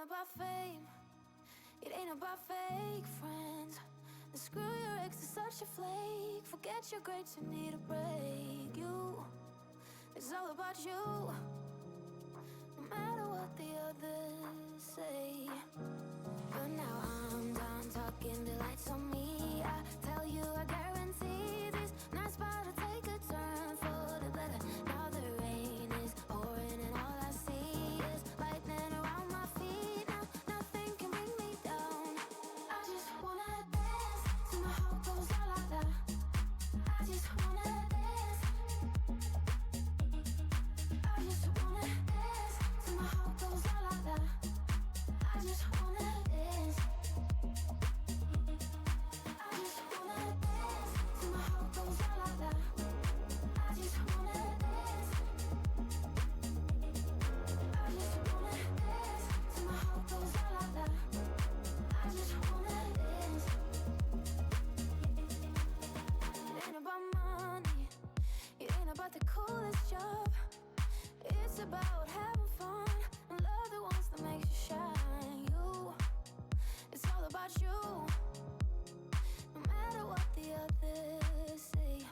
about fame, it ain't about fake friends. And screw your ex, is such a flake. Forget your grades, you need a break. You, it's all about you, no matter what the others say. But now I'm done talking, the lights on me. I tell you, I guarantee this night's about to take a turn for the better. Now the rain is pouring and all I see is lightning around my feet. Now nothing can bring me down. I just wanna dance till my heart goes la la la. I just wanna dance. I just wanna dance till my heart goes la la la. I just wanna dance. I just wanna dance till my heart goes la la la. I just wanna dance. I just wanna dance till my heart goes la la la. I just wanna dance. It ain't about money, it ain't about the coolest job. It's about having fun and love the ones that makes you shine. You, it's all about you, no matter what the others say.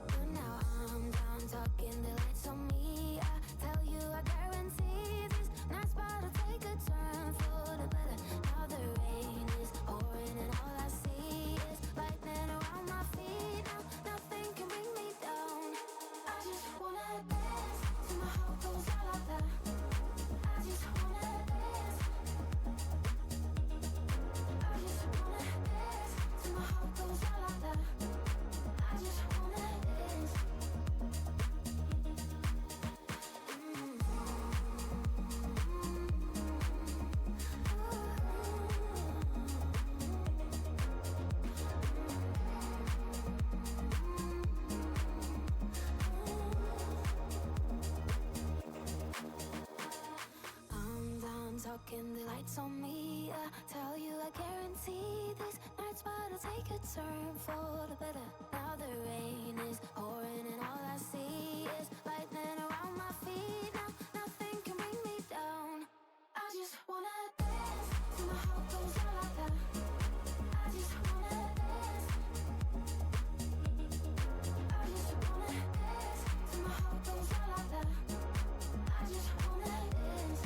But now I'm done talking, the lights on me. I tell you, I guarantee this night's about to take a turn for the better. Now the rain is pouring and all I see is lightning around my feet. Now nothing can bring me down. I just wanna dance till my heart goes la la la. I just wanna dance. I just wanna dance till my heart goes la la la. I just wanna dance. I'm done talking, the lights on me. I tell you, I guarantee this night's about to take a turn for the better. Now the rain is pouring and all I see is lightning around my feet. Now nothing can bring me down. I just wanna dance till my heart goes la la la. I just wanna dance. I just wanna dance till my heart goes la la la. I just wanna dance.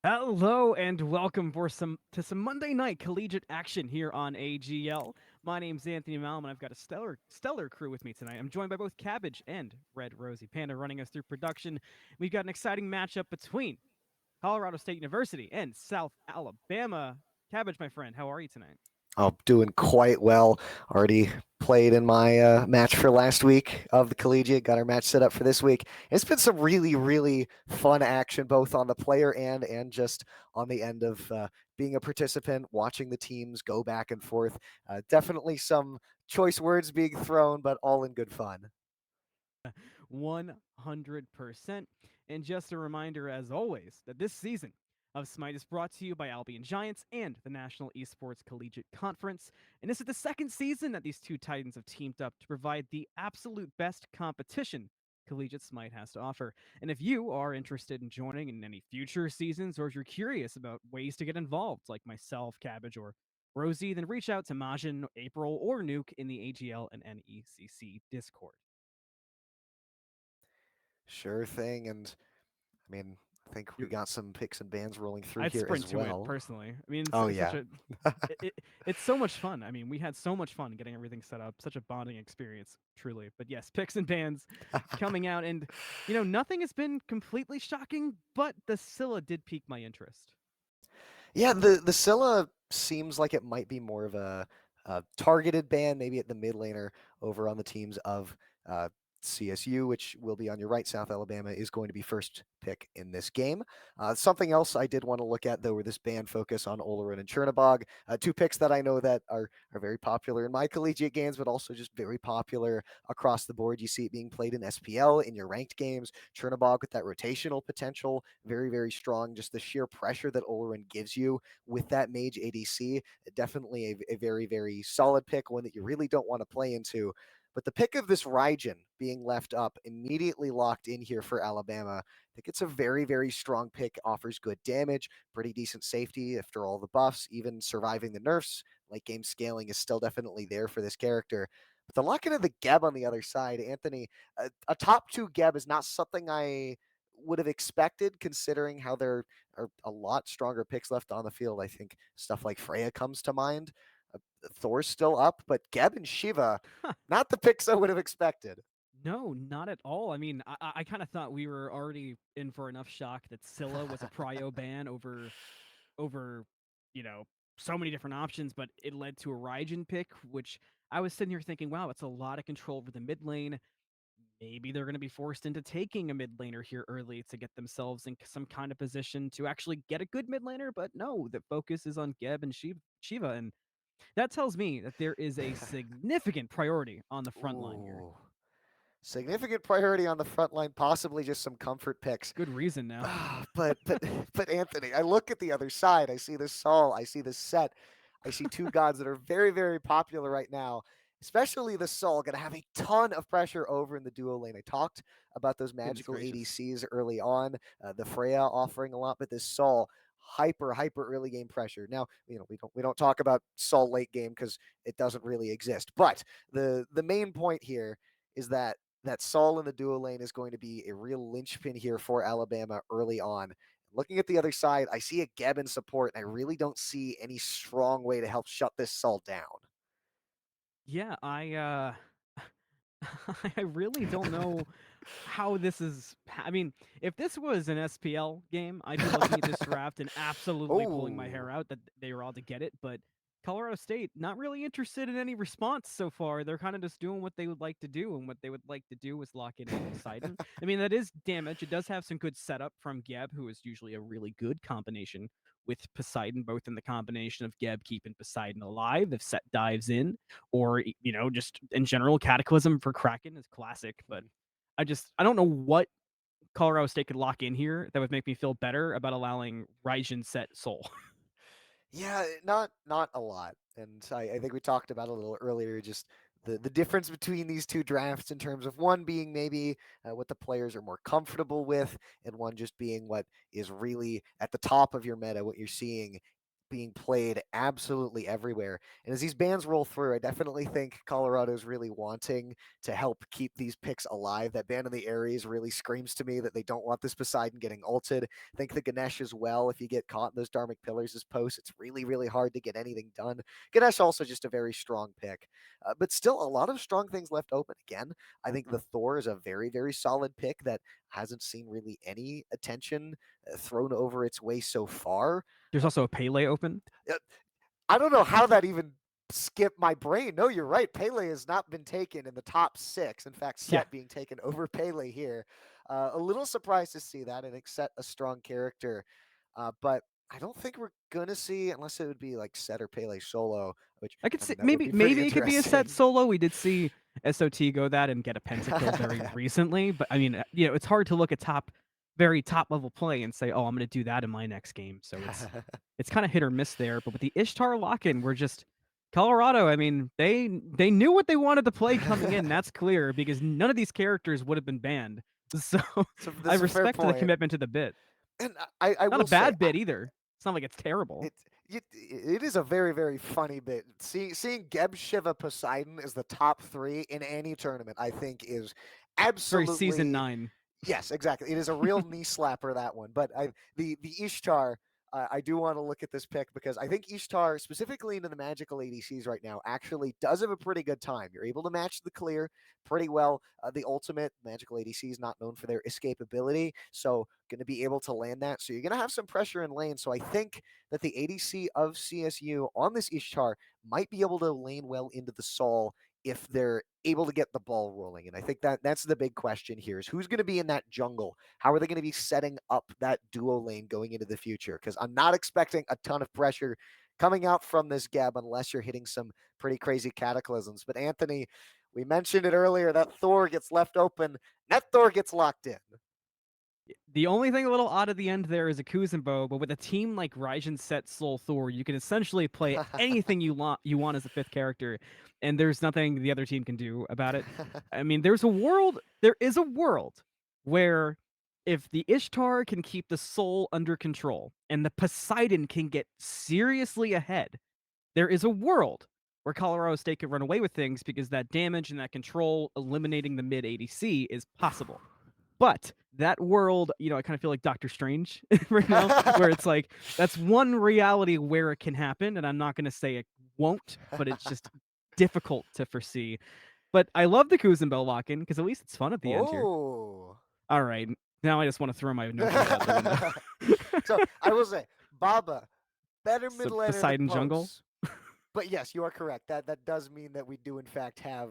Hello and welcome for some Monday night collegiate action here on AGL. My name's Anthony Malum and I've got a stellar crew with me tonight. I'm joined by both Cabbage and Red Rosie Panda running us through production. We've got an exciting matchup between Colorado State University and South Alabama. Cabbage, my friend, how are you tonight? I'm doing quite well. Already played in my match for last week of the collegiate. Got our match set up for this week. It's been some really fun action, both on the player and just on the end of being a participant, watching the teams go back and forth. Definitely some choice words being thrown, but all in good fun. 100%. And just a reminder, as always, that this season of Smite is brought to you by Albion Giants and the National Esports Collegiate Conference. And this is the second season that these two titans have teamed up to provide the absolute best competition Collegiate Smite has to offer. And if you are interested in joining in any future seasons, or if you're curious about ways to get involved, like myself, Cabbage, or Rosie, then reach out to Majin, April, or Nuke in the AGL and NECC Discord. Sure thing. And I mean, I think we You're, got some picks and bans rolling through I'd here sprint as to it well. personally. I mean, Oh, it's such yeah. a it's so much fun. I mean, we had so much fun getting everything set up. Such a bonding experience, truly. But yes, picks and bans coming out, and nothing has been completely shocking, but the Scylla did pique my interest. Yeah, the Scylla seems like it might be more of a targeted ban, maybe at the mid laner over on the teams of uh, CSU, which will be on your right. South Alabama is going to be first pick in this game. Something else I did want to look at, though, were this ban focus on Oleron and Chernabog, two picks that I know that are very popular in my collegiate games, but also just very popular across the board. You see it being played in SPL, in your ranked games. Chernabog with that rotational potential, very strong. Just the sheer pressure that Oleron gives you with that mage ADC, definitely a very solid pick, one that you really don't want to play into. But the pick of this Raijin being left up, immediately locked in here for Alabama, I think it's a very strong pick, offers good damage, pretty decent safety after all the buffs, even surviving the nerfs. Late game scaling is still definitely there for this character. But the lock in of the Geb on the other side, Anthony, a top two Geb is not something I would have expected, considering how there are a lot stronger picks left on the field. I think stuff like Freya comes to mind. Thor's still up, but Geb and Shiva, not the picks I would have expected. No, not at all. I mean, I kind of thought we were already in for enough shock that Scylla was a prio ban over you know so many different options, but it led to a Raijin pick, which I was sitting here thinking, wow, it's a lot of control over the mid lane. Maybe they're going to be forced into taking a mid laner here early to get themselves in some kind of position to actually get a good mid laner. But no, the focus is on Geb and Shiva, and that tells me that there is a significant priority on the front line here. Ooh. Significant priority on the front line, possibly just some comfort picks. Good reason now. But Anthony, I look at the other side. I see this Saul. I see this set. I see two gods that are very popular right now. Especially the Saul, going to have a ton of pressure over in the duo lane. I talked about those Goodness magical gracious. ADCs early on, the Freya offering a lot, but this Saul hyper early game pressure. Now, we don't talk about Saul late game because it doesn't really exist. But the main point here is that Saul in the duo lane is going to be a real linchpin here for Alabama early on. Looking at the other side, I see a Geb in support, and I really don't see any strong way to help shut this Saul down. Yeah, I really don't know how this is. I mean, if this was an SPL game, I'd be looking at this draft and absolutely pulling my hair Oh, out that they were all to get it. But Colorado State not really interested in any response so far. They're kind of just doing what they would like to do, and what they would like to do is lock in a Poseidon. I mean, that is damage. It does have some good setup from Geb, who is usually a really good combination with Poseidon, both in the combination of Geb keeping Poseidon alive if Set dives in, or just in general, Cataclysm for Kraken is classic. But I don't know what Colorado State could lock in here that would make me feel better about allowing Raijin set Soul. yeah, not a lot. And I think we talked about a little earlier just the difference between these two drafts in terms of one being maybe what the players are more comfortable with, and one just being what is really at the top of your meta, what you're seeing being played absolutely everywhere. And as these bans roll through, I definitely think Colorado's really wanting to help keep these picks alive. That ban in the Ares really screams to me that they don't want this Poseidon getting ulted. I think the Ganesh as well, if you get caught in those Dharmic Pillars as posts, it's really, really hard to get anything done. Ganesh also just a very strong pick. But still, a lot of strong things left open. Again, I think the Thor is a very, very solid pick that hasn't seen really any attention thrown over its way so far. There's also a Pele open. Uh, I don't know how that even skipped my brain. No, you're right. Pele has not been taken in the top 6. In fact, Yeah. Set being taken over Pele here. A little surprised to see that, and Set a strong character. But I don't think we're gonna see, unless it would be like Set or Pele solo, which I could I see mean that would be pretty maybe it could be a Set interesting. solo. We did see SOT go that and get a pentakill very recently, but I mean, it's hard to look at very top level play and say, "Oh, I'm going to do that in my next game." So it's kind of hit or miss there. But with the Ishtar lock-in, we're just Colorado. I mean, they knew what they wanted to play coming in. That's clear because none of these characters would have been banned. So So I that's a fair respect the point. commitment to the bit. And I Not a will say, bad bit either. It's not like it's terrible. it is a very, very funny bit. Seeing Geb Shiva Poseidon as the top 3 in any tournament, I think is Very season absolutely. 9. Yes, exactly. It is a real knee slapper, that one. But the Ishtar, I do want to look at this pick because I think Ishtar, specifically into the magical ADCs right now, actually does have a pretty good time. You're able to match the clear pretty well. The ultimate magical ADC is not known for their escapability, so going to be able to land that. So you're going to have some pressure in lane. So I think that the ADC of CSU on this Ishtar might be able to lane well into the Sol if they're able to get the ball rolling. And I think that's the big question here is who's going to be in that jungle? How are they going to be setting up that duo lane going into the future? Because I'm not expecting a ton of pressure coming out from this Geb unless you're hitting some pretty crazy cataclysms. But Anthony, we mentioned it earlier, that Thor gets left open, that Thor gets locked in. The only thing a little odd at the end there is a Kuzenbo, but with a team like Raijin Set Soul Thor, you can essentially play anything you want as a 5th character, and there's nothing the other team can do about it. I mean, there is a world where if the Ishtar can keep the Soul under control and the Poseidon can get seriously ahead, there is a world where Colorado State can run away with things because that damage and that control eliminating the mid ADC is possible. But that world, I kind of feel like Doctor Strange right now, where it's like that's one reality where it can happen, and I'm not going to say it won't, but it's just difficult to foresee. But I love the Kuzenbell lock-in because at least it's fun at the end here. Oh. All right, now I just want to throw my notebook out the window. So I will say, Baba, better So mid laner than Poseidon jungle. Post. But yes, you are correct. That does mean that we do in fact have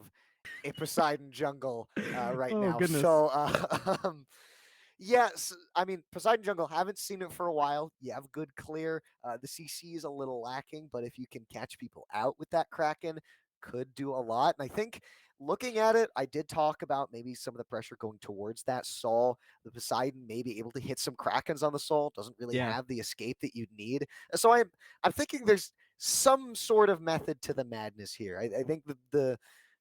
a Poseidon jungle right Oh, now. goodness. So yes, I mean Poseidon jungle. Haven't seen it for a while. You have good clear. The CC is a little lacking, but if you can catch people out with that Kraken, could do a lot. And I think looking at it, I did talk about maybe some of the pressure going towards that Sol. The Poseidon may be able to hit some Krakens on the Sol. Doesn't really Yeah. have the escape that you'd need. So I'm thinking there's some sort of method to the madness here. I think the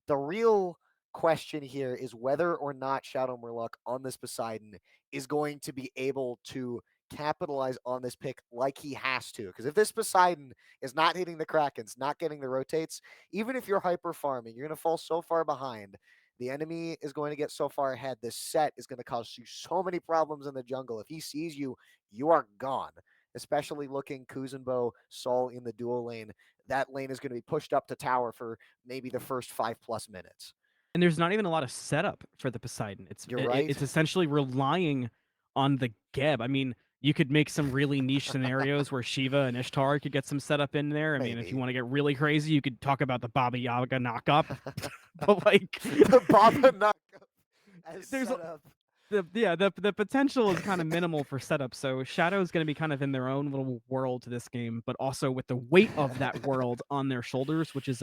real question here is whether or not Shadow Murloc on this Poseidon is going to be able to capitalize on this pick like he has to. Because if this Poseidon is not hitting the Krakens, not getting the rotates, even if you're hyper farming, you're going to fall so far behind. The enemy is going to get so far ahead. This Set is going to cause you so many problems in the jungle. If he sees you, you are gone. Especially looking Kuzenbo, Sol in the dual lane. That lane is going to be pushed up to tower for maybe the first 5+ minutes. And there's not even a lot of setup for the Poseidon. You're right. It's essentially relying on the Geb. I mean, you could make some really niche scenarios where Shiva and Ishtar could get some setup in there. I mean, if you Maybe. want to get really crazy, you could talk about the Baba Yaga knockup. But like the Baba knockup as there's set up. the potential is kind of minimal for setup. So Shadow's going to be kind of in their own little world to this game, but also with the weight of that world on their shoulders, which is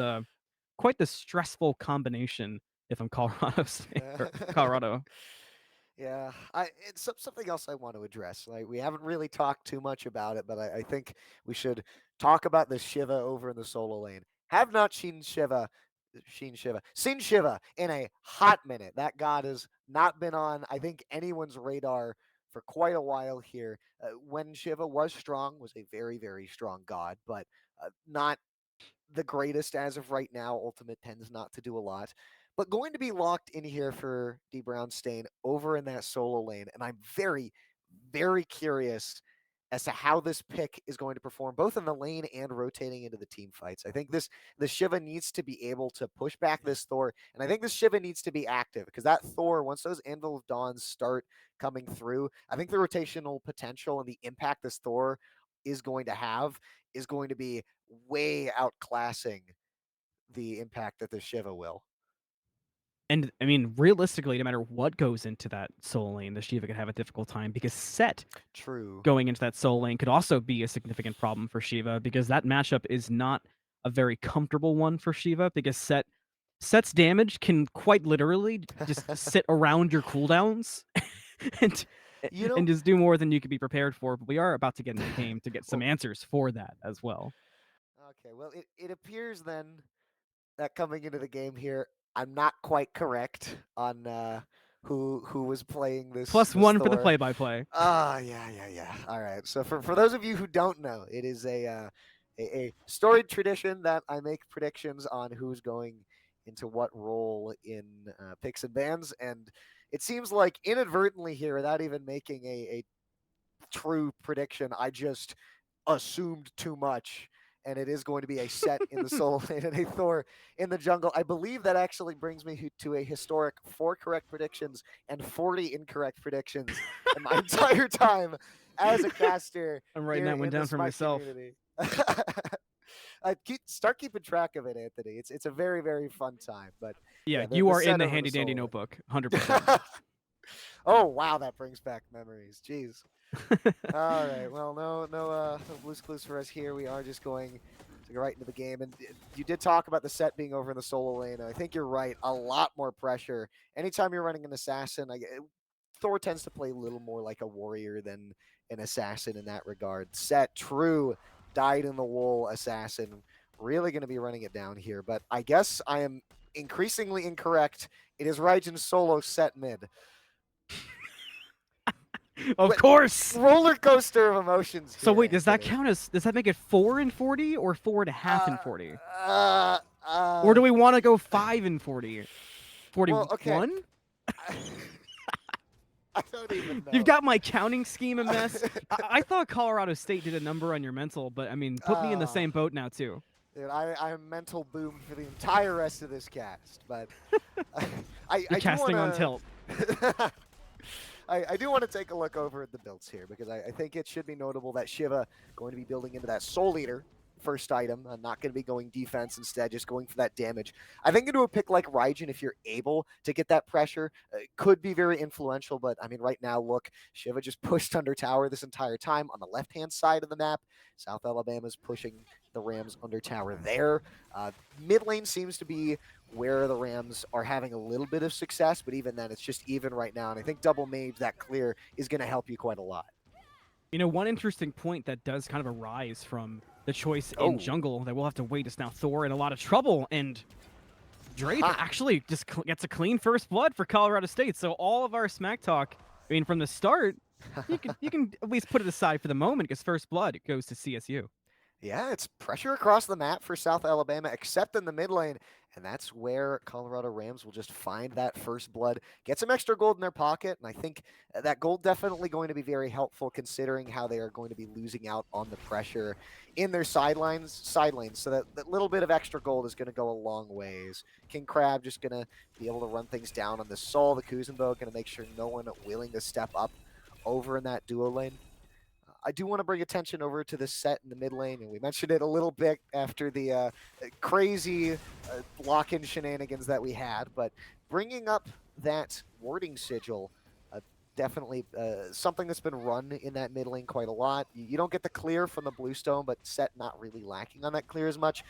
quite the stressful combination if I'm Colorado. Yeah, it's something else I want to address. Like we haven't really talked too much about it, but I think we should talk about the Shiva over in the solo lane. Have not seen Shiva in a hot minute. That god has not been on, I think, anyone's radar for quite a while here. When Shiva was strong, was a very, very strong god, but not the greatest as of right now. Ultimate tends not to do a lot. But going to be locked in here for D Brownstain over in that solo lane. And I'm very, very curious as to how this pick is going to perform, both in the lane and rotating into the team fights. I think the Shiva needs to be able to push back this Thor, and I think this Shiva needs to be active because that Thor, once those Anvil of Dawns start coming through, I think the rotational potential and the impact this Thor is going to have is going to be way outclassing the impact that the Shiva will. And I mean, realistically, no matter what goes into that soul lane, the Shiva could have a difficult time because Set True. going into that soul lane could also be a significant problem for Shiva because that matchup is not a very comfortable one for Shiva because Set's damage can quite literally just sit around your cooldowns and You know, and just do more than you could be prepared for. But we are about to get into the game to get some well, answers for that as well. okay, well, it appears then that coming into the game here, I'm not quite correct on who was playing Plus this one for the Thor. play-by-play. Yeah. All right. So for those of you who don't know, it is a storied tradition that I make predictions on who's going into what role in picks and bans, and it seems like inadvertently here, without even making a true prediction, I just assumed too much. And it is going to be a Set in the soul lane and a Thor in the jungle. I believe that actually brings me to a historic 4 correct predictions and 40 incorrect predictions in my entire time as a caster. I'm writing here that one in down the for Smite myself. community. Start keeping track of it, Anthony. It's a very, very fun time. But Yeah, yeah, you the are in Set the over handy dandy soul lane. notebook, 100%. Oh wow, that brings back memories. Jeez. All right. Well, no blues clues for us here. We are just going to go right into the game. And you did talk about the Set being over in the solo lane. And I think you're right. A lot more pressure. Anytime you're running an assassin, Thor tends to play a little more like a warrior than an assassin in that regard. Set, true, dyed in the wool assassin. Really going to be running it down here. But I guess I am increasingly incorrect. It is Raijin solo Set mid. Of course. Roller coaster of emotions here. So wait, does that Anthony. count as does that make it 4 and 40 or 4.5 and 40? Uh, Or do we want to go 5 and 40? 41? Well, okay. I don't even know. You've got my counting scheme a mess. I thought Colorado State did a number on your mental, but I mean, put me in the same boat now too. Dude, I'm mental boom for the entire rest of this cast, but I You're casting do on wanna, tilt. I do want to take a look over at the builds here because I think it should be notable that Shiva going to be building into that Soul Eater first item, not going to be going defense instead, just going for that damage. I think into a pick like Raijin, if you're able to get that pressure, could be very influential. But I mean, right now, look, Shiva just pushed under tower this entire time on the left-hand side of the map. South Alabama's pushing the Rams under tower there. Mid lane seems to be where the Rams are having a little bit of success, but even then, it's just even right now. And I think double mage that clear is going to help you quite a lot. You know, one interesting point that does kind of arise from the choice in jungle that we'll have to wait is now Thor in a lot of trouble, and Drake actually just gets a clean first blood for Colorado State. So all of our smack talk, I mean, from the start, you can at least put it aside for the moment because first blood goes to CSU. Yeah, it's pressure across the map for South Alabama, except in the mid lane. And that's where Colorado Rams will just find that first blood, get some extra gold in their pocket. And I think that gold definitely going to be very helpful considering how they are going to be losing out on the pressure in their side lanes. So that little bit of extra gold is going to go a long ways. King Crab just going to be able to run things down on the Sol, the Kuzenbo, going to make sure no one willing to step up over in that duo lane. I do want to bring attention over to the Set in the mid lane, and we mentioned it a little bit after the crazy lock-in shenanigans that we had, but bringing up that warding sigil, definitely something that's been run in that mid lane quite a lot. You don't get the clear from the Bluestone, but Set not really lacking on that clear as much.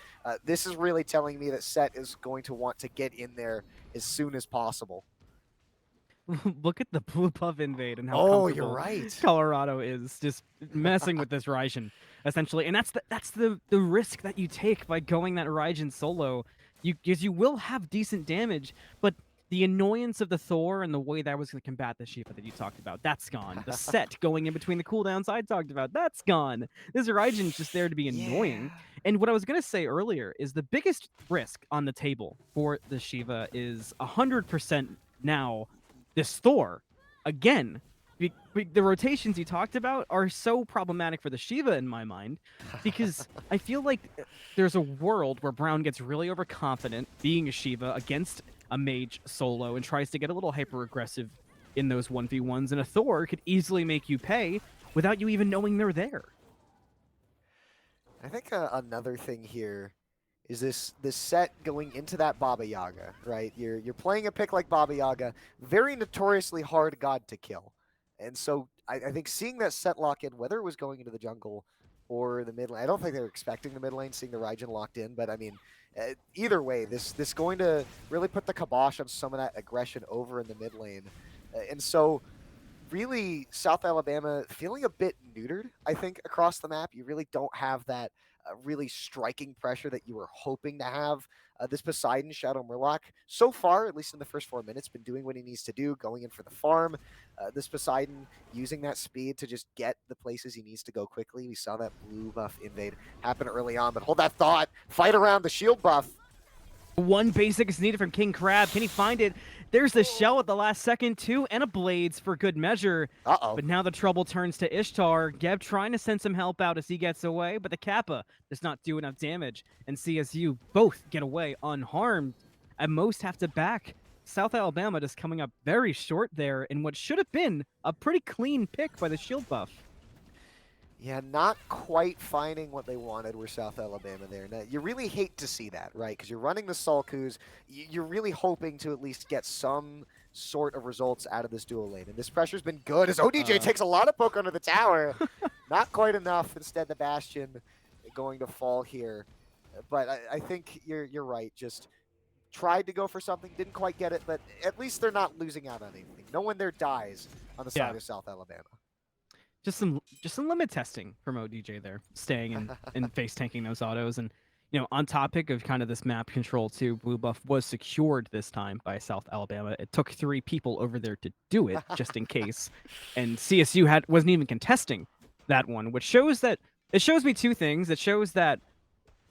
This is really telling me that Set is going to want to get in there as soon as possible. Look at the blue buff invade and how you're comfortable right. Colorado is just messing with this Raijin, essentially. And that's the risk that you take by going that Raijin solo. You will have decent damage, but the annoyance of the Thor and the way that was going to combat the Shiva that you talked about, that's gone. The set going in between the cooldowns I talked about, that's gone. This Raijin's just there to be annoying. Yeah. And what I was going to say earlier is the biggest risk on the table for the Shiva is 100% now this Thor. Again, the rotations you talked about are so problematic for the Shiva in my mind because I feel like there's a world where Brown gets really overconfident being a Shiva against a mage solo and tries to get a little hyper aggressive in those 1v1s, and a Thor could easily make you pay without you even knowing they're there. I think another thing here is this set going into that Baba Yaga, right? You're playing a pick like Baba Yaga, very notoriously hard god to kill, and so I think seeing that set lock in, whether it was going into the jungle or the mid lane, I don't think they were expecting the mid lane, seeing the Raijin locked in, but I mean, either way, this going to really put the kibosh on some of that aggression over in the mid lane, and so really South Alabama feeling a bit neutered, I think, across the map. You really don't have that really striking pressure that you were hoping to have. This Poseidon Shadow Murloc, so far, at least in the first 4 minutes, been doing what he needs to do, going in for the farm. This Poseidon using that speed to just get the places he needs to go quickly. We saw that blue buff invade happen early on, but hold that thought. Fight around the shield buff. One basic is needed from King Crab. Can he find it? There's the shell at the last second, too, and a blades for good measure. Uh-oh. But now the trouble turns to Ishtar. Geb trying to send some help out as he gets away, but the Kappa does not do enough damage. And CSU both get away unharmed. At most have to back. South Alabama just coming up very short there in what should have been a pretty clean pick by the shield buff. Yeah, not quite finding what they wanted were South Alabama there. Now, you really hate to see that, right? Because you're running the Sulkus. You're really hoping to at least get some sort of results out of this dual lane. And this pressure's been good as ODJ takes a lot of poke under the tower. Not quite enough. Instead, the Bastion going to fall here. But I think you're right. Just tried to go for something, didn't quite get it. But at least they're not losing out on anything. No one there dies on the side of South Alabama. Just some limit testing from ODJ there, staying and face tanking those autos. And on topic of kind of this map control too, blue buff was secured this time by South Alabama. It took 3 people over there to do it just in case, and CSU wasn't even contesting that one, which shows me 2 things. It shows that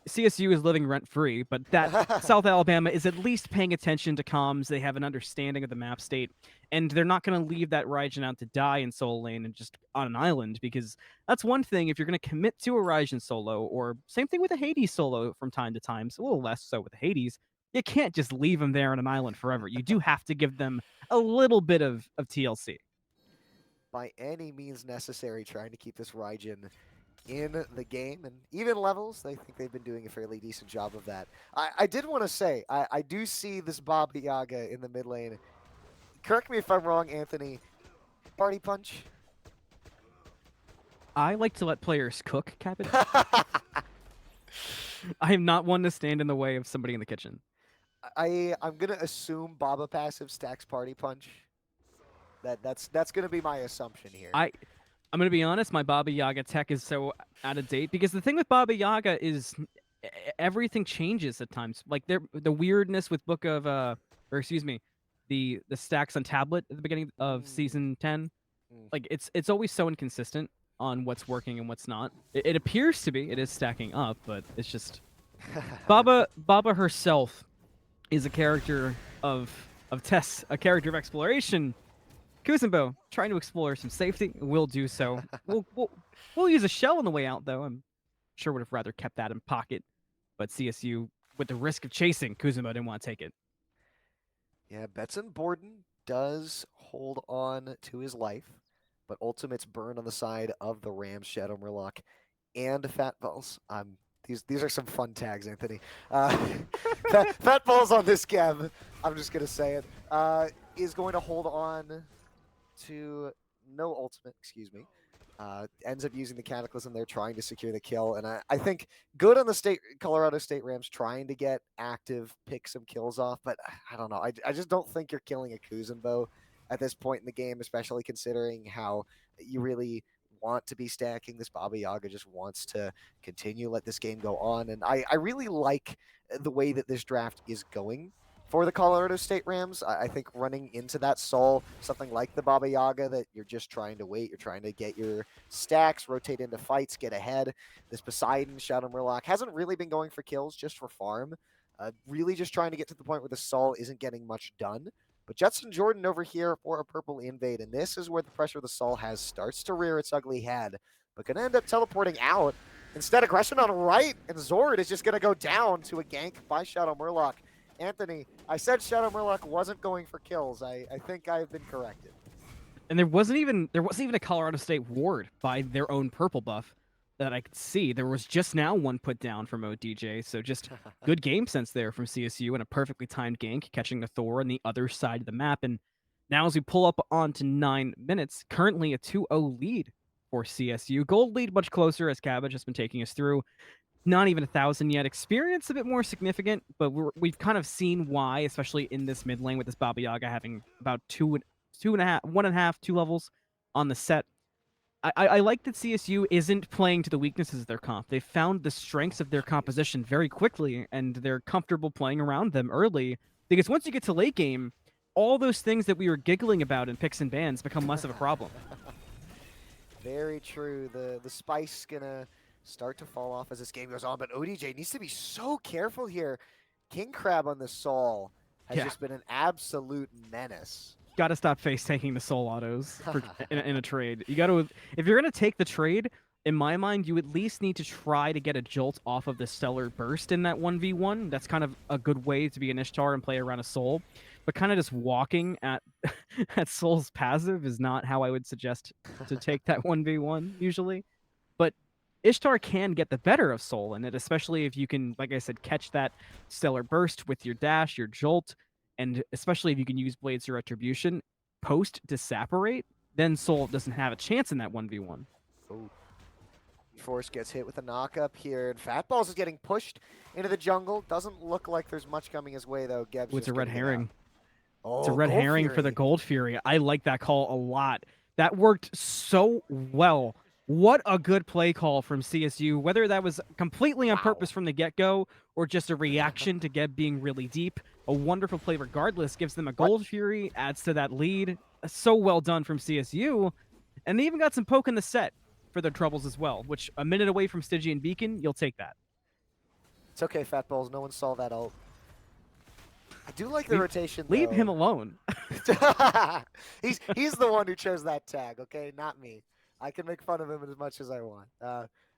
CSU is living rent free, but that South Alabama is at least paying attention to comms. They have an understanding of the map state, and they're not going to leave that Raijin out to die in solo lane and just on an island, because that's one thing. If you're going to commit to a Raijin solo, or same thing with a Hades solo from time to time, so a little less so with the Hades, you can't just leave them there on an island forever. You do have to give them a little bit of TLC. By any means necessary, trying to keep this Raijin in the game, and even levels, I think they've been doing a fairly decent job of that. I did want to say, I do see this Baba Yaga in the mid lane. Correct me if I'm wrong, Anthony. Party punch? I like to let players cook, Captain. I am not one to stand in the way of somebody in the kitchen. I'm gonna assume Baba passive stacks party punch. That's gonna be my assumption here. I'm going to be honest, my Baba Yaga tech is so out of date, because the thing with Baba Yaga is everything changes at times. Like the weirdness with the stacks on tablet at the beginning of season 10. Like it's always so inconsistent on what's working and what's not. It appears to be, it is stacking up, but it's just Baba herself is a character of tests, a character of exploration. Kuzenbo trying to explore some safety. We'll do so. We'll use a shell on the way out, though. I'm sure would have rather kept that in pocket. But CSU, with the risk of chasing, Kuzenbo didn't want to take it. Yeah, Betson Borden does hold on to his life, but Ultimate's burned on the side of the Rams, Shadow Murloc, and Fat Balls. These are some fun tags, Anthony. Fat Balls on this Gem, I'm just going to say it, is going to hold on to no ultimate, excuse me. Ends up using the Cataclysm there, trying to secure the kill. And I think good on the Colorado State Rams trying to get active, pick some kills off. But I don't know. I just don't think you're killing a Kuzenbo at this point in the game, especially considering how you really want to be stacking. This Baba Yaga just wants to continue, let this game go on. And I really like the way that this draft is going for the Colorado State Rams. I think running into that Sol, something like the Baba Yaga, that you're just trying to wait, you're trying to get your stacks, rotate into fights, get ahead. This Poseidon, Shadow Murloc hasn't really been going for kills, just for farm. Really just trying to get to the point where the Sol isn't getting much done. But Jetson Jordan over here for a purple invade, and this is where the pressure the Sol has starts to rear its ugly head, but gonna end up teleporting out. Instead, aggression on right, and Zord is just gonna go down to a gank by Shadow Murloc. Anthony, I said Shadow Murloc wasn't going for kills. I think I've been corrected. And there wasn't even a Colorado State ward by their own purple buff that I could see. There was just now one put down from ODJ, so just good game sense there from CSU and a perfectly timed gank, catching the Thor on the other side of the map. And now as we pull up onto 9 minutes, currently a 2-0 lead for CSU. Gold lead much closer as Cabbage has been taking us through. Not even 1,000 yet. Experience a bit more significant, but we've kind of seen why, especially in this mid lane with this Baba Yaga having about two and a half, 1.5, 2 levels on the set. I like that CSU isn't playing to the weaknesses of their comp. They found the strengths of their composition very quickly, and they're comfortable playing around them early. Because once you get to late game, all those things that we were giggling about in picks and bans become less of a problem. Very true. The spice gonna start to fall off as this game goes on, but ODJ needs to be so careful here. King Crab on the Sol has just been an absolute menace. Got to stop face taking the soul autos in a trade. You got to, if you're gonna take the trade, in my mind, you at least need to try to get a jolt off of the stellar burst in that 1v1. That's kind of a good way to be an Ishtar and play around a soul. But kind of just walking at at soul's passive is not how I would suggest to take that 1v1 usually. But Ishtar can get the better of soul in it, especially if you can, like I said, catch that stellar burst with your dash, your jolt. And especially if you can use Blades of Retribution post to separate, then Soul doesn't have a chance in that 1v1. Ooh. Force gets hit with a knock-up here, and Fatballs is getting pushed into the jungle. Doesn't look like there's much coming his way, though. Geb's It's a red herring. Oh, it's a red Gold herring Fury. for the Gold Fury. I like that call a lot. That worked so well. What a good play call from CSU, whether that was completely on purpose from the get-go or just a reaction to Geb being really deep. A wonderful play regardless, gives them a Gold Fury, adds to that lead. So well done from CSU. And they even got some poke in the set for their troubles as well, which a minute away from Stygian Beacon, you'll take that. It's okay, Fatballs. No one saw that ult. I do like the rotation, Leave though. him alone. he's the one who chose that tag, okay? Not me. I can make fun of him as much as I want.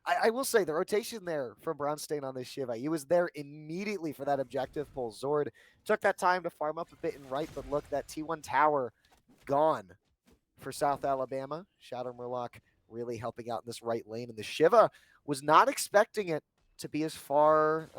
I will say the rotation there from Brownstein on this Shiva, he was there immediately for that objective pull. Zord took that time to farm up a bit in right, but look, that T1 tower gone for South Alabama. Shadow Murloc really helping out in this right lane, and the Shiva was not expecting it to be as far,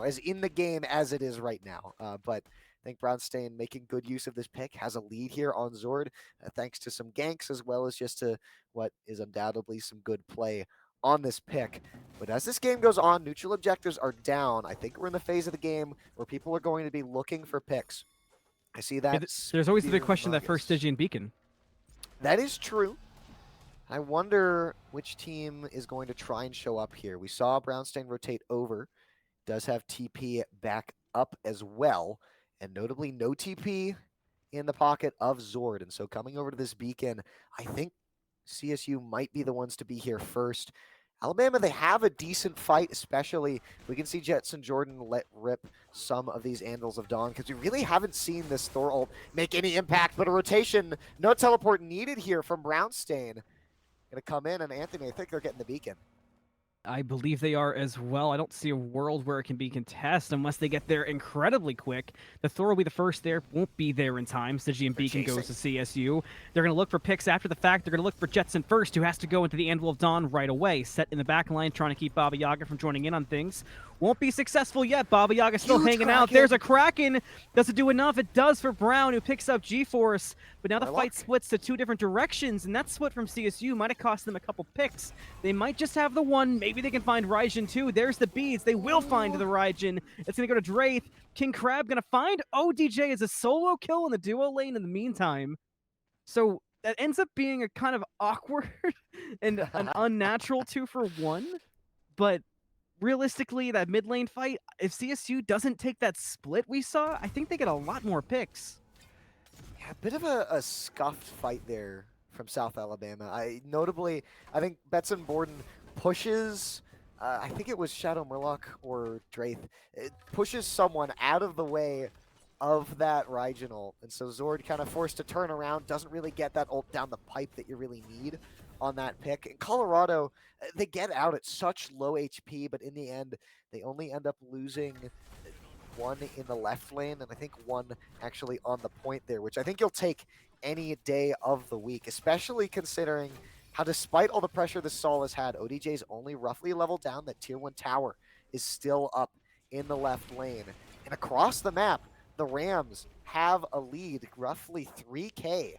as in the game as it is right now. But I think Brownstein making good use of this pick, has a lead here on Zord, thanks to some ganks as well as just to what is undoubtedly some good play on this pick. But as this game goes on, neutral objectives are down. I think we're in the phase of the game where people are going to be looking for picks. I see that. There's always the big question, that first Stygian Beacon. That is true. I wonder which team is going to try and show up here. We saw Brownstein rotate over. Does have TP back up as well. And notably, no TP in the pocket of Zord. And so coming over to this beacon, I think CSU might be the ones to be here first. Alabama, they have a decent fight, especially we can see Jetson Jordan let rip some of these Andals of Dawn, because we really haven't seen this Thor ult make any impact, but a rotation, no teleport needed here from Brownstein. Gonna come in, and Anthony, I think they're getting the beacon. I believe they are as well. I don't see a world where it can be contested unless they get there incredibly quick. The Thor will be the first there, won't be there in time. Stygian Beacon goes to CSU. They're going to look for picks after the fact. They're going to look for Jetson first, who has to go into the Anvil of Dawn right away. Set in the back line, trying to keep Baba Yaga from joining in on things. Won't be successful yet. Baba Yaga still hanging out. There's a Kraken. Does it do enough? It does for Brown, who picks up G-Force. But now the fight splits to two different directions, and that split from CSU might have cost them a couple picks. They might just have the one. Maybe they can find Raijin too. There's the beads. They will find the Raijin. It's going to go to Draith. King Crab going to find ODJ as a solo kill in the duo lane in the meantime. So that ends up being a kind of awkward and an unnatural 2-for-1. But realistically, that mid lane fight, if CSU doesn't take that split we saw, I think they get a lot more picks. Yeah, a bit of a scuffed fight there from South Alabama. I think Betson Borden pushes. I think it was Shadow Murloc or Draith. It pushes someone out of the way of that Rygenal, and so Zord kind of forced to turn around. Doesn't really get that ult down the pipe that you really need on that pick. In Colorado, they get out at such low HP, but in the end, they only end up losing one in the left lane, and I think one actually on the point there, which I think you'll take any day of the week, especially considering how, despite all the pressure the Sol has had, ODJ's only roughly leveled down. That tier 1 tower is still up in the left lane. And across the map, the Rams have a lead, roughly 3K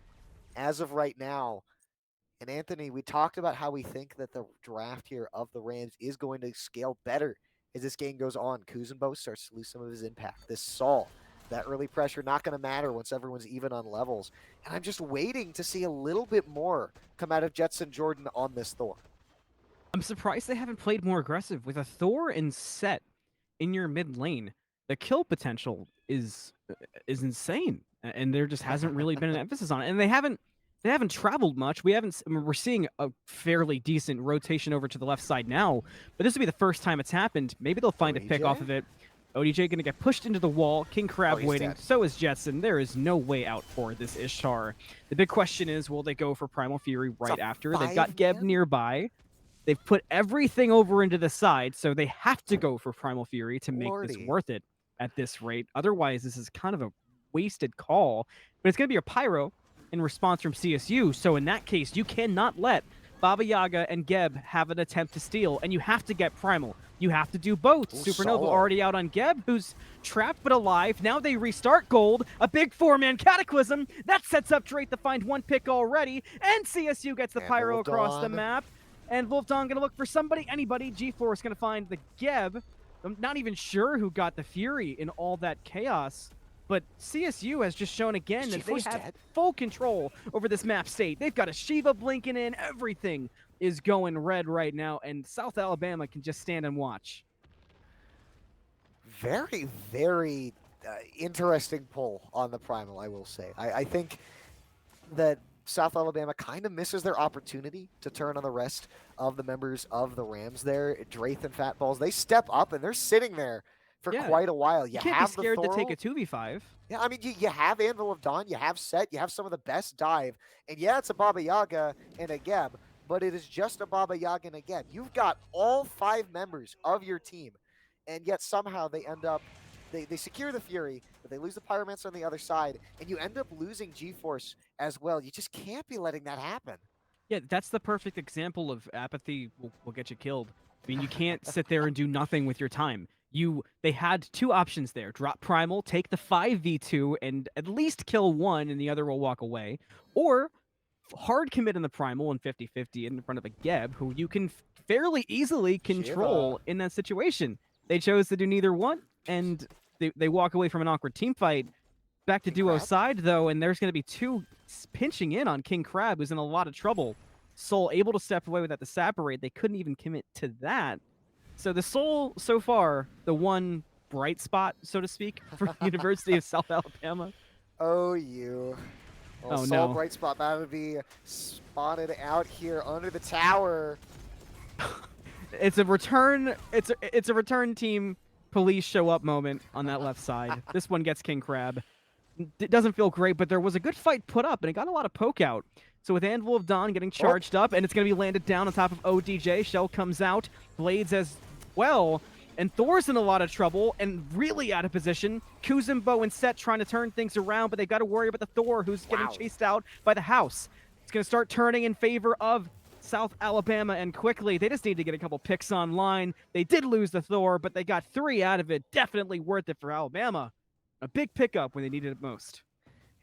as of right now. And Anthony, we talked about how we think that the draft here of the Rams is going to scale better as this game goes on. Kuzenbo starts to lose some of his impact. This Sol, that early pressure not going to matter once everyone's even on levels. And I'm just waiting to see a little bit more come out of Jetson Jordan on this Thor. I'm surprised they haven't played more aggressive with a Thor and Set in your mid lane. The kill potential is insane, and there just hasn't really been an emphasis on it. And they haven't traveled much. We're seeing a fairly decent rotation over to the left side now, but this will be the first time it's happened. Maybe they'll find a pick off of it. ODJ going to get pushed into the wall. King Crab waiting. Dead. So is Jetson. There is no way out for this Ishtar. The big question is, will they go for Primal Fury right after? They've got Geb nearby. They've put everything over into the side, so they have to go for Primal Fury to make this worth it at this rate. Otherwise, this is kind of a wasted call. But it's going to be a Pyro in response from CSU, so in that case, you cannot let Baba Yaga and Geb have an attempt to steal, and you have to get Primal. You have to do both. Ooh, Supernova Solo. already out on Geb, who's trapped but alive. Now they restart Gold. A big 4-man Cataclysm. That sets up Drake to find one pick already, and CSU gets the Pyro across the map. And Wolfdon gonna look for somebody, anybody. G4 gonna find the Geb. I'm not even sure who got the Fury in all that chaos, but CSU has just shown again that they have full control over this map state. They've got a Shiva blinking in. Everything is going red right now, and South Alabama can just stand and watch. Very, very interesting pull on the Primal, I will say. I think that South Alabama kind of misses their opportunity to turn on the rest of the members of the Rams there. Draith and Fat Balls, they step up and they're sitting there for quite a while. You can't be scared to take a 2v5. Yeah, I mean, you have Anvil of Dawn, you have Set, you have some of the best dive, and yeah, it's a Baba Yaga and a Geb, but it is just a Baba Yaga and a Geb. You've got all 5 members of your team, and yet somehow they end up, they secure the Fury, but they lose the Pyromancer on the other side, and you end up losing G-Force as well. You just can't be letting that happen. Yeah, that's the perfect example of apathy will get you killed. I mean, you can't sit there and do nothing with your time. They had 2 options there. Drop Primal, take the 5v2, and at least kill one, and the other will walk away. Or hard commit in the Primal and 50-50 in front of a Geb, who you can fairly easily control in that situation. They chose to do neither one, and they walk away from an awkward team fight. Back to duo side, though, and there's going to be 2 pinching in on King Crab, who's in a lot of trouble. Soul able to step away without the separate. They couldn't even commit to that. So the Soul, so far, the one bright spot, so to speak, for University of South Alabama. Oh, you. Well, oh, Soul no. bright spot about to be spotted out here under the tower. It's a return. It's a return team police show up moment on that left side. This one gets King Crab. It doesn't feel great, but there was a good fight put up, and it got a lot of poke out. So with Anvil of Dawn getting charged up, and it's going to be landed down on top of ODJ. Shell comes out, Blades as well, and Thor's in a lot of trouble and really out of position. Kuzenbo and Set trying to turn things around, but they've got to worry about the Thor, who's getting chased out by the house. It's going to start turning in favor of South Alabama, and quickly. They just need to get a couple picks online. They did lose the Thor, but they got 3 out of it. Definitely worth it for Alabama. A big pickup when they needed it most.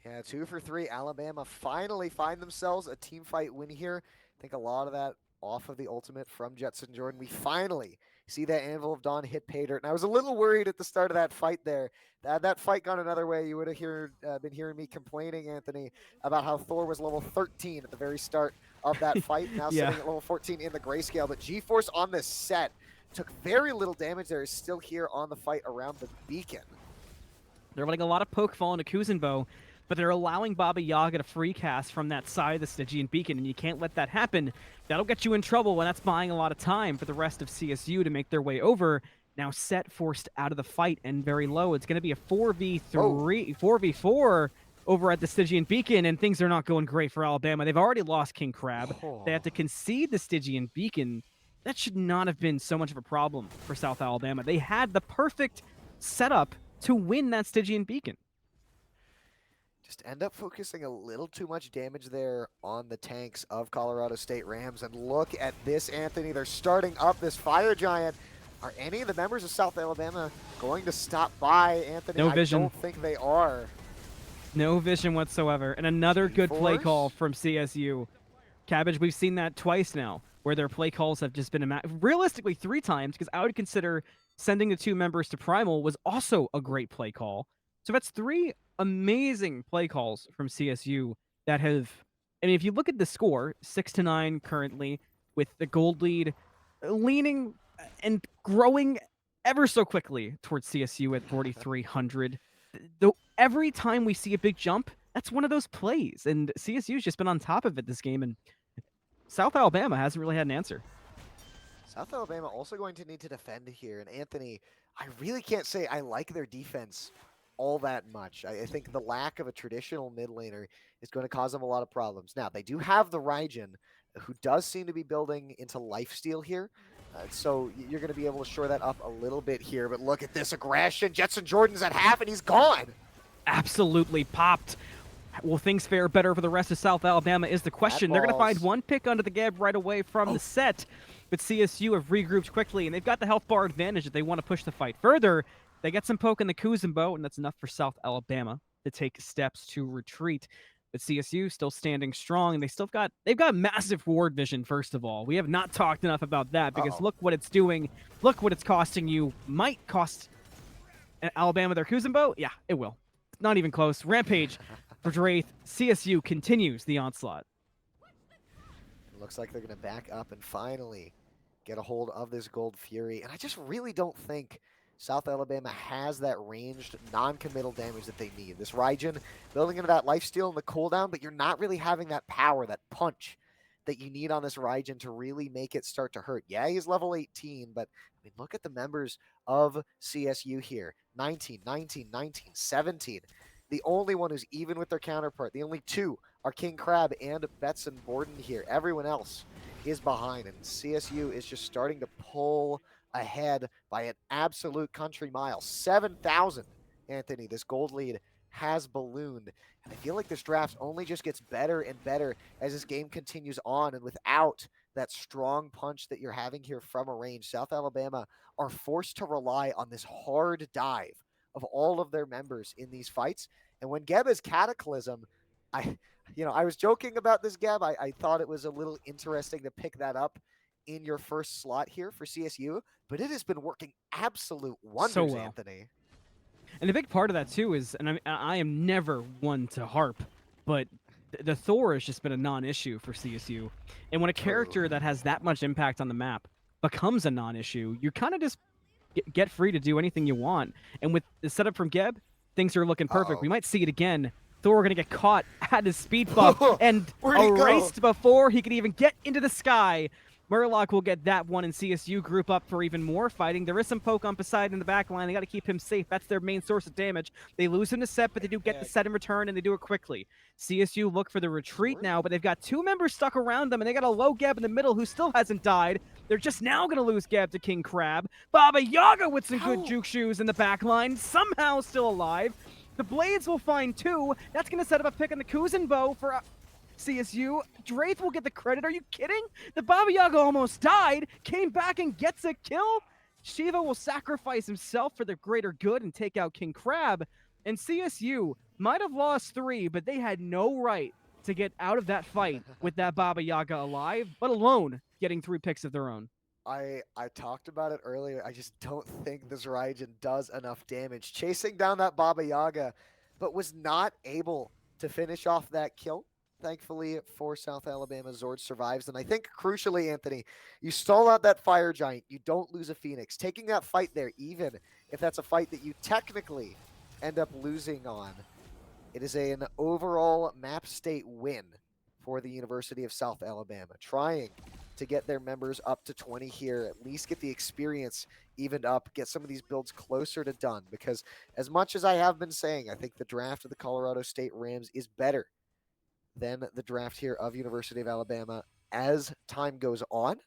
Yeah, 2 for 3. Alabama finally find themselves a team fight win here. I think a lot of that off of the ultimate from Jetson Jordan. We finally see that Anvil of Dawn hit pay dirt. And I was a little worried at the start of that fight there. That fight gone another way, you would have been hearing me complaining, Anthony, about how Thor was level 13 at the very start of that fight. Now sitting at level 14 in the grayscale. But G-Force on this Set took very little damage there, is still here on the fight around the beacon. They're letting a lot of poke fall into Kuzenbo, but they're allowing Baba Yaga to free cast from that side of the Stygian beacon, and you can't let that happen. That'll get you in trouble, and that's buying a lot of time for the rest of CSU to make their way over. Now Set forced out of the fight and very low. It's going to be a 4v3, 4v4 over at the Stygian beacon, and things are not going great for Alabama. They've already lost King Crab. They have to concede the Stygian beacon. That should not have been so much of a problem for South Alabama. They had the perfect setup to win that Stygian beacon. Just end up focusing a little too much damage there on the tanks of Colorado State Rams. And look at this, Anthony. They're starting up this Fire Giant. Are any of the members of South Alabama going to stop by, Anthony? No vision. I don't think they are. No vision whatsoever. And another good play Force? call from CSU. Cabbage, we've seen that twice now, where their play calls have just been realistically 3 times, because I would consider sending the 2 members to Primal was also a great play call. So that's 3 amazing play calls from CSU that have, I mean, if you look at the score, 6-9 currently, with the gold lead leaning and growing ever so quickly towards CSU at 4,300. Though every time we see a big jump, that's one of those plays, and CSU's just been on top of it this game, and South Alabama hasn't really had an answer. South Alabama also going to need to defend here. And Anthony, I really can't say I like their defense all that much. I think the lack of a traditional mid laner is going to cause them a lot of problems. Now, they do have the Raijin, who does seem to be building into lifesteal here. So you're going to be able to shore that up a little bit here. But look at this aggression. Jetson Jordan's at half, and he's gone. Absolutely popped. Will things fare better for the rest of South Alabama is the question. They're going to find one pick under the Geb right away from the set. But CSU have regrouped quickly, and they've got the health bar advantage if they want to push the fight further. They get some poke in the Kuzenbo, and that's enough for South Alabama to take steps to retreat. But CSU still standing strong, and they've got massive ward vision, first of all. We have not talked enough about that, because look what it's doing. Look what it's costing you. Might cost Alabama their Kuzenbo? Yeah, it will. It's not even close. Rampage for Draith. CSU continues the onslaught. It looks like they're going to back up and finally get a hold of this Gold Fury. And I just really don't think South Alabama has that ranged, non-committal damage that they need. This Raijin building into that lifesteal and the cooldown, but you're not really having that power, that punch that you need on this Raijin to really make it start to hurt. Yeah, he's level 18, but I mean, look at the members of CSU here. 19, 19, 19, 17. The only one who's even with their counterpart, the only 2 are King Crab and Betson Borden here. Everyone else is behind, and CSU is just starting to pull ahead by an absolute country mile. 7,000, Anthony. This gold lead has ballooned, and I feel like this draft only just gets better and better as this game continues on, and without that strong punch that you're having here from a range, South Alabama are forced to rely on this hard dive of all of their members in these fights. And when Geb is Cataclysm, I was joking about this, Geb. I thought it was a little interesting to pick that up in your first slot here for CSU, but it has been working absolute wonders, So well. Anthony. And a big part of that, too, is, and I am never one to harp, but the Thor has just been a non-issue for CSU. And when a character that has that much impact on the map becomes a non-issue, you kind of just get free to do anything you want. And with the setup from Geb, things are looking perfect. We might see it again. Thor going to get caught at his speed buff and erased before he could even get into the sky. Murloc will get that one, and CSU group up for even more fighting. There is some poke on Poseidon in the back line. They got to keep him safe. That's their main source of damage. They lose him to set, but they do get the set in return, and they do it quickly. CSU look for the retreat now, but they've got 2 members stuck around them, and they got a low Geb in the middle who still hasn't died. They're just now going to lose Geb to King Crab. Baba Yaga with some good juke shoes in the back line, somehow still alive. The Blades will find 2. That's going to set up a pick on the Kuzenbo for CSU. Draith will get the credit. Are you kidding? The Baba Yaga almost died, came back and gets a kill. Shiva will sacrifice himself for the greater good and take out King Crab. And CSU might have lost 3, but they had no right to get out of that fight with that Baba Yaga alive, but alone getting 3 picks of their own. I talked about it earlier. I just don't think this Raijin does enough damage. Chasing down that Baba Yaga, but was not able to finish off that kill. thankfully for South Alabama, Zord survives. And I think crucially, Anthony, you stall out that fire giant. You don't lose a Phoenix. Taking that fight there, even if that's a fight that you technically end up losing on, it is an overall map state win for the University of South Alabama, trying to get their members up to 20 here, at least get the experience evened up, get some of these builds closer to done. Because as much as I have been saying, I think the draft of the Colorado State Rams is better than the draft here of University of Alabama as time goes on.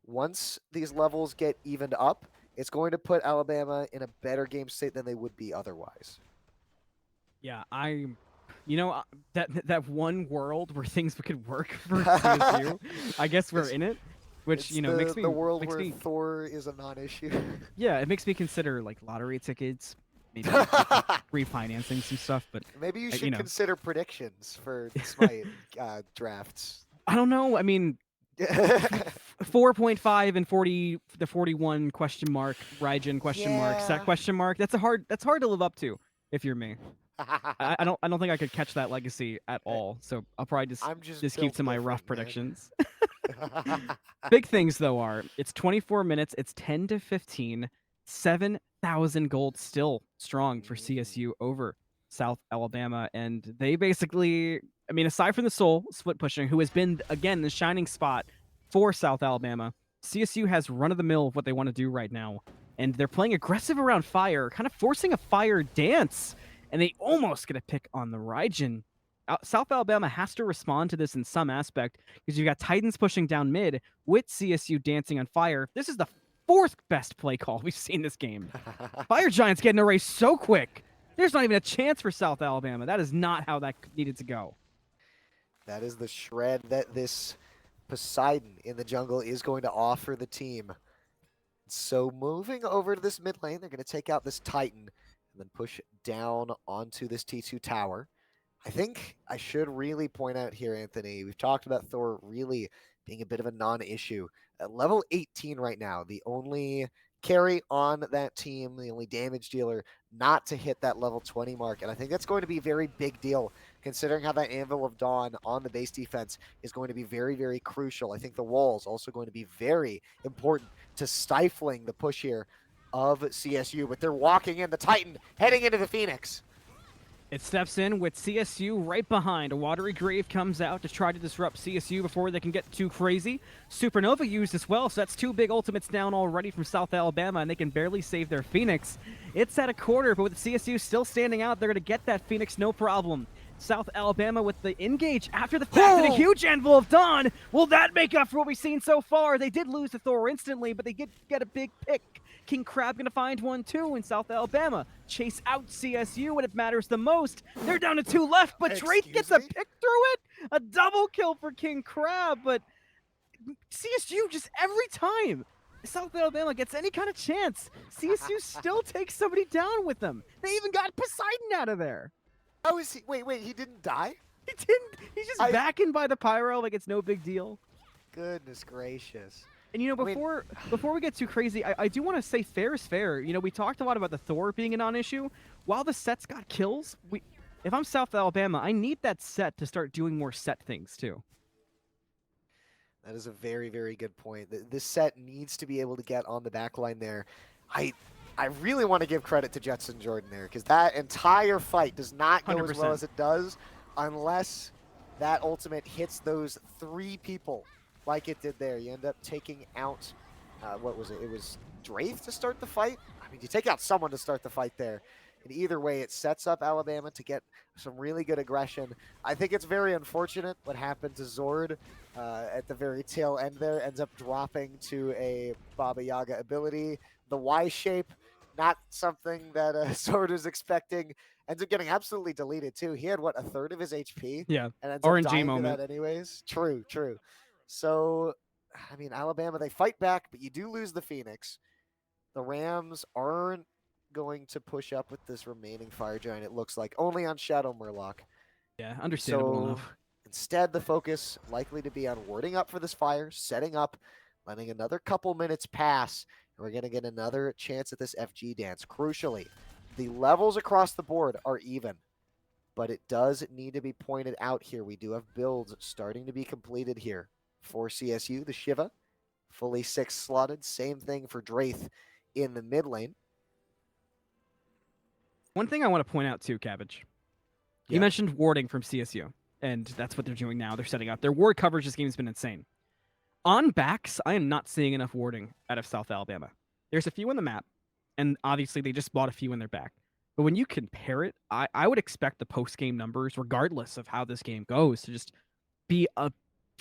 Once these levels get evened up, it's going to put Alabama in a better game state than they would be otherwise. Yeah, that one world where things could work for CSU. I guess we're in it, which It's makes me the world makes where me Thor is a non-issue. yeah, it makes me consider like lottery tickets, maybe refinancing some stuff. But Maybe you you should know. consider predictions for Smite drafts. I don't know. I mean, 4.5 and 40, the 41 question mark, Raijin question mark, Sec Yeah. question mark. That's hard to live up to if you're me. I don't think I could catch that legacy at all. So I'll probably I'm just just keep built to my rough different, man. predictions. Big things though are it's 24 minutes, it's 10 to 15, 7,000 gold still strong for CSU over South Alabama, and they basically, I mean, aside from the Soul split pushing, who has been again the shining spot for South Alabama, CSU has run of the mill of what they want to do right now, and they're playing aggressive around fire, kind of forcing a fire dance, and they almost get a pick on the Raijin. South Alabama has to respond to this in some aspect because you've got Titans pushing down mid with CSU dancing on fire. This is the fourth best play call we've seen this game. Fire Giants getting erased so quick. There's not even a chance for South Alabama. That is not how that needed to go. That is the shred that this Poseidon in the jungle is going to offer the team. So moving over to this mid lane, they're going to take out this Titan and then push down onto this T2 tower. I think I should really point out here, Anthony, we've talked about Thor really being a bit of a non-issue. At level 18 right now, the only carry on that team, the only damage dealer not to hit that level 20 mark. And I think that's going to be a very big deal considering how that Anvil of Dawn on the base defense is going to be very, very crucial. I think the wall's also going to be very important to stifling the push here of CSU, but they're walking in the Titan, heading into the Phoenix. It steps in with CSU right behind. A Watery Grave comes out to try to disrupt CSU before they can get too crazy. Supernova used as well, so that's two big ultimates down already from South Alabama, and they can barely save their Phoenix. It's at a quarter, but with CSU still standing out, they're going to get that Phoenix no problem. South Alabama with the engage after the fact and a huge Anvil of Dawn. Will that make up for what we've seen so far? They did lose to Thor instantly, but they did get a big pick. King Crab gonna find one too in South Alabama. Chase out CSU when it matters the most. They're down to two left, but Drake gets a pick through it. A double kill for King Crab, but CSU just every time South Alabama gets any kind of chance, CSU still takes somebody down with them. They even got Poseidon out of there. How is he? Wait, he didn't die? He didn't. He's just back in by the pyro like it's no big deal. Goodness gracious. And before we get too crazy, I do want to say fair is fair. We talked a lot about the Thor being a non-issue. While the sets got kills, if I'm South Alabama, I need that set to start doing more set things too. That is a very, very good point. This set needs to be able to get on the back line there. I really want to give credit to Jetson Jordan there, because that entire fight does not go 100%. as well as it does unless that ultimate hits those three people like it did there. You end up taking out, what was it? It was Draith to start the fight? I mean, you take out someone to start the fight there. And either way, it sets up Alabama to get some really good aggression. I think it's very unfortunate what happened to Zord at the very tail end there. Ends up dropping to a Baba Yaga ability. The Y shape, not something that Zord was expecting. Ends up getting absolutely deleted too. He had, what, a third of his HP? Yeah, And ends up RNG dying moment. to that anyways. True. So, I mean, Alabama, they fight back, but you do lose the Phoenix. The Rams aren't going to push up with this remaining Fire Giant, it looks like, only on Shadow Murloc. Yeah, understandable So enough. instead, the focus likely to be on warding up for this fire, setting up, letting another couple minutes pass, and we're going to get another chance at this FG dance. Crucially, the levels across the board are even. but it does need to be pointed out here. We do have builds starting to be completed here for CSU. The Shiva, fully 6 slotted. Same thing for Draith in the mid lane. One thing I want to point out too, Cabbage. You Yeah. mentioned warding from CSU, and that's what they're doing now. They're setting up. Their ward coverage this game has been insane. On backs, I am not seeing enough warding out of South Alabama. There's a few on the map, and obviously they just bought a few in their back. But when you compare it, I would expect the post-game numbers, regardless of how this game goes, to just be a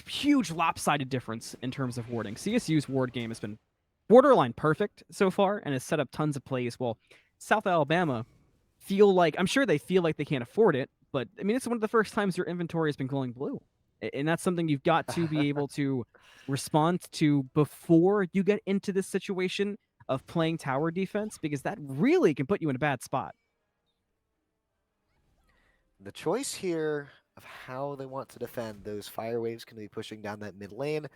huge lopsided difference in terms of warding. CSU's ward game has been borderline perfect so far and has set up tons of plays. Well, South Alabama I'm sure they feel like they can't afford it, but I mean, it's one of the first times your inventory has been glowing blue. And that's something you've got to be able to respond to before you get into this situation of playing tower defense, because that really can put you in a bad spot. The choice here of how they want to defend, those fire waves can be pushing down that mid lane.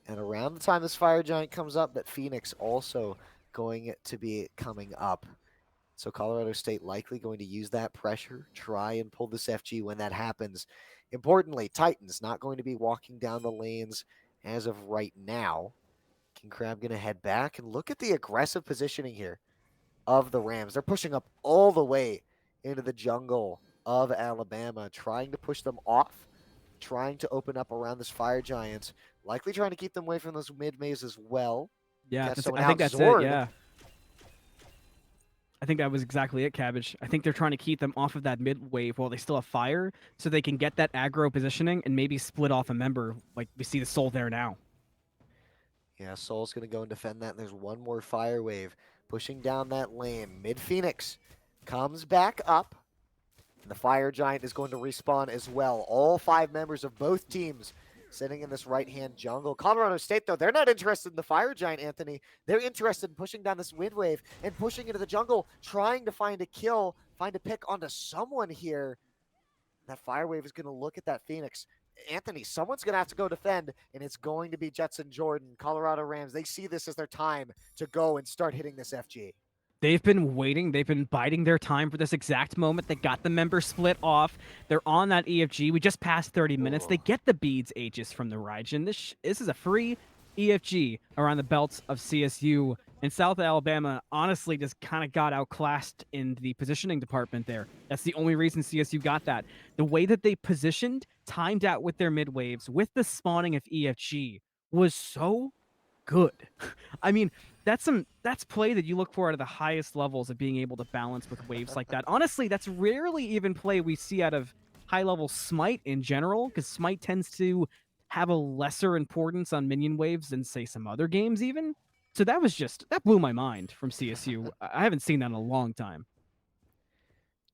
And around the time this fire giant comes up, that Phoenix also going to be coming up. So Colorado State likely going to use that pressure, try and pull this FG when that happens. Importantly, Titans not going to be walking down the lanes as of right now. King Crab going to head back and look at the aggressive positioning here of the Rams. They're pushing up all the way into the jungle of Alabama, trying to push them off, trying to open up around this fire giant, likely trying to keep them away from those mid maze as well. Yeah, Cast someone I out. think that's Zord. it. Yeah. I think that was exactly it, Cabbage. I think they're trying to keep them off of that mid wave while they still have fire, so they can get that aggro positioning and maybe split off a member, like we see the Soul there now. Yeah, Soul's going to go and defend that, and there's one more fire wave pushing down that lane. Mid Phoenix comes back up, and the fire giant is going to respawn as well. All 5 members of both teams sitting in this right-hand jungle. Colorado State, though, they're not interested in the fire giant, Anthony. They're interested in pushing down this wind wave and pushing into the jungle, trying to find a kill, find a pick onto someone here. That fire wave is going to look at that Phoenix. Anthony, someone's going to have to go defend, and it's going to be Jetson Jordan. Colorado Rams, they see this as their time to go and start hitting this FG. They've been waiting. They've been biding their time for this exact moment. They got the member split off. They're on that EFG. We just passed 30 minutes. They get the beads Aegis from the Raijin. This is a free EFG around the belts of CSU. And South Alabama honestly just kind of got outclassed in the positioning department there. That's the only reason CSU got that. The way that they positioned, timed out with their mid waves, with the spawning of EFG, was so good. I mean, that's play that you look for at the highest levels of being able to balance with waves like that. Honestly, that's rarely even play we see out of high-level Smite in general, because Smite tends to have a lesser importance on minion waves than, say, some other games even. So that blew my mind from CSU. I haven't seen that in a long time.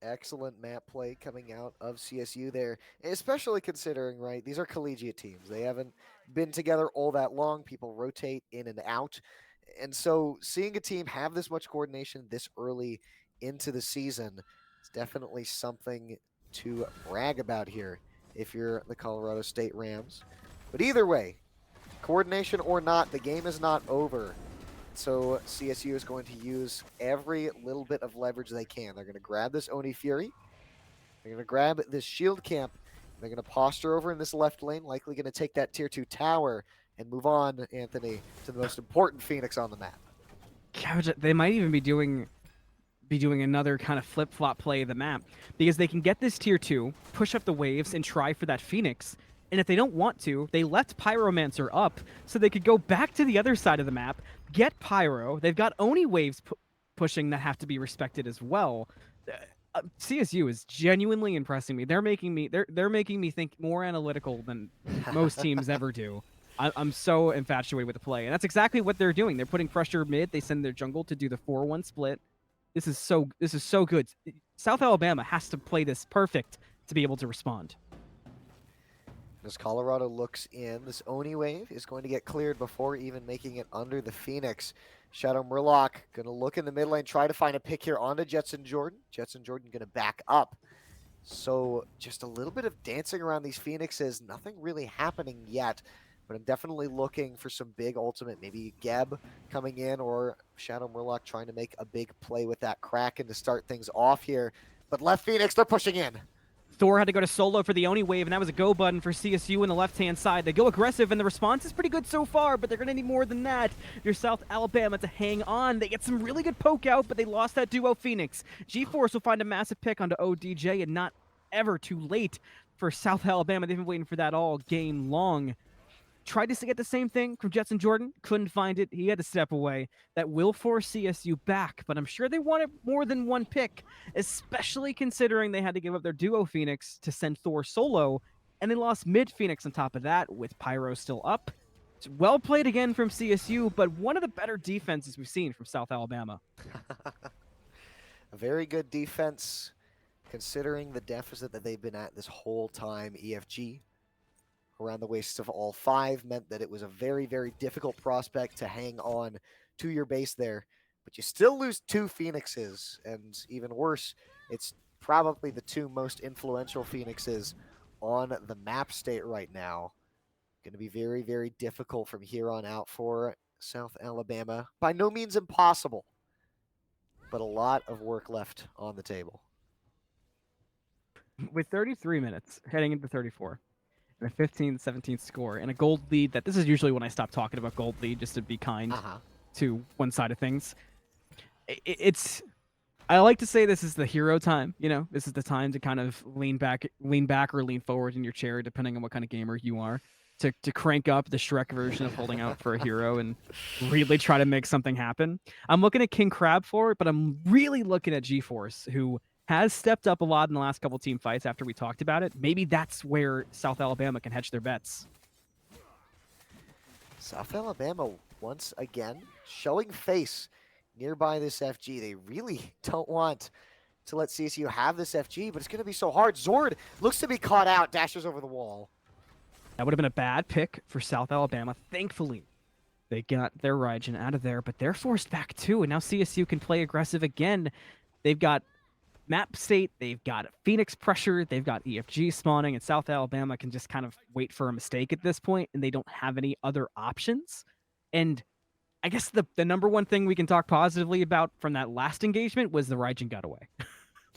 Excellent map play coming out of CSU there, especially considering, right, these are collegiate teams. They haven't been together all that long. People rotate in and out. And so seeing a team have this much coordination this early into the season is definitely something to brag about here if you're the Colorado State Rams. But either way, coordination or not, the game is not over. So CSU is going to use every little bit of leverage they can. They're going to grab this Oni Fury. They're going to grab this shield camp. They're going to posture over in this left lane, likely going to take that tier 2 tower and move on, Anthony, to the most important Phoenix on the map. They might even be doing another kind of flip-flop play of the map, because they can get this tier 2, push up the waves, and try for that Phoenix. And if they don't want to, they left Pyromancer up so they could go back to the other side of the map, get Pyro. They've got Oni waves pushing that have to be respected as well. CSU is genuinely impressing me. They're making me think more analytical than most teams ever do. I'm so infatuated with the play, and that's exactly what they're doing. They're putting pressure mid. They send their jungle to do the 4-1 split. This is so good. South Alabama has to play this perfect to be able to respond. As Colorado looks in, this Oni wave is going to get cleared before even making it under the Phoenix. Shadow Murloc going to look in the mid lane, try to find a pick here onto Jetson Jordan. Jetson Jordan going to back up. So just a little bit of dancing around these Phoenixes. Nothing really happening yet, but I'm definitely looking for some big ultimate. Maybe Geb coming in or Shadow Murloc trying to make a big play with that Kraken to start things off here. But left Phoenix, they're pushing in. Thor had to go to solo for the Oni wave, and that was a go button for CSU on the left-hand side. They go aggressive, and the response is pretty good so far, but they're going to need more than that. Your South Alabama to hang on. They get some really good poke out, but they lost that duo Phoenix. G-Force will find a massive pick onto ODJ, and not ever too late for South Alabama. They've been waiting for that all game long. Tried to get the same thing from Jetson Jordan. Couldn't find it. He had to step away. That will force CSU back, but I'm sure they wanted more than one pick, especially considering they had to give up their duo Phoenix to send Thor solo, and they lost mid Phoenix on top of that with Pyro still up. It's well played again from CSU, but one of the better defenses we've seen from South Alabama. A very good defense, considering the deficit that they've been at this whole time. EFG around the waists of all five meant that it was a very, very difficult prospect to hang on to your base there. But you still lose two Phoenixes, and even worse, it's probably the two most influential Phoenixes on the map state right now. Going to be very, very difficult from here on out for South Alabama. By no means impossible, but a lot of work left on the table. With 33 minutes heading into 34. And a 15-17 score and a gold lead that this is usually when I stop talking about gold lead just to be kind to one side of things. I like to say this is the hero time, this is the time to kind of lean back or lean forward in your chair, depending on what kind of gamer you are, to crank up the Shrek version of holding out for a hero and really try to make something happen. I'm looking at King Crab for it, but I'm really looking at G-Force, who has stepped up a lot in the last couple team fights after we talked about it. Maybe that's where South Alabama can hedge their bets. South Alabama, once again, showing face nearby this FG. They really don't want to let CSU have this FG, but it's going to be so hard. Zord looks to be caught out, dashes over the wall. That would have been a bad pick for South Alabama. Thankfully, they got their Raijin out of there, but they're forced back too, and now CSU can play aggressive again. They've got map state, they've got Phoenix pressure, they've got EFG spawning, and South Alabama can just kind of wait for a mistake at this point, and they don't have any other options. And I guess the number one thing we can talk positively about from that last engagement was the Raijin got away.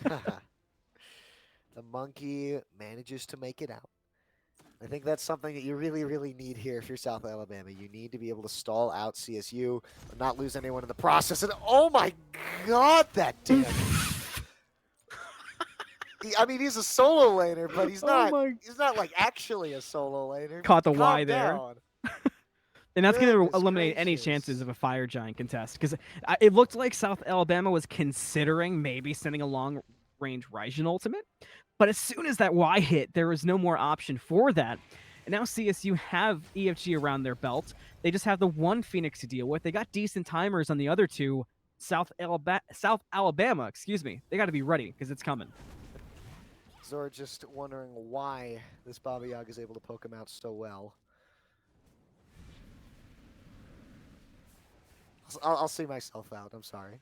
The monkey manages to make it out. I think that's something that you really, really need here if you're South Alabama. You need to be able to stall out CSU, but not lose anyone in the process. And oh my god, that damage! I mean, he's a solo laner, but he's not. He's not like actually a solo laner. Caught the Calm Y there. down. And that's going to Goodness eliminate any gracious. chances of a Fire Giant contest, because it looked like South Alabama was considering maybe sending a long-range Raijin ultimate, but as soon as that Y hit, there was no more option for that. And now CSU have EFG around their belt. They just have the one Phoenix to deal with. They got decent timers on the other two. South Alabama, they got to be ready, because it's coming. Zord just wondering why this Baba Yaga is able to poke him out so well. I'll see myself out. I'm sorry.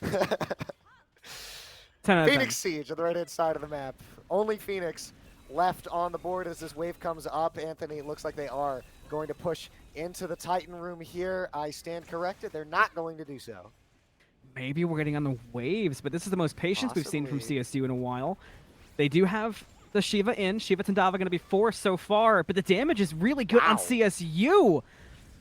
10 out of 10. Phoenix Siege on the right-hand side of the map. Only Phoenix left on the board as this wave comes up. Anthony, it looks like they are going to push into the Titan room here. I stand corrected. They're not going to do so. Maybe we're getting on the waves, but this is the most patience we've seen from Possibly. CSU in a while. They do have the Shiva in. Shiva Tandava going to be forced so far, but the damage is really good on Wow. CSU.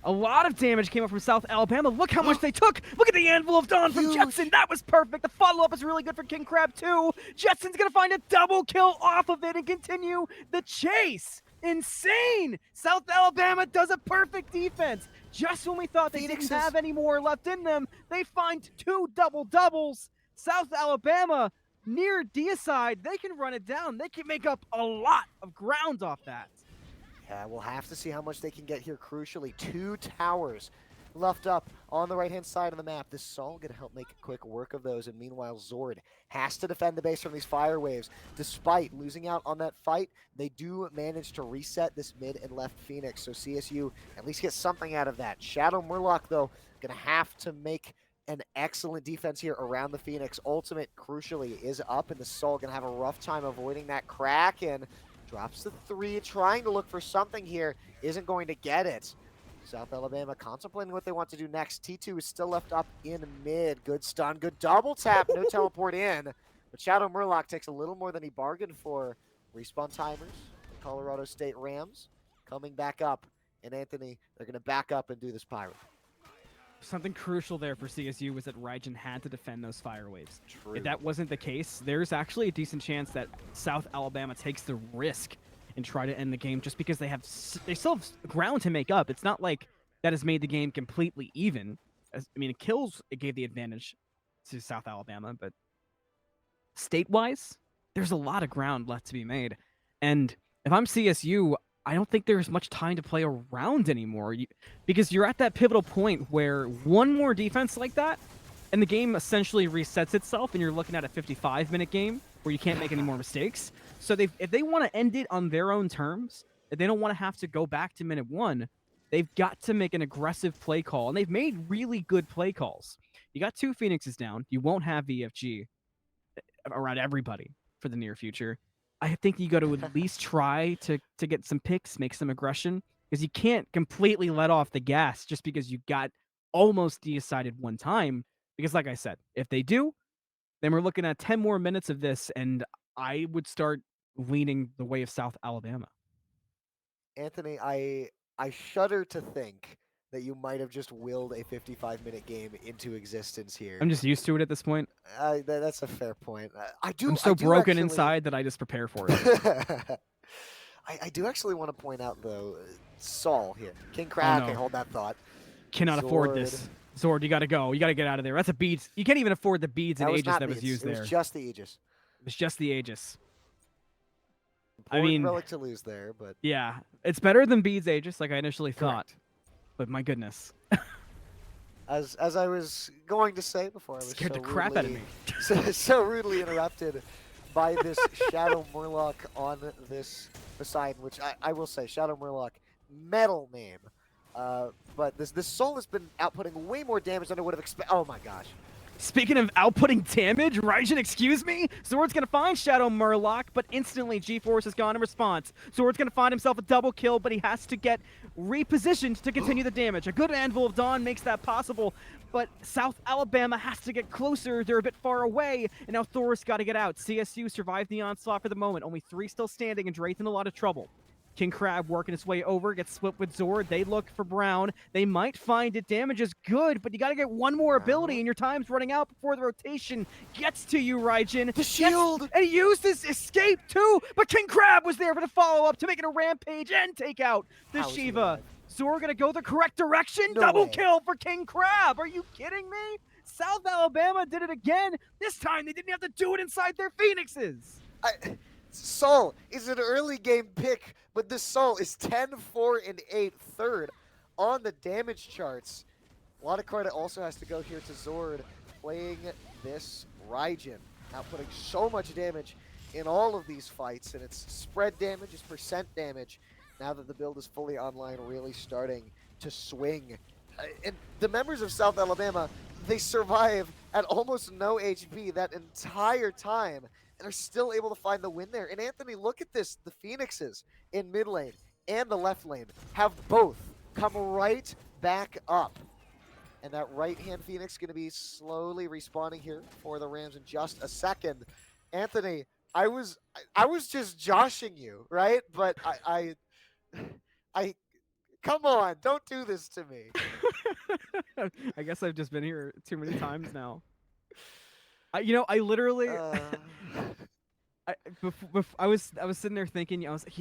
A lot of damage came up from South Alabama. Look how much they took. Look at the Anvil of Dawn from Huge. Jetson. That was perfect. The follow-up is really good for King Crab, too. Jetson's going to find a double kill off of it and continue the chase. Insane. South Alabama does a perfect defense. Just when we thought they Phoenix didn't is- have any more left in them, they find two double-doubles. South Alabama, near deicide, they can run it down. They can make up a lot of ground off that. Yeah, we'll have to see how much they can get here. Crucially, two towers left up on the right-hand side of the map. This is all going to help make quick work of those. And meanwhile, Zord has to defend the base from these fire waves. Despite losing out on that fight, they do manage to reset this mid and left Phoenix. So CSU at least gets something out of that. Shadow Murloc, though, going to have to make an excellent defense here around the Phoenix. Ultimate, crucially, is up, and the Soul going to have a rough time avoiding that crack. And drops the 3, trying to look for something here. Isn't going to get it. South Alabama contemplating what they want to do next. T2 is still left up in mid. Good stun, good double tap, no teleport in. But Shadow Murloc takes a little more than he bargained for. Respawn timers, the Colorado State Rams, coming back up. And Anthony, they're going to back up and do this Pyro. Something crucial there for CSU was that Raijin had to defend those fire waves. True. If that wasn't the case, there's actually a decent chance that South Alabama takes the risk and try to end the game just because they still have ground to make up. It's not like that has made the game completely even. I mean, it gave the advantage to South Alabama, but state-wise, there's a lot of ground left to be made. And if I'm CSU, I don't think there's much time to play around anymore because you're at that pivotal point where one more defense like that and the game essentially resets itself and you're looking at a 55-minute game where you can't make any more mistakes. So if they want to end it on their own terms, if they don't want to have to go back to minute 1, they've got to make an aggressive play call. And they've made really good play calls. You got 2 Phoenixes down. You won't have VFG around everybody for the near future. I think you got to at least try to get some picks, make some aggression, because you can't completely let off the gas just because you got almost decided one time. Because like I said, if they do, then we're looking at 10 more minutes of this, and I would start leaning the way of South Alabama. Anthony, I shudder to think that you might have just willed a 55-minute game into existence here. I'm just used to it at this point. That's a fair point. I'm so broken inside that I just prepare for it. I do actually want to point out, though, Saul here. King Crab, no. okay, hold that thought. Cannot afford this. Zord, you got to go. You got to get out of there. That's a beads. You can't even afford the beads and Aegis that was used there. It was just the Aegis. It was just the Aegis. Important I mean, relic to lose there, but yeah, it's better than beads Aegis, like I initially thought. But my goodness. As I was going to say before, I was scared the crap out of me. so rudely interrupted by this Shadow Murloc on this Poseidon, which I will say, Shadow Murloc, metal name. But this Soul has been outputting way more damage than I would have expected. Oh my gosh. Speaking of outputting damage, Raijin, excuse me? Zord's gonna find Shadow Murloc, but instantly G-Force is gone in response. Zord's gonna find himself a double kill, but he has to get repositioned to continue the damage. A good Anvil of Dawn makes that possible, but South Alabama has to get closer. They're a bit far away, and now Thor's gotta get out. CSU survived the onslaught for the moment. Only 3 still standing, and Drake's in a lot of trouble. King Crab working his way over, gets split with Zord. They look for Brown. They might find it. Damage is good, but you got to get one more ability, and your time's running out before the rotation gets to you, Raijin. The shield! And he used his escape, too, but King Crab was there for the follow-up to make it a rampage and take out the Shiva. Zord going to go the correct direction. No Double way. kill for King Crab. Are you kidding me? South Alabama did it again. This time, they didn't have to do it inside their Phoenixes. Soul is an early game pick, but this Soul is 10-4-8 third on the damage charts. A lot of credit also has to go here to Zord playing this Raijin, outputting so much damage in all of these fights, and it's spread damage, it's percent damage. Now that the build is fully online, really starting to swing. And the members of South Alabama, they survive at almost no HP that entire time, and are still able to find the win there. And Anthony, look at this. The Phoenixes in mid lane and the left lane have both come right back up. And that right-hand Phoenix going to be slowly respawning here for the Rams in just a second. Anthony, I was just joshing you, right? But I come on, don't do this to me. I guess I've just been here too many times now. I literally, I was sitting there thinking, I was like,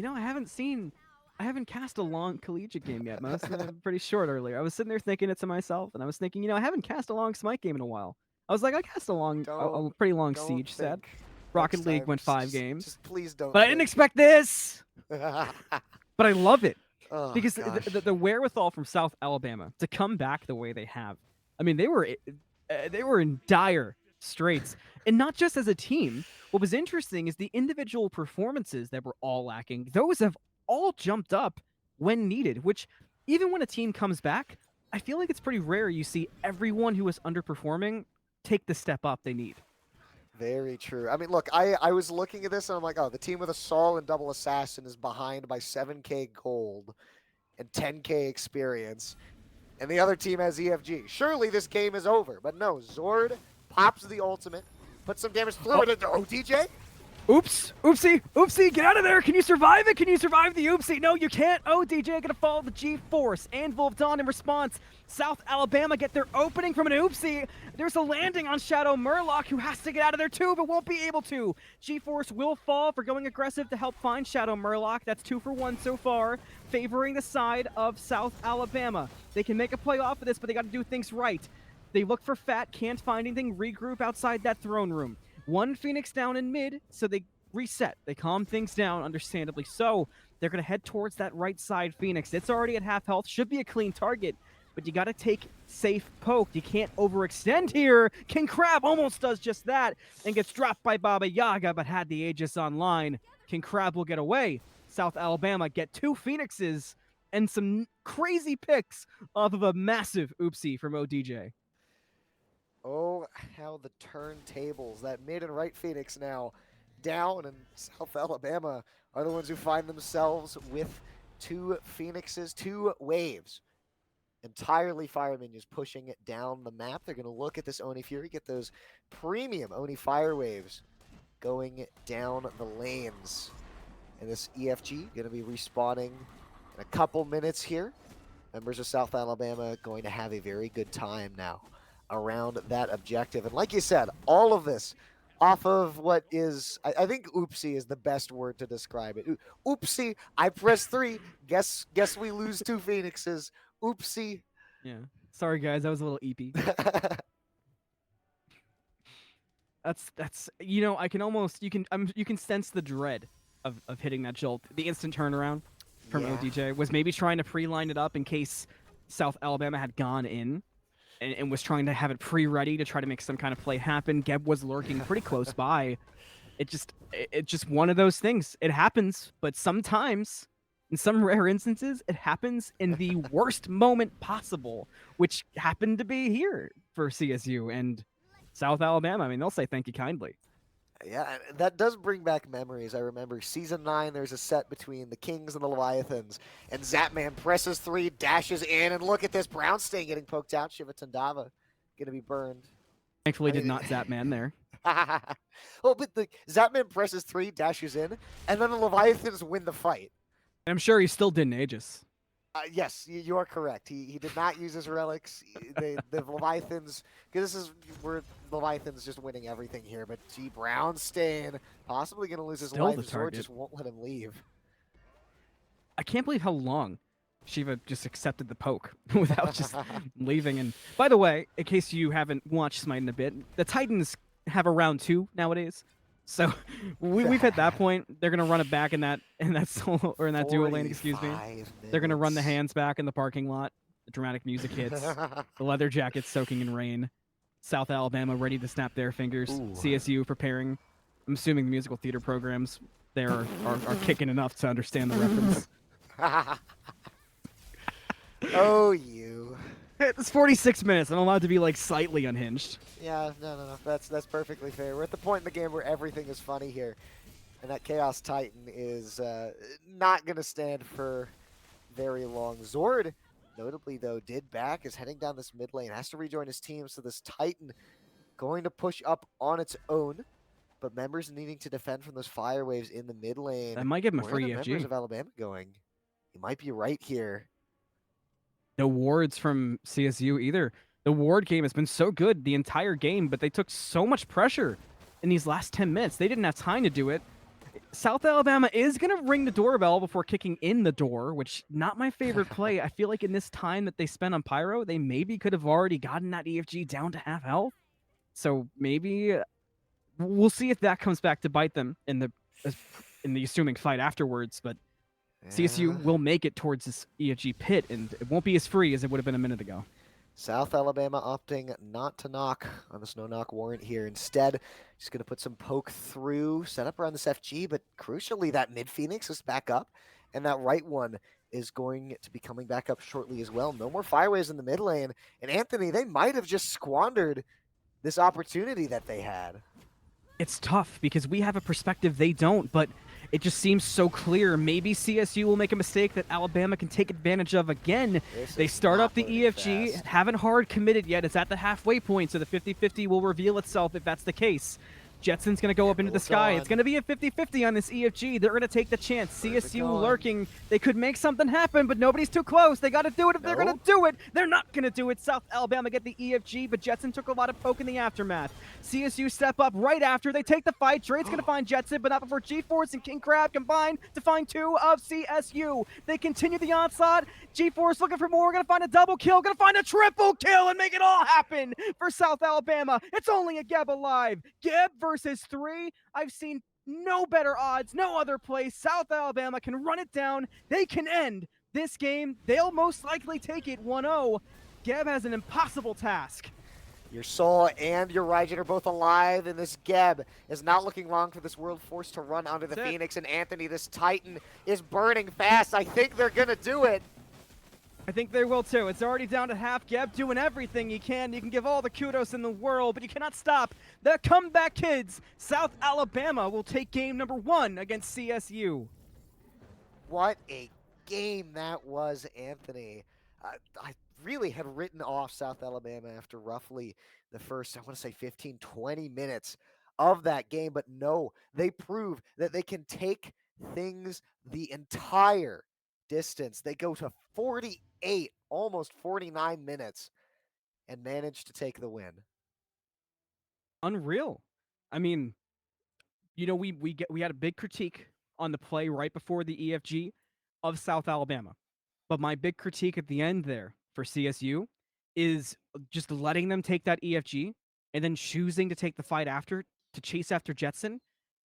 I haven't cast a long collegiate game yet. Most of them are pretty short earlier. I was sitting there thinking it to myself, and I was thinking, I haven't cast a long Smite game in a while. I was like, I cast a pretty long Siege set. Rocket League went 5 games. Just please don't. But I didn't expect this. But I love it. Oh, because the wherewithal from South Alabama to come back the way they have, I mean, they were in dire straits, and not just as a team. What was interesting is the individual performances that were all lacking. Those have all jumped up when needed, which even when a team comes back, I feel like it's pretty rare you see everyone who is underperforming take the step up they need. Very true. I mean, look, I was looking at this and I'm like, oh, the team with a Saul and double assassin is behind by 7k gold and 10k experience, and the other team has EFG. Surely this game is over, but no, Zord pops the ultimate, Put some damage through it into ODJ. Oops, oopsie, oopsie, get out of there. Can you survive it? Can you survive the oopsie? No, you can't. Oh, DJ gonna follow the G-Force. Anvil of Dawn in response. South Alabama get their opening from an oopsie. There's a landing on Shadow Murloc, who has to get out of there too, but won't be able to. G-Force will fall for going aggressive to help find Shadow Murloc. That's 2 for 1 so far, favoring the side of South Alabama. They can make a play off of this, but they gotta do things right. They look for Fat, can't find anything, regroup outside that throne room. 1 Phoenix down in mid, so they reset. They calm things down, understandably so. They're going to head towards that right side Phoenix. It's already at half health, should be a clean target, but you got to take safe poke. You can't overextend here. King Crab almost does just that and gets dropped by Baba Yaga, but had the Aegis online. King Crab will get away. South Alabama get 2 Phoenixes and some crazy picks off of a massive oopsie from ODJ. Oh, how the turntables. That mid and right Phoenix now down, and South Alabama are the ones who find themselves with 2 Phoenixes, 2 waves. Entirely Fire Minions pushing it down the map. They're going to look at this Oni Fury, get those premium Oni Fire Waves going down the lanes. And this EFG going to be respawning in a couple minutes here. Members of South Alabama going to have a very good time now around that objective. And like you said, all of this off of what is, I think oopsie is the best word to describe it. Oopsie, I press 3, guess we lose 2 Phoenixes. Oopsie. Yeah. Sorry guys, that was a little eepy. That's you know, I can almost you can sense the dread of hitting that jolt. The instant turnaround from ODJ was maybe trying to pre-line it up in case South Alabama had gone in. And was trying to have it pre-ready to try to make some kind of play happen. Geb was lurking pretty close by. It's just one of those things. It happens, but sometimes, in some rare instances, it happens in the worst moment possible, which happened to be here for CSU and South Alabama. I mean, they'll say thank you kindly. Yeah, that does bring back memories. I remember Season 9, there's a set between the Kings and the Leviathans, and Zapman presses 3, dashes in, and look at this, Brownstain getting poked out, Shiva Tandava going to be burned. Thankfully did not Zapman there. Well, but the Zapman presses 3, dashes in, and then the Leviathans win the fight. And I'm sure he still didn't Aegis. Yes, you are correct. He did not use his relics. The Leviathans, because this is where Leviathan's just winning everything here. But G Brownstain possibly going to lose his life. Zord just won't let him leave. I can't believe how long Shiva just accepted the poke without just leaving. And by the way, in case you haven't watched Smite in a bit, the Titans have a round 2 nowadays. So we've hit that point. They're gonna run it back in that solo or in that duo lane. Excuse me. They're gonna run the hands back in the parking lot. The dramatic music hits. The leather jackets soaking in rain. South Alabama ready to snap their fingers. Ooh. CSU preparing. I'm assuming the musical theater programs there are kicking enough to understand the reference. Oh, you. It's 46 minutes. I'm allowed to be like slightly unhinged. Yeah, no. That's perfectly fair. We're at the point in the game where everything is funny here. And that Chaos Titan is not going to stand for very long. Zord, notably, though, did back, is heading down this mid lane, has to rejoin his team, so this Titan going to push up on its own. But members needing to defend from those fire waves in the mid lane. That might give him a Where free are the EFG. members of Alabama going? You might be right here. No wards from CSU either. The ward game has been so good the entire game, but they took so much pressure in these last 10 minutes. They didn't have time to do it. South Alabama is going to ring the doorbell before kicking in the door, which not my favorite play. I feel like in this time that they spent on Pyro, they maybe could have already gotten that EFG down to half health. So maybe we'll see if that comes back to bite them in the assuming fight afterwards, but CSU will make it towards this EFG pit, and it won't be as free as it would have been a minute ago. South Alabama opting not to knock on this no-knock warrant here. Instead, just going to put some poke through, set up around this FG, but crucially, that mid-Phoenix is back up, and that right one is going to be coming back up shortly as well. No more fireways in the mid lane, and Anthony, they might have just squandered this opportunity that they had. It's tough because we have a perspective they don't, but it just seems so clear. Maybe CSU will make a mistake that Alabama can take advantage of again. They start up the EFG, haven't hard committed yet. It's at the halfway point, so the 50-50 will reveal itself if that's the case. Jetson's going to go up into the sky. It's going to be a 50-50 on this EFG. They're going to take the chance. CSU lurking. They could make something happen, but nobody's too close. They got to do it if they're going to do it. They're not going to do it. South Alabama get the EFG, but Jetson took a lot of poke in the aftermath. CSU step up right after. They take the fight. Drake's going to find Jetson, but not before G-Force and King Crab combine to find 2 of CSU. They continue the onslaught. G-Force looking for more. Going to find a double kill. Going to find a triple kill and make it all happen for South Alabama. It's only a Geb alive. Geb versus 3. I've seen no better odds, no other place. South Alabama can run it down. They can end this game. They'll most likely take it 1-0. Geb has an impossible task. Your Soul and your Raijin are both alive, and this Geb is not looking long for this World Force to run onto the Phoenix. And Anthony, this Titan is burning fast. I think they're going to do it. I think they will too. It's already down to half. Geb doing everything he can. You can give all the kudos in the world, but you cannot stop the comeback kids. South Alabama will take game number 1 against CSU. What a game that was, Anthony. I really had written off South Alabama after roughly the first, I want to say 15, 20 minutes of that game, but no, they prove that they can take things the entire distance. They go to 48, almost 49 minutes, and manage to take the win. Unreal. I mean, you know, we had a big critique on the play right before the EFG of South Alabama. But my big critique at the end there for CSU is just letting them take that EFG and then choosing to take the fight after to chase after Jetson.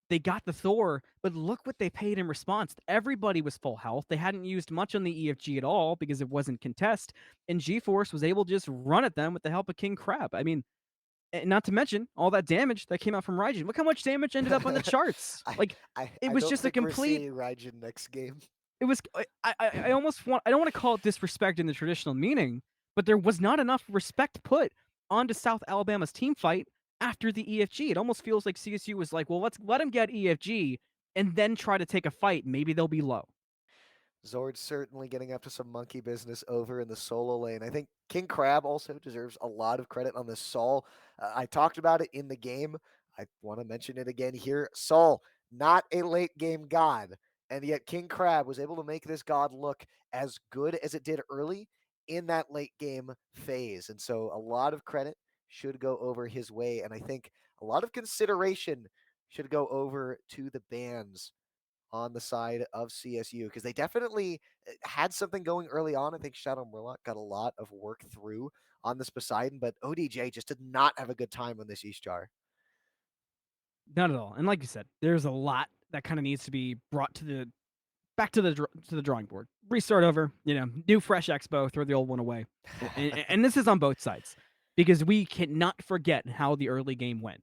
They got the Thor, but look what they paid in response. Everybody was full health. They hadn't used much on the EFG at all because it wasn't contest. And G-Force was able to just run at them with the help of King Crab. I mean, not to mention all that damage that came out from Raijin. Look how much damage ended up on the charts. It was just a complete Raijin next game. It was I almost want, I don't want to call it disrespect in the traditional meaning, but there was not enough respect put onto South Alabama's team fight after the EFG. It almost feels like CSU was like, well, let's let him get EFG and then try to take a fight. Maybe they'll be low. Zord's certainly getting up to some monkey business over in the solo lane. I think King Crab also deserves a lot of credit on this Sol. I talked about it in the game. I want to mention it again here. Sol, not a late game god. And yet King Crab was able to make this god look as good as it did early in that late game phase. And so a lot of credit should go over his way. And I think a lot of consideration should go over to the bans on the side of CSU because they definitely had something going early on. I think Shadow Murloc got a lot of work through on this Poseidon, but ODJ just did not have a good time on this East Jar. Not at all. And like you said, there's a lot that kind of needs to be brought to the back to the drawing board. Restart over, you know, new fresh expo, throw the old one away. And this is on both sides because we cannot forget how the early game went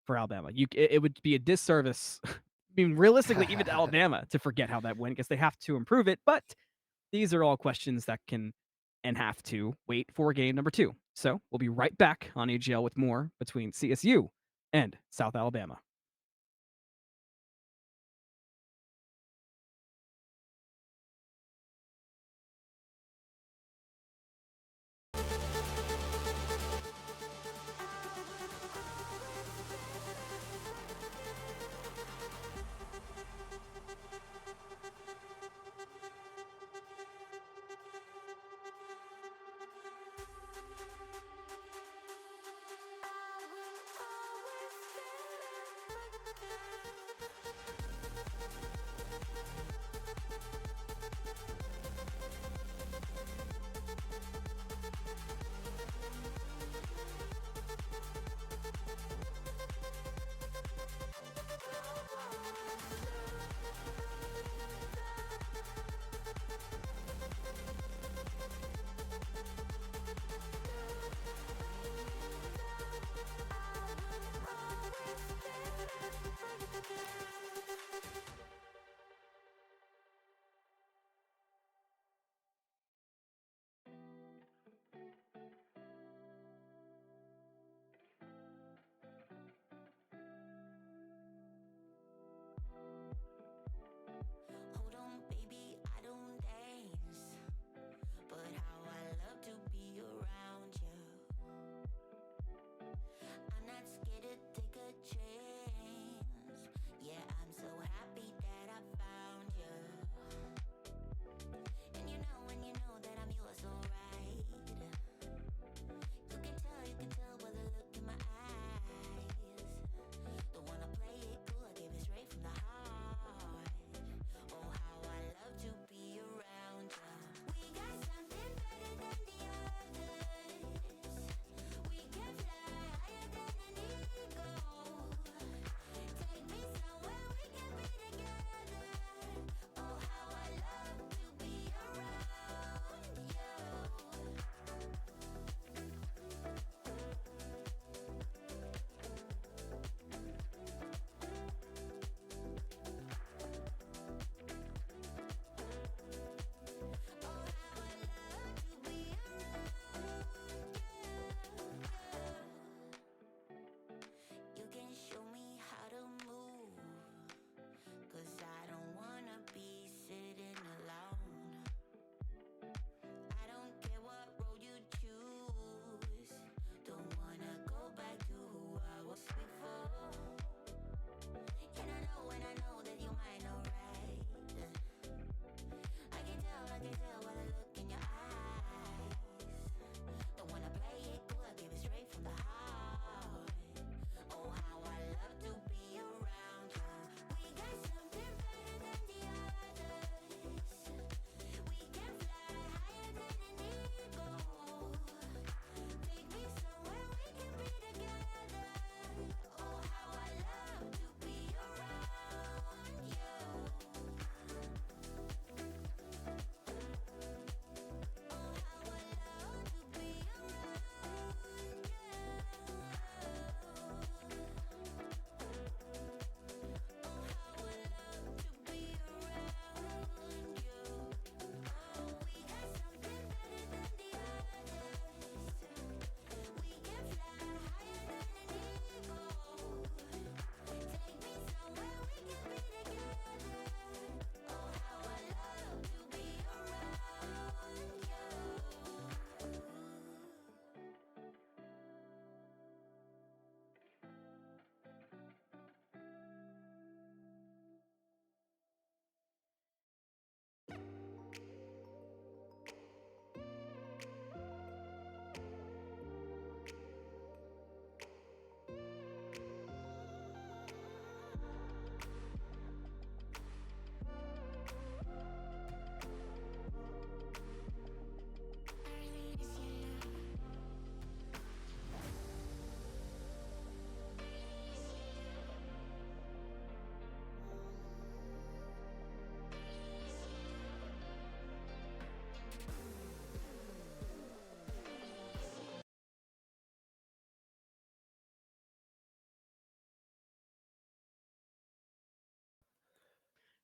for Alabama. It would be a disservice, I mean, realistically, even to Alabama to forget how that went because they have to improve it. But these are all questions that can and have to wait for game number 2. So we'll be right back on AGL with more between CSU and South Alabama.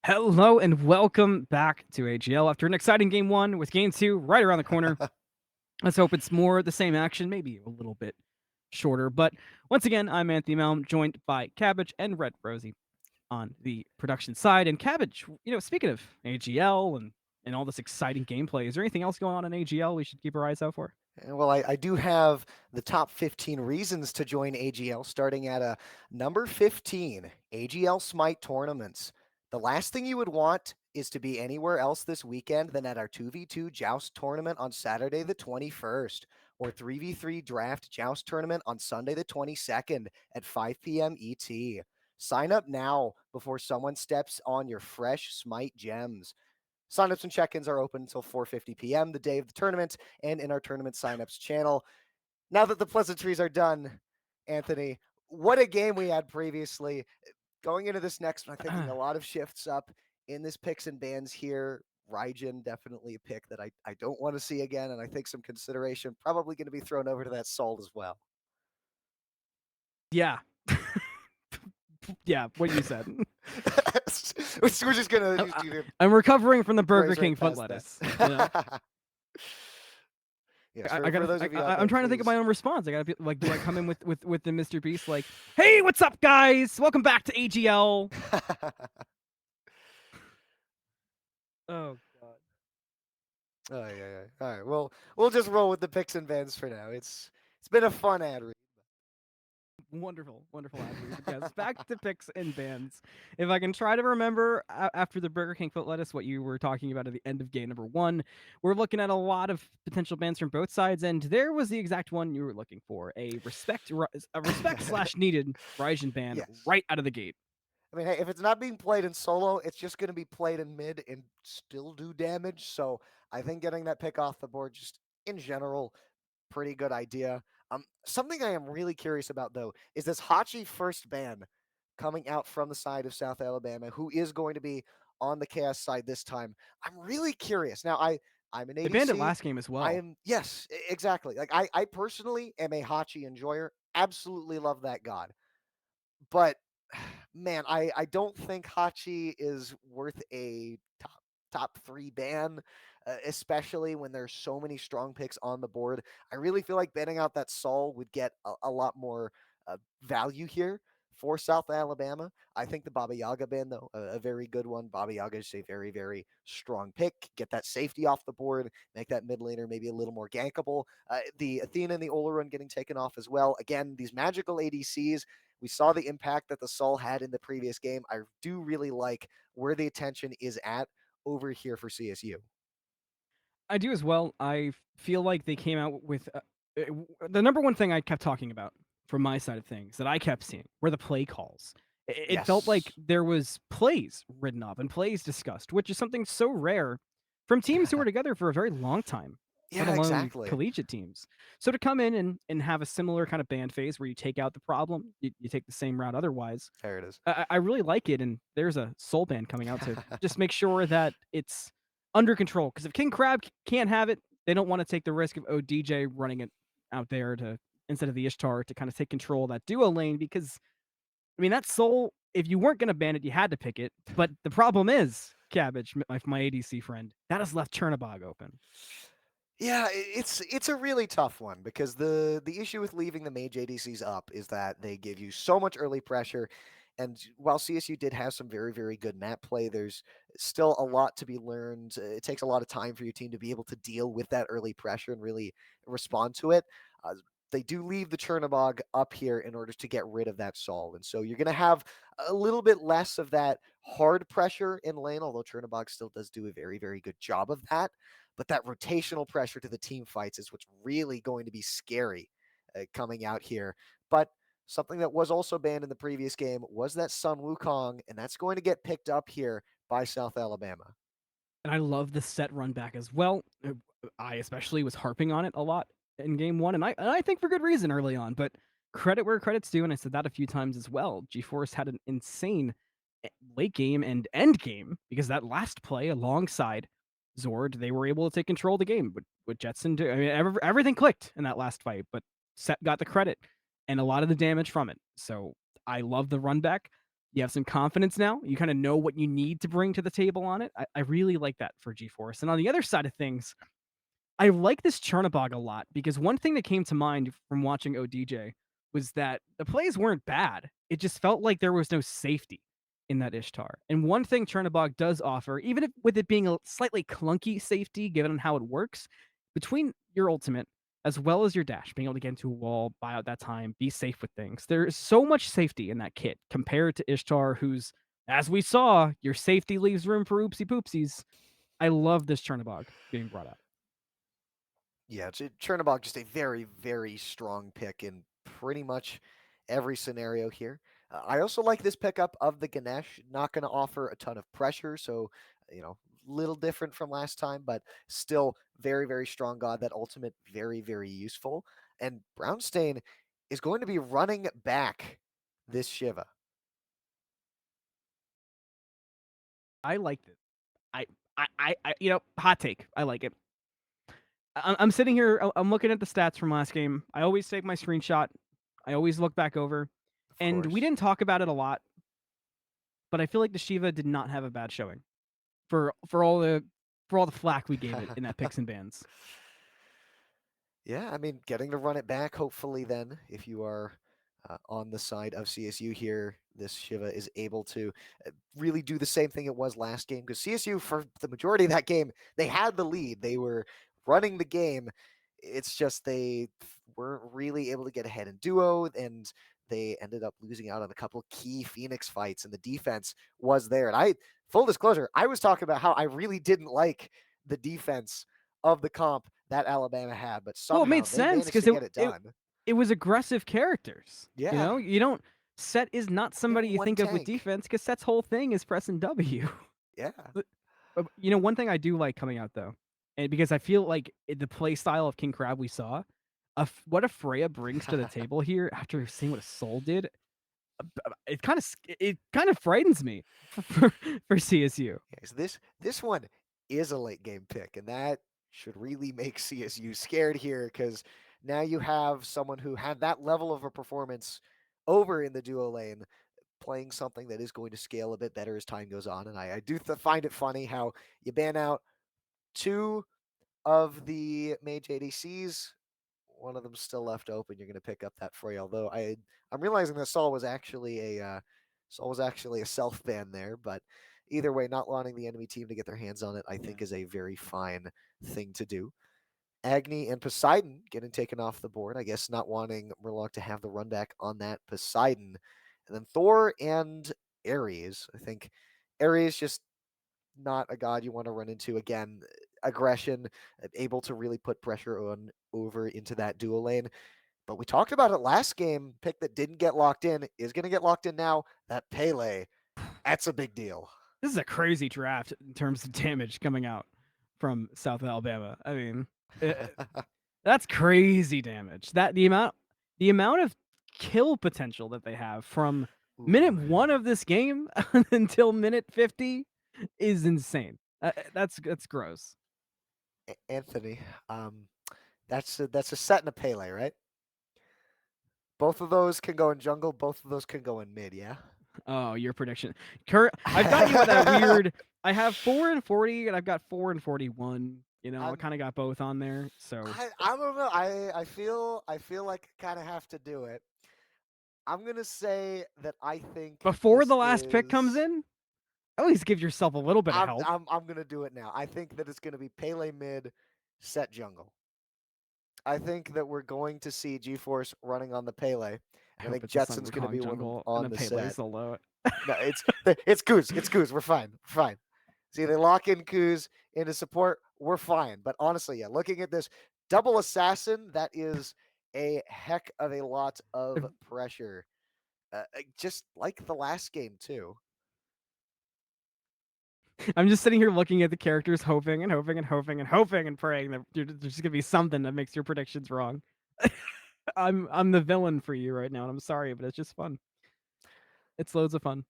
Hello and welcome back to AGL after an exciting game one with game two right around the corner. Let's hope it's more the same action, maybe a little bit shorter. But once again, I'm Anthony Malm, joined by Cabbage and Red Rosie on the production side. And Cabbage, speaking of AGL and all this exciting gameplay, is there anything else going on in AGL we should keep our eyes out for? Well, I do have the top 15 reasons to join AGL, starting at number 15, AGL Smite tournaments. The last thing you would want is to be anywhere else this weekend than at our 2v2 Joust tournament on Saturday the 21st, or 3v3 Draft Joust tournament on Sunday the 22nd at 5 p.m. ET. Sign up now before someone steps on your fresh Smite gems. Signups and check-ins are open until 4:50 p.m. the day of the tournament and in our tournament signups channel. Now that the pleasantries are done, Anthony, what a game we had previously. Going into this next one, I'm thinking a lot of shifts up in this picks and bans here. Raijin, definitely a pick that I don't want to see again, and I think some consideration probably going to be thrown over to that Salt as well. Yeah. Yeah, what you said. We're just going to. I'm recovering from the Burger Graze right King foot past lettuce. that. Yes, I gotta. for those of you out I'm there, trying to think of please. my own response. I gotta be like, do I come in with the Mr. Beast like, "Hey, what's up, guys? Welcome back to AGL." Oh God. Oh yeah. All right. Well, we'll just roll with the picks and bans for now. It's been a fun ad read. Wonderful ad read. Yes, back to picks and bans. If I can try to remember after the Burger King foot lettuce what you were talking about at the end of game number one, we're looking at a lot of potential bans from both sides, and there was the exact one you were looking for: a respect slash needed Raijin ban Yes. right out of the gate. I mean, hey, if it's not being played in solo, it's just going to be played in mid and still do damage. So I think getting that pick off the board, just in general, pretty good idea. Something I am really curious about though is this Hachi first ban coming out from the side of South Alabama, who is going to be on the Chaos side this time. I'm really curious. Now I'm an They ADC. banned it last game as well. I am yes, exactly. Like I personally am a Hachi enjoyer. Absolutely love that god. But man, I don't think Hachi is worth a top three ban, especially when there's so many strong picks on the board. I really feel like banning out that Saul would get a lot more value here for South Alabama. I think the Baba Yaga ban, though, a very good one. Baba Yaga is a very, very strong pick. Get that safety off the board, make that mid laner maybe a little more gankable. The Athena and the Oleron getting taken off as well. Again, these magical ADCs, we saw the impact that the Sol had in the previous game. I do really like where the attention is at over here for CSU. I do as well. I feel like they came out with the number one thing I kept talking about from my side of things that I kept seeing were the play calls. It felt like Yes. there was plays written up and plays discussed, which is something so rare from teams who were together for a very long time, let Yeah, alone exactly. collegiate teams. So to come in and have a similar kind of band phase where you take out the problem, you take the same route otherwise, There it is. I really like it, and there's a soul band coming out to just make sure that it's under control. Because if King Crab can't have it, they don't want to take the risk of ODJ running it out there to instead of the Ishtar to kind of take control of that duo lane. Because I mean, that soul, if you weren't going to ban it, you had to pick it. But the problem is, Cabbage, my ADC friend, that has left Chernobog open. Yeah, it's a really tough one because the issue with leaving the mage ADCs up is that they give you so much early pressure, and while CSU did have some very very good map play, there's still a lot to be learned. It takes a lot of time for your team to be able to deal with that early pressure and really respond to it. Uh, they do leave the Chernobog up here in order to get rid of that Sol, and so you're going to have a little bit less of that hard pressure in lane. Although Chernobog still does do a very very good job of that, but that rotational pressure to the team fights is what's really going to be scary coming out here. But something that was also banned in the previous game was that Sun Wukong, and that's going to get picked up here by South Alabama. And I love the set run back as well. I especially was harping on it a lot in game one, and I think for good reason early on. But credit where credit's due, and I said that a few times as well. GeForce had an insane late game and end game because that last play alongside Zord, they were able to take control of the game with Jetson. I mean, everything clicked in that last fight, but Set got the credit and a lot of the damage from it. So I love the run back. You have some confidence now. You kind of know what you need to bring to the table on it. I really like that for GeForce. And on the other side of things, I like this Chernobog a lot because one thing that came to mind from watching ODJ was that the plays weren't bad. It just felt like there was no safety in that Ishtar. And one thing Chernobog does offer, even if, with it being a slightly clunky safety given how it works, between your ultimate as well as your dash, being able to get into a wall, buy out that time, be safe with things. There is so much safety in that kit compared to Ishtar, who's, as we saw, your safety leaves room for oopsie poopsies. I love this Chernobog being brought out. Yeah, Chernobog just a very, very strong pick in pretty much every scenario here. I also like this pickup of the Ganesh. Not going to offer a ton of pressure, so little different from last time, but still very, very strong god. That ultimate very, very useful. And Brownstain is going to be running back this Shiva. I like it. Hot take. I like it. I'm sitting here. I'm looking at the stats from last game. I always take my screenshot. I always look back over, Of and we course. didn't talk about it a lot, but I feel like the Shiva did not have a bad showing for all the flack we gave it in that picks and bans. Yeah, I mean, getting to run it back, hopefully, then, if you are on the side of CSU here, this Shiva is able to really do the same thing it was last game. Because CSU, for the majority of that game, they had the lead. They were running the game. It's just they weren't really able to get ahead in duo, and they ended up losing out on a couple key Phoenix fights, and the defense was there. And full disclosure, I was talking about how I really didn't like the defense of the comp that Alabama had, but Well, it somehow made they sense managed because to get it done. it was aggressive characters. Yeah, You don't Set is not they have somebody you one think of with tank. defense because Set's whole thing is pressing W. Yeah. One thing I do like coming out though, and because I feel like the play style of King Crab we saw, what a Freya brings to the table here after seeing what a Soul did, it kind of frightens me for CSU. Yeah, so this one is a late game pick, and that should really make CSU scared here because now you have someone who had that level of a performance over in the duo lane playing something that is going to scale a bit better as time goes on. And I do find it funny how you ban out two of the mage ADCs. One of them's still left open. You're going to pick up that Frey. Although I'm realizing that Saul was actually a self ban there. But either way, not wanting the enemy team to get their hands on it, I think, is a very fine thing to do. Agni and Poseidon getting taken off the board. I guess not wanting Murloc to have the run back on that Poseidon, and then Thor and Ares. I think Ares just not a god you want to run into again. Aggression, able to really put pressure on over into that duo lane. But we talked about it last game. Pick that didn't get locked in is going to get locked in now. That Pele, that's a big deal. This is a crazy draft in terms of damage coming out from South Alabama. I mean, that's crazy damage. The amount of kill potential that they have from minute Ooh. 1 of this game until minute 50 is insane. That's gross. Anthony, that's a set and a Pele, right? Both of those can go in jungle. Both of those can go in mid. Yeah. Oh, your prediction. I've got you at that weird. I have 4 and 40, and I've got 4 and 41. I I'm, kind of got both on there. So I don't know. I feel like I kind of have to do it. I'm gonna say that I think before this the last pick comes is. in, at least give yourself a little bit of I'm help. I'm I'm gonna do it now. I think that it's gonna be Pele mid, set jungle. I think that we're going to see GeForce running on the Pele, I and I hope think it's a Sun Jetson's gonna Wukong be one of them jungle and on a the Pele set. solo. No, it's Kuz. It's Kuz. We're fine. We're fine. See, they lock in Kuz into support. We're fine. But honestly, yeah, looking at this double assassin, that is a heck of a lot of pressure. Just like the last game too. I'm just sitting here looking at the characters, hoping and hoping and hoping and hoping and praying that there's just gonna be something that makes your predictions wrong. I'm the villain for you right now, and I'm sorry, but it's just fun. It's loads of fun.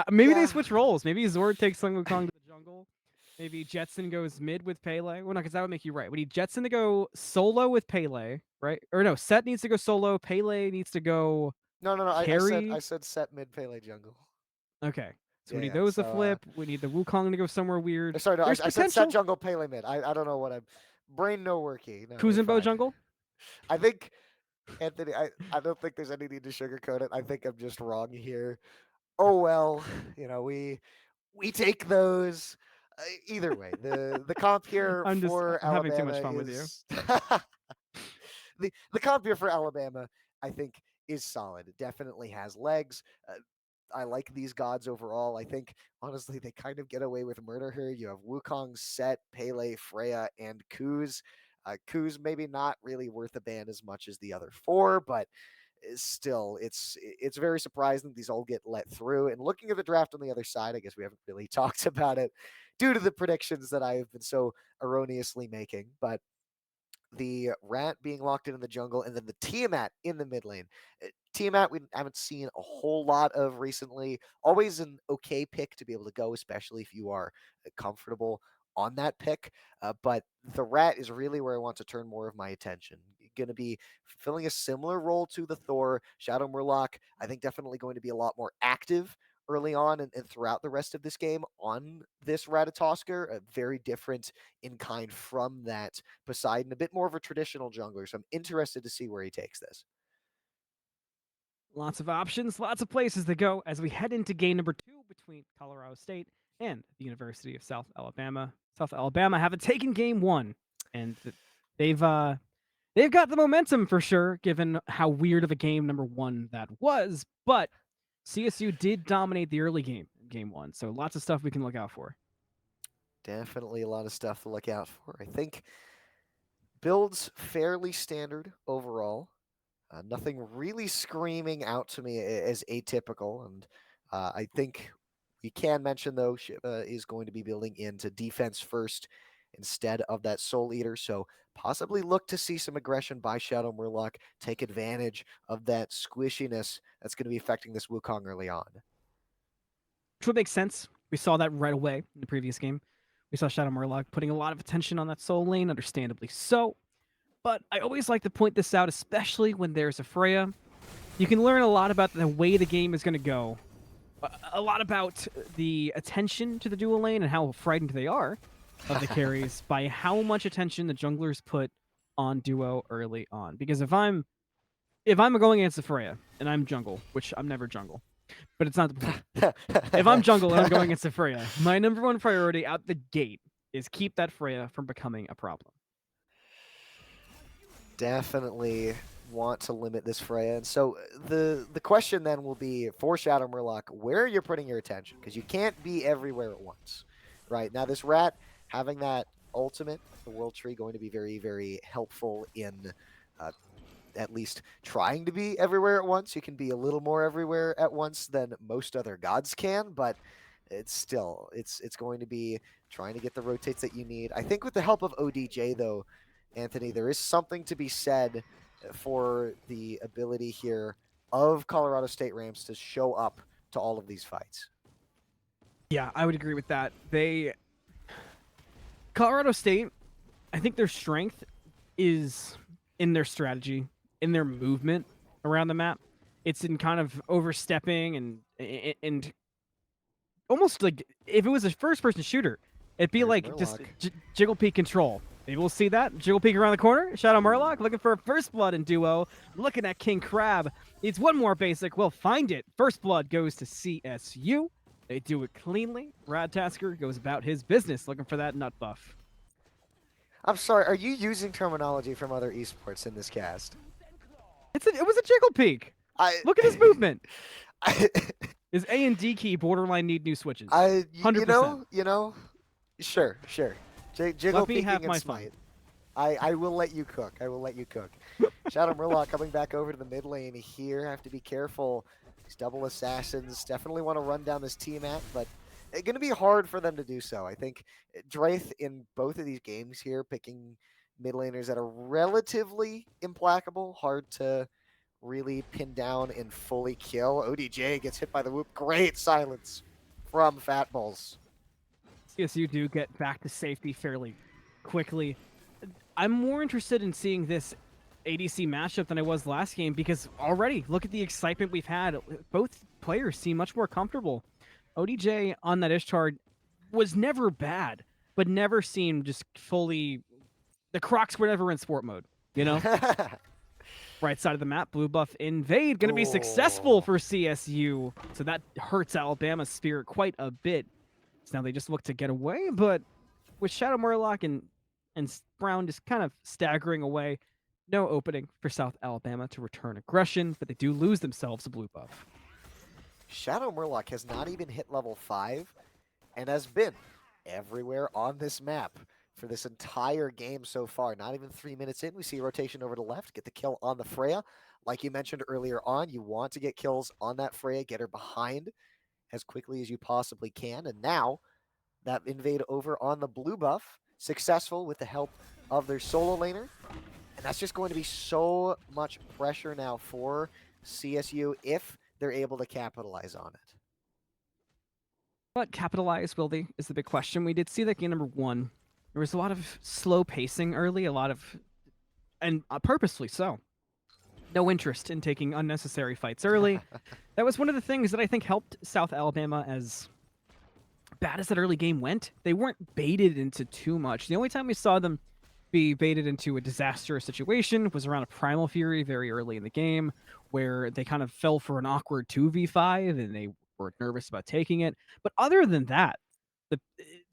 Maybe they Yeah. switch roles. Maybe Zord takes Sun Wukong to the jungle. Maybe Jetson goes mid with Pele. Well, no, because that would make you right. We need Jetson to go solo with Pele, right? Or no, Set needs to go solo. Pele needs to go No, no, no. I said carry. set mid Pele jungle. Okay. So we need Yeah. those to So flip. We need the Wukong to go somewhere weird. sorry, no, There's I said set potential. jungle Pele mid. I don't know what I'm. Brain no worky. No, we're Kuzenbo fine. jungle. I think Anthony. I don't think there's any need to sugarcoat it. I think I'm just wrong here. Oh well, we take those. Either way, the comp here for I'm having too much Alabama fun with you. is the comp here for Alabama. I think is solid. It definitely has legs. I like these gods overall. I think honestly they kind of get away with murder here. You have Wukong, Set, Pele, Freya, and Kuz. Kuz maybe not really worth a ban as much as the other four, but still it's very surprising these all get let through. And looking at the draft on the other side, I guess we haven't really talked about it due to the predictions that I have been so erroneously making, but the rat being locked in the jungle, and then the Tiamat in the mid lane. Tiamat we haven't seen a whole lot of recently. Always an okay pick to be able to go, especially if you are comfortable on that pick. But the rat is really where I want to turn more of my attention. Going to be filling a similar role to the Thor. Shadow Murloc, I think definitely going to be a lot more active early on and throughout the rest of this game on this Ratatosker, very different in kind from that Poseidon, a bit more of a traditional jungler. So I'm interested to see where he takes this. Lots of options, lots of places to go as we head into game number 2 between Colorado State and the University of South Alabama. South Alabama haven't taken game 1, and they've got the momentum for sure, given how weird of a game number 1 that was. But CSU did dominate the early game 1, so lots of stuff we can look out for. Definitely a lot of stuff to look out for. I think builds fairly standard overall. Nothing really screaming out to me as atypical, and I think we can mention though Shiva is going to be building into defense first instead of that Soul Eater, so possibly look to see some aggression by Shadow Murloc, take advantage of that squishiness that's going to be affecting this Wukong early on. Which would make sense. We saw that right away in the previous game. We saw Shadow Murloc putting a lot of attention on that soul lane, understandably so. But I always like to point this out, especially when there's a Freya. You can learn a lot about the way the game is going to go. A lot about the attention to the dual lane and how frightened they are of the carries by how much attention the junglers put on duo early on. Because if I'm going against the Freya and I'm jungle, which I'm never jungle, but it's not the point. If I'm jungle and I'm going against the Freya, my number one priority out the gate is keep that Freya from becoming a problem. Definitely want to limit this Freya. And so the question then will be for Shadow Murloc, where you're putting your attention, because you can't be everywhere at once. Right now, this rat having that ultimate, the World Tree, going to be very, very helpful in at least trying to be everywhere at once. You can be a little more everywhere at once than most other gods can, but it's going to be trying to get the rotates that you need. I think with the help of ODJ though, Anthony, there is something to be said for the ability here of Colorado State Rams to show up to all of these fights. Yeah, I would agree with that. Colorado State, I think their strength is in their strategy, in their movement around the map. It's in kind of overstepping and almost like if it was a first-person shooter, it'd be There's like Murloc. just jiggle peek control. Maybe we'll see that. Jiggle peek around the corner. Shadow Murloc looking for a first blood in duo. Looking at King Crab. Needs one more basic. We'll find it. First blood goes to CSU. They do it cleanly. Ratatasker goes about his business looking for that nut buff. I'm sorry, are you using terminology from other esports in this cast? It was a jiggle peek. Look at his movement. His A and D key borderline need new switches. 100%. Sure. Jiggle Let me peeking have and my smite. I will let you cook. Shadow Murloc coming back over to the mid lane here. Have to be careful. These double assassins definitely want to run down this Tiamat, but it's going to be hard for them to do so. I think Draith in both of these games here picking mid laners that are relatively implacable, hard to really pin down and fully kill. ODJ gets hit by the whoop. Great silence from Fat Balls. CSU do get back to safety fairly quickly. I'm more interested in seeing this ADC matchup than I was last game because already look at the excitement we've had. Both players seem much more comfortable ODJ on that Ishtar was never bad, but never seemed just fully. The Crocs were never in sport mode, you know? Right side of the map, blue buff invade, going to be successful Oh. for CSU. So that hurts Alabama's spirit quite a bit. So now they just look to get away, but with Shadow Murloc and Brown just kind of staggering away, no opening for South Alabama to return aggression, but they do lose themselves a blue buff. Shadow Murloc has not even hit level 5 and has been everywhere on this map for this entire game so far. Not even 3 minutes in, we see a rotation over to left, get the kill on the Freya. Like you mentioned earlier on, you want to get kills on that Freya, get her behind as quickly as you possibly can. And now that invade over on the blue buff, successful with the help of their solo laner. And that's just going to be so much pressure now for CSU if they're able to capitalize on it. But capitalize, will they, is the big question. We did see that game number 1. There was a lot of slow pacing early, and purposefully so. No interest in taking unnecessary fights early. That was one of the things that I think helped South Alabama, as bad as that early game went. They weren't baited into too much. The only time we saw them be baited into a disastrous situation was around a Primal Fury very early in the game, where they kind of fell for an awkward 2v5 and they were nervous about taking it. But other than that,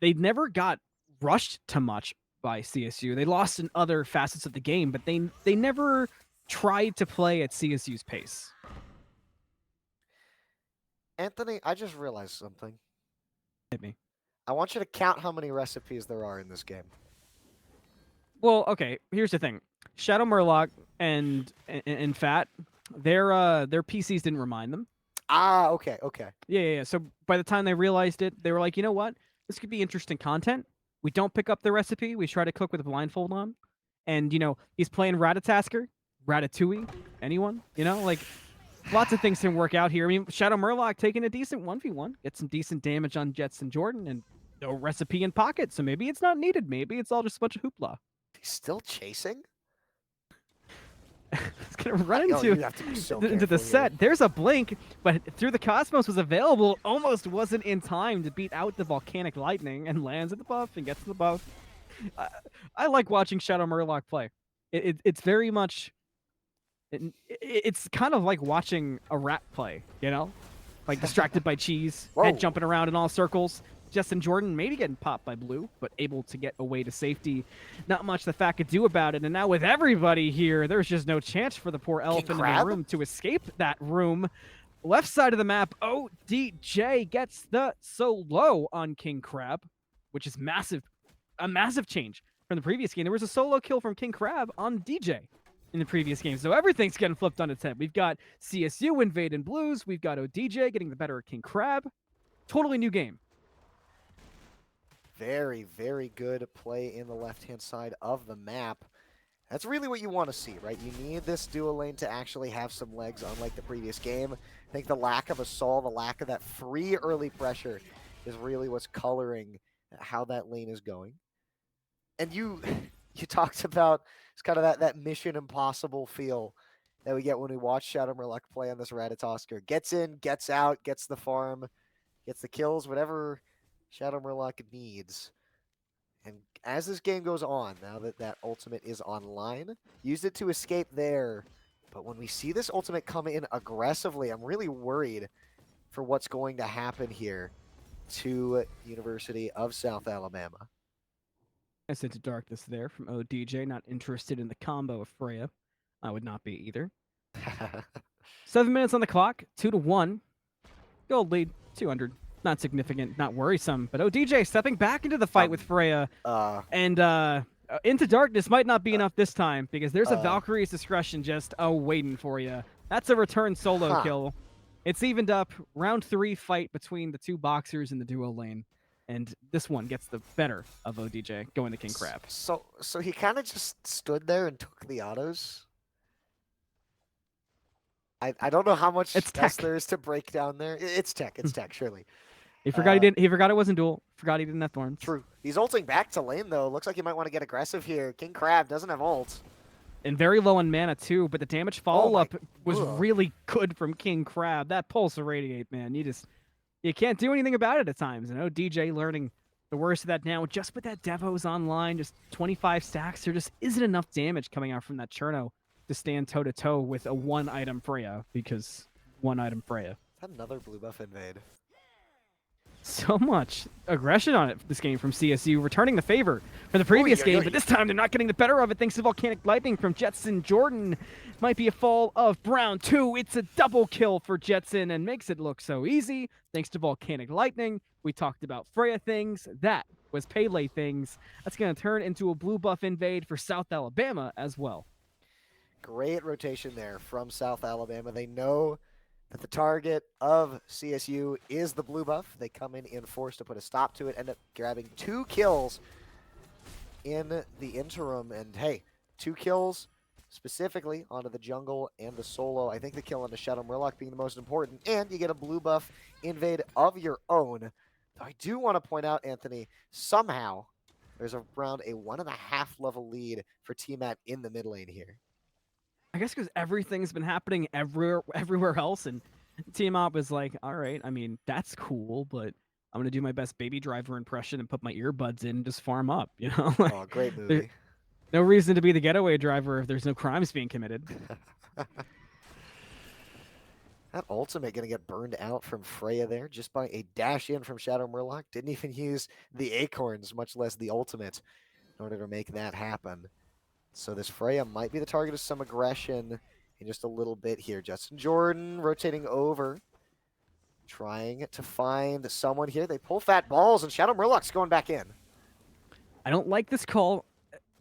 they never got rushed too much by CSU. They lost in other facets of the game, but they never tried to play at CSU's pace. Anthony, I just realized something. Hit me. I want you to count how many recipes there are in this game. Well, okay, here's the thing. Shadow Murloc and Fat, their PCs didn't remind them. Ah, okay. Yeah. So by the time they realized it, they were like, you know what? This could be interesting content. We don't pick up the recipe. We try to cook with a blindfold on. And, he's playing Ratatasker, Ratatouille, anyone? Like, lots of things can work out here. I mean, Shadow Murloc taking a decent 1v1, get some decent damage on Jets and Jordan, and no recipe in pocket. So maybe it's not needed. Maybe it's all just a bunch of hoopla. He's still chasing? It's going to run You into have to be so the careful set. here. There's a blink, but Through the Cosmos was available. Almost wasn't in time to beat out the Volcanic Lightning, and lands at the buff and gets to the buff. I like watching Shadow Murloc play. It's very much... It's kind of like watching a rat play, Like distracted by cheese, head Whoa. jumping around in all circles. Justin Jordan maybe getting popped by blue, but able to get away to safety. Not much the Fat could do about it. And now with everybody here, there's just no chance for the poor elephant in the Crab? room to escape that room. Left side of the map, ODJ gets the solo on King Crab, which is massive. A massive change from the previous game. There was a solo kill from King Crab on DJ in the previous game. So everything's getting flipped on its head. We've got CSU invading blues. We've got ODJ getting the better of King Crab. Totally new game. Very, very good play in the left-hand side of the map. That's really what you want to see, right? You need this dual lane to actually have some legs, unlike the previous game. I think the lack of a Sol, the lack of that free early pressure is really what's coloring how that lane is going. And you talked about it's kind of that Mission Impossible feel that we get when we watch Shadow Murloc play on this Ratatosker. Gets in, gets out, gets the farm, gets the kills, whatever Shadow Murloc needs. And as this game goes on, now that that ultimate is online, used it to escape there. But when we see this ultimate come in aggressively, I'm really worried for what's going to happen here to University of South Alabama. Nice into darkness there from ODJ. Not interested in the combo of Freya. I would not be either. 7 minutes on the clock. 2-1. Gold lead. 200. Not significant. Not worrisome. But ODJ stepping back into the fight with Freya. And into darkness might not be enough this time, because there's a Valkyrie's Discretion just waiting for you. That's a return solo kill. It's evened up. Round 3 fight between the two boxers in the duo lane. And this one gets the better of ODJ, going to King Crab. So he kind of just stood there and took the autos. I don't know how much else there is to break down there. It's tech, surely. He forgot he forgot it wasn't dual. Forgot he didn't have thorns. True. He's ulting back to lane though. Looks like he might want to get aggressive here. King Crab doesn't have ult. And very low on mana too, but the damage follow-up was really good from King Crab. That Pulse Irradiate, man. You just you can't do anything about it at times. I know DJ learning the worst of that now. Just with that Devos online, just 25 stacks, there just isn't enough damage coming out from that Cherno to stand toe-to-toe with a one-item Freya, because one-item Freya. Is that another blue buff invade? So much aggression on it this game from CSU, returning the favor for the previous game, but this time they're not getting the better of it thanks to Volcanic Lightning from Jetson. Jordan might be a fall of Brown 2. It's a double kill for Jetson and makes it look so easy thanks to Volcanic Lightning. We talked about Freya things. That was Pele things. That's going to turn into a blue buff invade for South Alabama as well. Great rotation there from South Alabama. They know that the target of CSU is the blue buff. They come in force to put a stop to it, end up grabbing 2 kills in the interim. And hey, 2 kills specifically onto the jungle and the solo. I think the kill on the Shadow Murloc being the most important, and you get a blue buff invade of your own. I do want to point out, Anthony, somehow there's around a 1.5 level lead for T-Mat in the mid lane here. I guess because everything's been happening everywhere else, and Team-Op was like, all right, I mean, that's cool, but I'm going to do my best Baby Driver impression and put my earbuds in and just farm up, you know? Oh, great movie. No reason to be the getaway driver if there's no crimes being committed. That ultimate going to get burned out from Freya there just by a dash in from Shadow Murloc. Didn't even use the acorns, much less the ultimate, in order to make that happen. So this Freya might be the target of some aggression in just a little bit here. Justin Jordan rotating over, trying to find someone here. They pull fat balls, and Shadow Murloc's going back in. I don't like this call.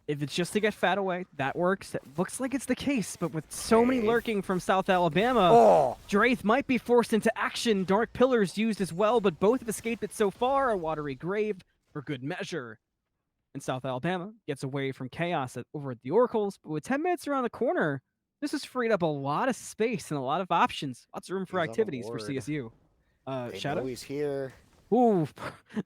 If it's just to get fat away, that works. It looks like it's the case, but with so many lurking from South Alabama, Draith might be forced into action. Dark Pillars used as well, but both have escaped it so far. A Watery Grave for good measure. And South Alabama gets away from chaos over at the Oracles, but with 10 minutes around the corner, this has freed up a lot of space and a lot of options. Lots of room for activities for CSU. Shadow? He's here. Ooh,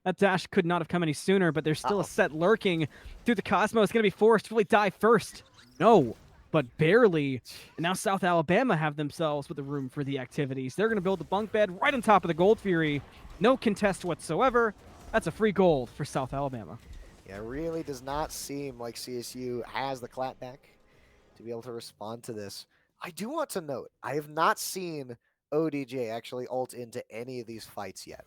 that dash could not have come any sooner, but there's still a set lurking through the Cosmos. Going to be forced to really die first. No, but barely. And now South Alabama have themselves with the room for the activities. They're going to build the bunk bed right on top of the Gold Fury. No contest whatsoever. That's a free gold for South Alabama. Yeah, it really does not seem like CSU has the clapback to be able to respond to this. I do want to note, I have not seen ODJ actually ult into any of these fights yet.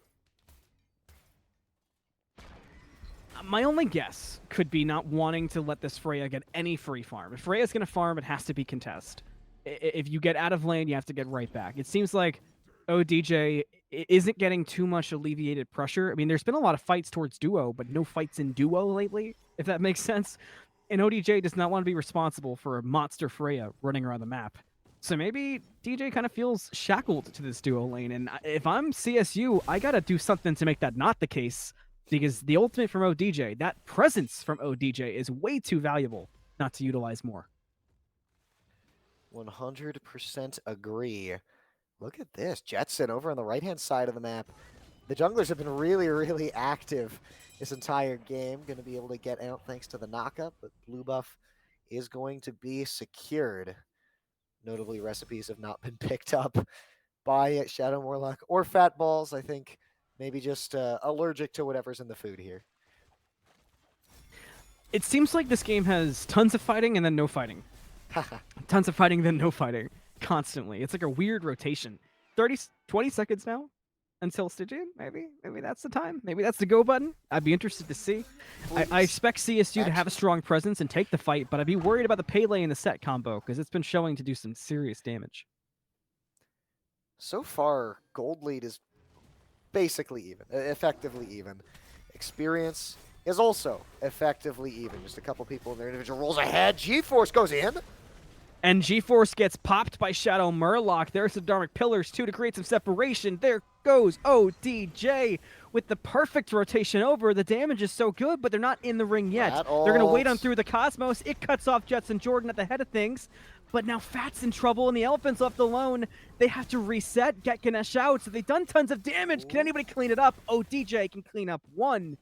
My only guess could be not wanting to let this Freya get any free farm. If Freya's going to farm, it has to be contest. If you get out of lane, you have to get right back. It seems like ODJ isn't getting too much alleviated pressure. I mean, there's been a lot of fights towards duo, but no fights in duo lately, if that makes sense. And ODJ does not want to be responsible for a monster Freya running around the map. So maybe DJ kind of feels shackled to this duo lane. And if I'm CSU, I got to do something to make that not the case. Because the ultimate from ODJ, that presence from ODJ is way too valuable not to utilize more. 100% agree. Look at this. Jetson over on the right-hand side of the map. The junglers have been really, really active this entire game. Going to be able to get out thanks to the knockup, but blue buff is going to be secured. Notably, recipes have not been picked up by Shadow Murloc or Fat Balls. I think maybe just allergic to whatever's in the food here. It seems like this game has tons of fighting and then no fighting. Tons of fighting, then no fighting. Constantly. It's like a weird rotation. 20 seconds now until Stygian, maybe? Maybe that's the time. Maybe that's the go button. I'd be interested to see. I expect CSU to have a strong presence and take the fight, but I'd be worried about the Pele and the set combo because it's been showing to do some serious damage. So far, gold lead is basically even, effectively even. Experience is also effectively even. Just a couple people in their individual roles ahead. G-Force goes in. And G-Force gets popped by Shadow Murloc. There's the Dark Pillars, too, to create some separation. There goes ODJ with the perfect rotation over. The damage is so good, but they're not in the ring yet. They're going to wait on through the Cosmos. It cuts off Jetson Jordan at the head of things. But now Fat's in trouble, and the Elephant's left alone. They have to reset, get Ganesh out, so they've done tons of damage. Can anybody clean it up? ODJ can clean up one.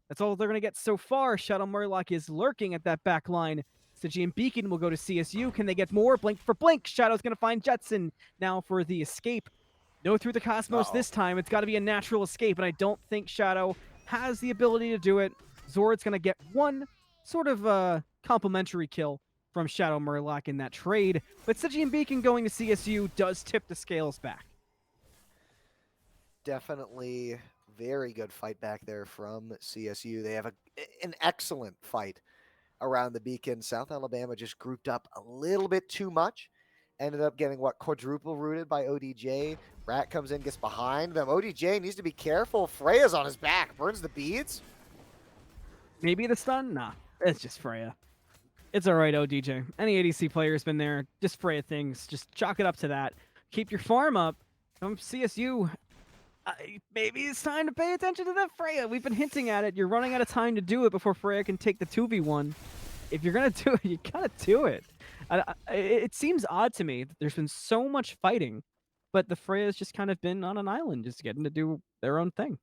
That's all they're going to get so far. Shadow Murloc is lurking at that back line. Stygian Beacon will go to CSU. Can they get more? Blink for Blink. Shadow's going to find Jetson now for the escape. No through the Cosmos Uh-oh. this time. It's got to be a natural escape, and I don't think Shadow has the ability to do it. Zord's going to get one sort of complimentary kill from Shadow Murloc in that trade, but Stygian Beacon going to CSU does tip the scales back. Definitely very good fight back there from CSU. They have an excellent fight around the beacon. South Alabama just grouped up a little bit too much. Ended up getting quadruple rooted by ODJ. Rat comes in, gets behind them. ODJ needs to be careful. Freya's on his back. Burns the beads. Maybe the stun? Nah, it's just Freya. It's all right, ODJ. Any ADC player's been there. Just Freya things. Just chalk it up to that. Keep your farm up. From CSU, maybe it's time to pay attention to that Freya. We've been hinting at it. You're running out of time to do it before Freya can take the 2v1. If you're going to do it, you got to do it. It seems odd to me that there's been so much fighting, but the Freya's just kind of been on an island, just getting to do their own thing.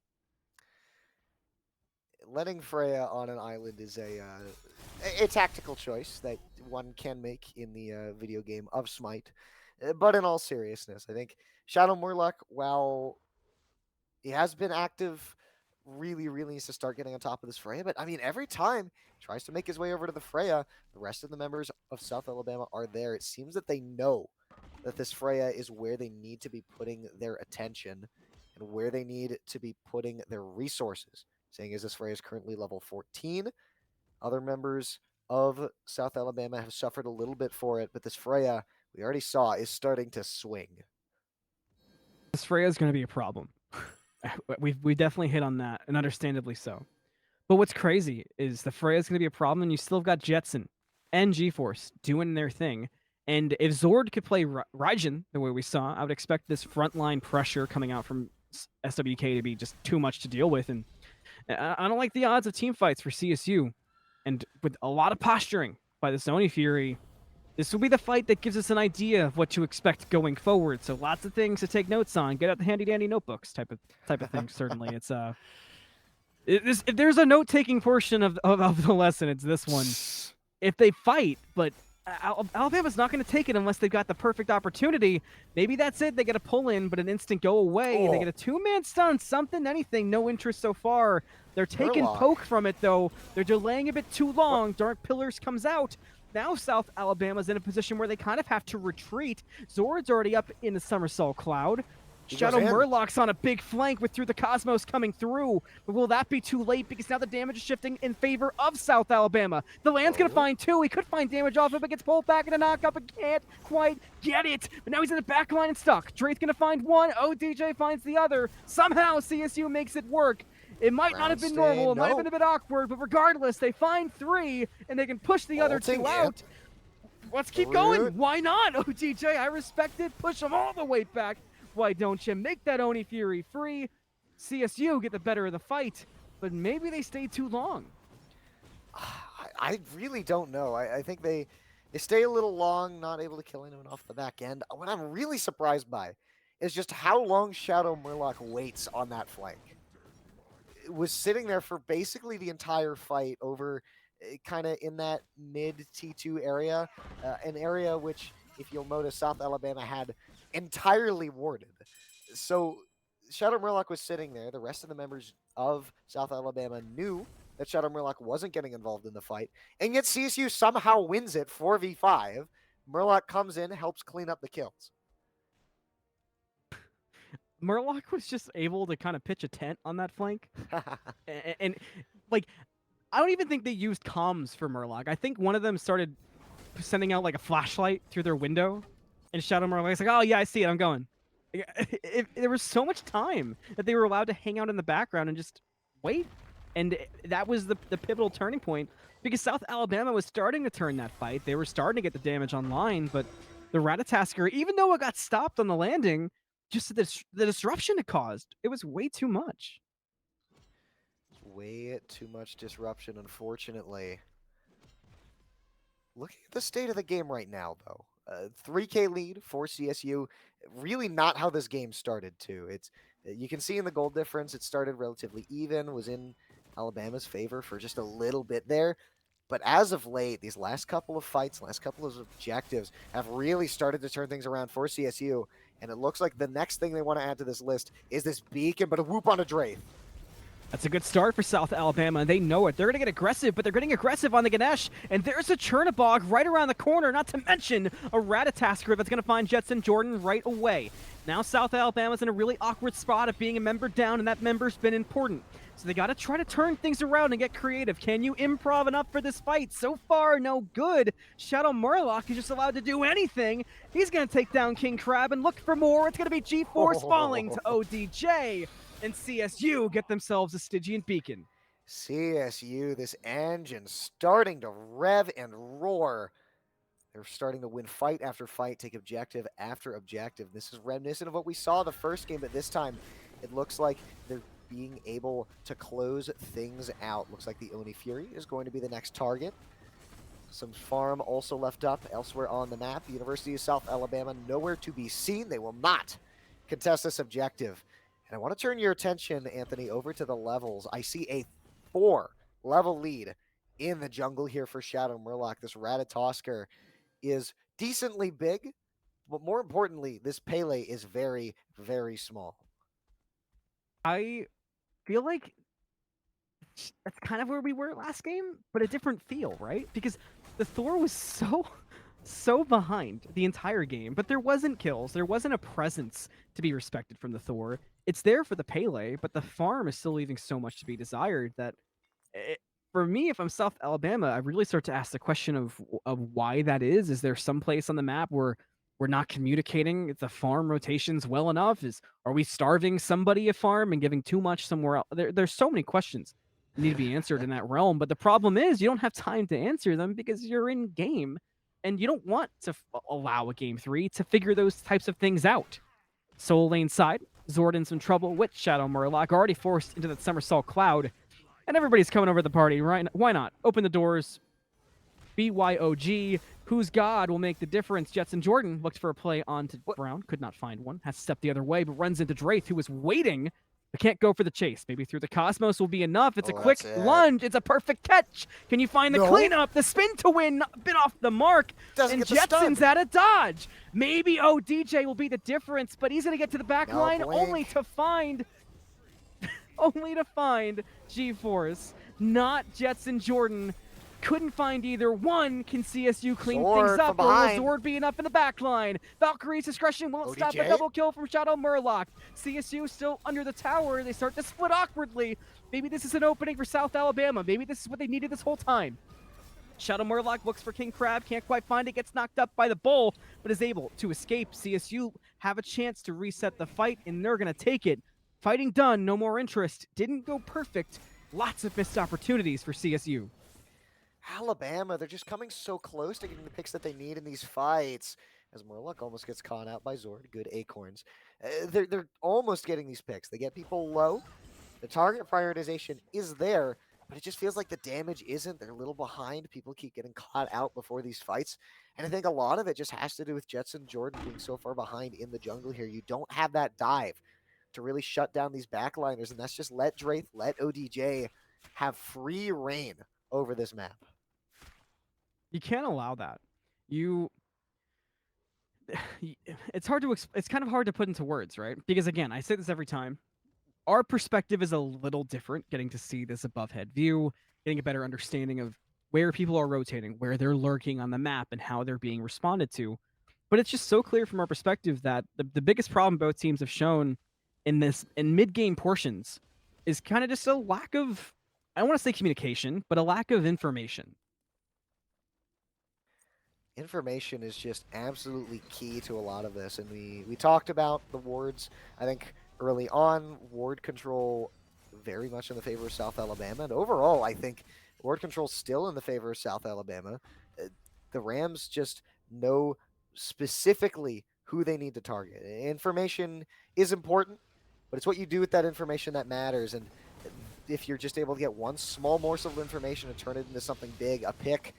Letting Freya on an island is a tactical choice that one can make in the video game of Smite. But in all seriousness, I think Shadow Murloc, while he has been active, really needs to start getting on top of this Freya. But I mean, every time he tries to make his way over to the Freya, the rest of the members of South Alabama are there. It seems that they know that this Freya is where they need to be putting their attention and where they need to be putting their resources. Saying as this Freya is currently level 14. Other members of South Alabama have suffered a little bit for it, but this Freya, we already saw, is starting to swing. This Freya is going to be a problem. We definitely hit on that, and understandably so. But what's crazy is the Freya is going to be a problem, and you still have got Jetson and GeForce doing their thing. And if Zord could play Raijin the way we saw, I would expect this frontline pressure coming out from SWK to be just too much to deal with. And I don't like the odds of team fights for CSU. And with a lot of posturing by the Sony Fury, this will be the fight that gives us an idea of what to expect going forward. So lots of things to take notes on. Get out the handy dandy notebooks type of thing. Certainly, it's if there's a note taking portion of the lesson, it's this one. If they fight, but Alabama's not going to take it unless they've got the perfect opportunity. Maybe that's it. They get a pull in, but an instant go away. They get a 2-man stun, something, anything. No interest so far. They're taking poke from it, though. They're delaying a bit too long. Dark Pillars comes out. Now South Alabama's in a position where they kind of have to retreat. Zord's already up in the Somersault Cloud. Shadow Murloc's on a big flank with Through the Cosmos coming through. But will that be too late? Because now the damage is shifting in favor of South Alabama. The land's going to find 2. He could find damage off it, but gets pulled back in a knockup and can't quite get it. But now he's in the back line and stuck. Drake's going to find 1. ODJ finds the other. Somehow CSU makes it work. It might not have been normal. It might have been a bit awkward. But regardless, they find 3, and they can push the other 2 out. Let's keep going. Why not, ODJ? I respect it. Push them all the way back. Why don't you make that Oni Fury free? CSU get the better of the fight, but maybe they stay too long. I really don't know. I think they stay a little long, not able to kill anyone off the back end. What I'm really surprised by is just how long Shadow Murloc waits on that flank. It was sitting there for basically the entire fight over kind of in that mid T2 area, an area which, if you'll notice, South Alabama had entirely warded. So Shadow Murloc was sitting there. The rest of the members of South Alabama knew that Shadow Murloc wasn't getting involved in the fight, and yet CSU somehow wins it 4v5. Murloc comes in, helps clean up the kills. Murloc was just able to kind of pitch a tent on that flank. and like, I don't even think they used comms for Murloc. I think one of them started sending out like a flashlight through their window, and Shadow Murloc's like, oh yeah, I see it, I'm going. There was so much time that they were allowed to hang out in the background and just wait. And that was the pivotal turning point, because South Alabama was starting to turn that fight. They were starting to get the damage online, but the Ratatasker, even though it got stopped on the landing, just the disruption it caused, it was way too much. Way too much disruption, unfortunately. Looking at the state of the game right now, though. 3K lead for CSU. Really not how this game started, too. It's you can see in the goal difference, it started relatively even, was in Alabama's favor for just a little bit there. But as of late, these last couple of fights, last couple of objectives have really started to turn things around for CSU. And it looks like the next thing they want to add to this list is this beacon, but a whoop on a Draith. That's a good start for South Alabama, and they know it. They're going to get aggressive, but they're getting aggressive on the Ganesh, and there's a Chernabog right around the corner, not to mention a Ratatasker that's going to find Jetson Jordan right away. Now South Alabama's in a really awkward spot of being a member down, and that member's been important. So they got to try to turn things around and get creative. Can you improv enough for this fight? So far, no good. Shadow Murloc is just allowed to do anything. He's going to take down King Crab and look for more. It's going to be G-Force falling to ODJ. And CSU get themselves a Stygian Beacon. CSU, this engine starting to rev and roar. They're starting to win fight after fight, take objective after objective. This is reminiscent of what we saw the first game, but this time it looks like they're being able to close things out. Looks like the Oni Fury is going to be the next target. Some farm also left up elsewhere on the map. University of South Alabama nowhere to be seen. They will not contest this objective. And I want to turn your attention, Anthony, over to the levels. I see a 4-level lead in the jungle here for Shadow Murloc. This Ratatosker is decently big, but more importantly, this Pele is very, very small. I feel like that's kind of where we were last game, but a different feel, right? Because the Thor was so behind the entire game, but there wasn't kills. There wasn't a presence to be respected from the Thor. It's there for the Pele, but the farm is still leaving so much to be desired that for me, if I'm South Alabama, I really start to ask the question of why that is. Is there some place on the map where we're not communicating the farm rotations well enough? Are we starving somebody a farm and giving too much somewhere else? There's so many questions that need to be answered in that realm, but the problem is you don't have time to answer them because you're in game, and you don't want to allow a game 3 to figure those types of things out. Soul lane side, Zord in some trouble with Shadow Murloc, already forced into that somersault cloud. And everybody's coming over to the party, right? Why not? Open the doors. BYOG. Whose God will make the difference? Jetson Jordan looked for a play onto Brown. Could not find one. Has to step the other way, but runs into Draith, who is waiting. But can't go for the chase. Maybe through the Cosmos will be enough. It's a quick lunge. It's a perfect catch. Can you find the cleanup? The spin to win. Bit off the mark. And Jetson's at a dodge. Maybe ODJ will be the difference, but he's going to get to the back line only to find G-Force, not Jetson Jordan. Couldn't find either one. Can CSU clean things up, or will Zord be enough in the back line? Valkyrie's discretion won't stop a double kill from Shadow Murloc. CSU still under the tower. They start to split awkwardly. Maybe this is an opening for South Alabama. Maybe this is what they needed this whole time. Shadow Murloc looks for King Crab, can't quite find it, gets knocked up by the bull, but is able to escape. CSU have a chance to reset the fight, and they're going to take it. Fighting done, no more interest. Didn't go perfect. Lots of missed opportunities for CSU. Alabama, they're just coming so close to getting the picks that they need in these fights. As Murloc almost gets caught out by Zord. Good acorns. They're almost getting these picks. They get people low. The target prioritization is there, but it just feels like the damage isn't. They're a little behind. People keep getting caught out before these fights. And I think a lot of it just has to do with Jetson Jordan being so far behind in the jungle here. You don't have that dive to really shut down these backliners, and that's just let Draith, let ODJ have free reign over this map. You can't allow that. It's hard to it's kind of hard to put into words, right? Because again, I say this every time. Our perspective is a little different, getting to see this above head view, getting a better understanding of where people are rotating, where they're lurking on the map, and how they're being responded to. But it's just so clear from our perspective that the biggest problem both teams have shown in mid-game portions is kind of just a lack of, I don't want to say communication, but a lack of information. Information is just absolutely key to a lot of this, and we talked about the wards. I think early on, ward control very much in the favor of South Alabama, and overall, I think ward control still in the favor of South Alabama. The Rams just know specifically who they need to target. Information is important, but it's what you do with that information that matters, and if you're just able to get one small morsel of information and turn it into something big, a pick,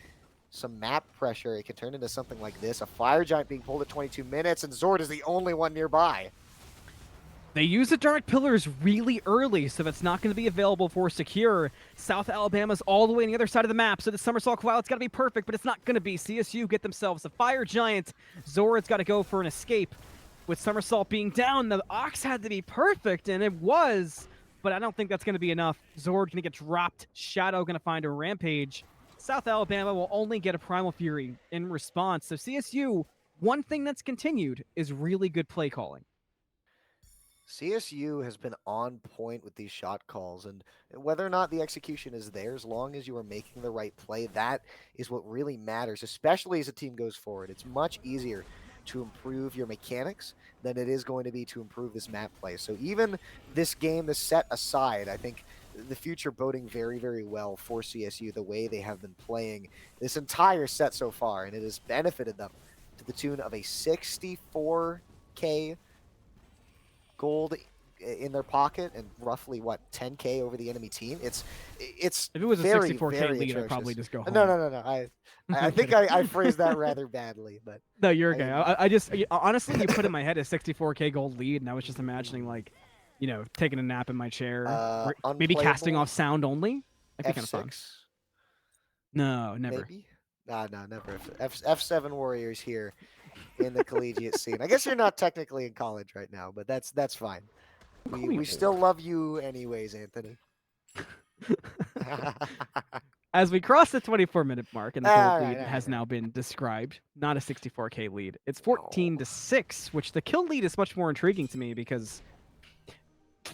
some map pressure, it can turn into something like this. A Fire Giant being pulled at 22 minutes, and Zord is the only one nearby. They use the Dark Pillars really early, so that's not going to be available for Secure. South Alabama's all the way on the other side of the map, so the Somersault Cloud's got to be perfect, but it's not going to be. CSU get themselves a Fire Giant. Zord's got to go for an escape. with Somersault being down, the Ox had to be perfect, and it was. But I don't think that's going to be enough. Zord going to get dropped. Shadow going to find a Rampage. South Alabama will only get a Primal Fury in response. So CSU, one thing that's continued is really good play calling. CSU has been on point with these shot calls, and whether or not the execution is there, as long as you are making the right play, that is what really matters, especially as a team goes forward. It's much easier to improve your mechanics than it is going to be to improve this map play. So even this game, this set aside, I think the future boding very, very well for CSU, the way they have been playing this entire set so far, and it has benefited them to the tune of a 64K gold in their pocket and roughly what 10K over the enemy team. It's If it was a very 64K very lead, I'd atrocious. probably just go home. No. I think I phrased that rather badly, but No, you're I okay. mean- I just honestly, you put in my head a 64K gold lead, and I was just imagining like, taking a nap in my chair, or maybe casting unplayable off sound only. That'd be kind of fun. F6 No, never. maybe. No, never. F7 Warriors here in the collegiate scene. I guess you're not technically in college right now, but that's fine. Call We me we old. still love you anyways, Anthony. As we cross the 24-minute mark, and the All gold right, lead all has right, all now been described, not a 64K lead. It's 14-6, which the kill lead is much more intriguing to me because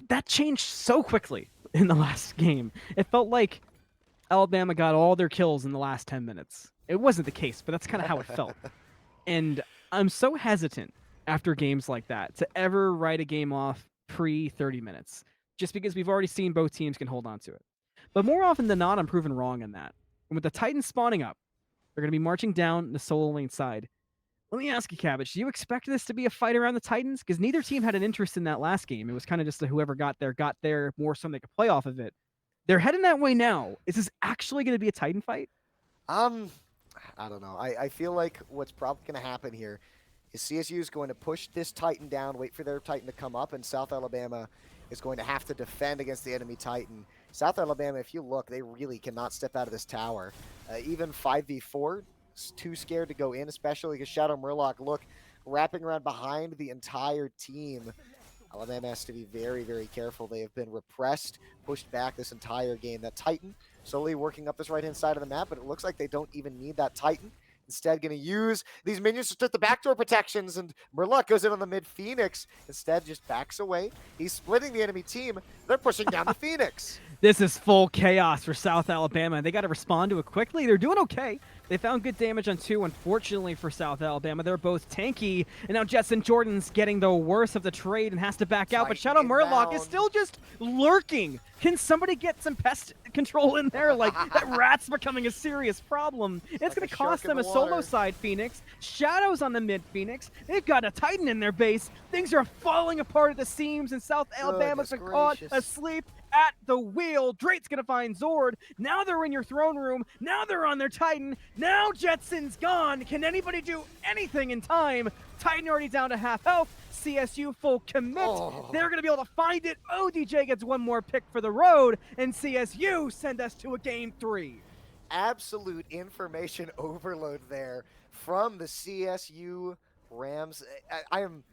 that changed so quickly in the last game. It felt like Alabama got all their kills in the last 10 minutes. It wasn't the case, but that's kind of how it felt. And I'm so hesitant after games like that to ever write a game off pre 30 minutes, just because we've already seen both teams can hold on to it. But more often than not, I'm proven wrong in that. And with the Titans spawning up, they're going to be marching down the solo lane side. Let me ask you, Cabbage, do you expect this to be a fight around the Titans? Because neither team had an interest in that last game. It was kind of just whoever got there more so they could play off of it. They're heading that way now. Is this actually going to be a Titan fight? I don't know. I feel like what's probably going to happen here is CSU is going to push this Titan down, wait for their Titan to come up, and South Alabama is going to have to defend against the enemy Titan. South Alabama, if you look, they really cannot step out of this tower. Even 5v4, too scared to go in, especially because Shadow Murloc, look, wrapping around behind the entire team. Alabama has to be very, very careful. They have been repressed, pushed back this entire game. That Titan slowly working up this right-hand side of the map, but it looks like they don't even need that Titan. Instead, going to use these minions to start the backdoor protections, and Murloc goes in on the mid Phoenix. Instead, just backs away. He's splitting the enemy team. They're pushing down the Phoenix. This is full chaos for South Alabama. They got to respond to it quickly. They're doing okay. They found good damage on 2. Unfortunately for South Alabama, they're both tanky. And now Jetson Jordan's getting the worst of the trade and has to back out. But Shadow Murloc is still just lurking. Can somebody get some pest control in there? Like, that rat's becoming a serious problem. It's going to cost them a solo side Phoenix. Shadow's on the mid Phoenix. They've got a Titan in their base. Things are falling apart at the seams, and South Alabama's been caught asleep at the wheel. Drake's gonna find Zord. Now they're in your throne room. Now they're on their Titan. Now Jetson's gone. Can anybody do anything in time? Titan already down to half health. CSU full commit. They're gonna be able to find it. ODJ gets one more pick for the road, and CSU send us to a game 3. Absolute information overload there from the CSU Rams. I am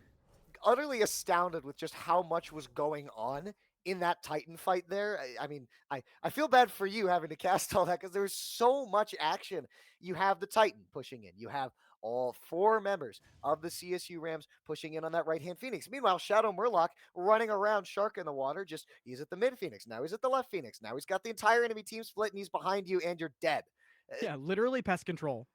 utterly astounded with just how much was going on in that Titan fight there. I mean, I feel bad for you having to cast all that because there was so much action. You have the Titan pushing in. You have all 4 members of the CSU Rams pushing in on that right-hand Phoenix. Meanwhile, Shadow Murloc running around Shark in the water. Just he's at the mid Phoenix. Now he's at the left Phoenix. Now he's got the entire enemy team split and he's behind you and you're dead. Yeah, literally pest control.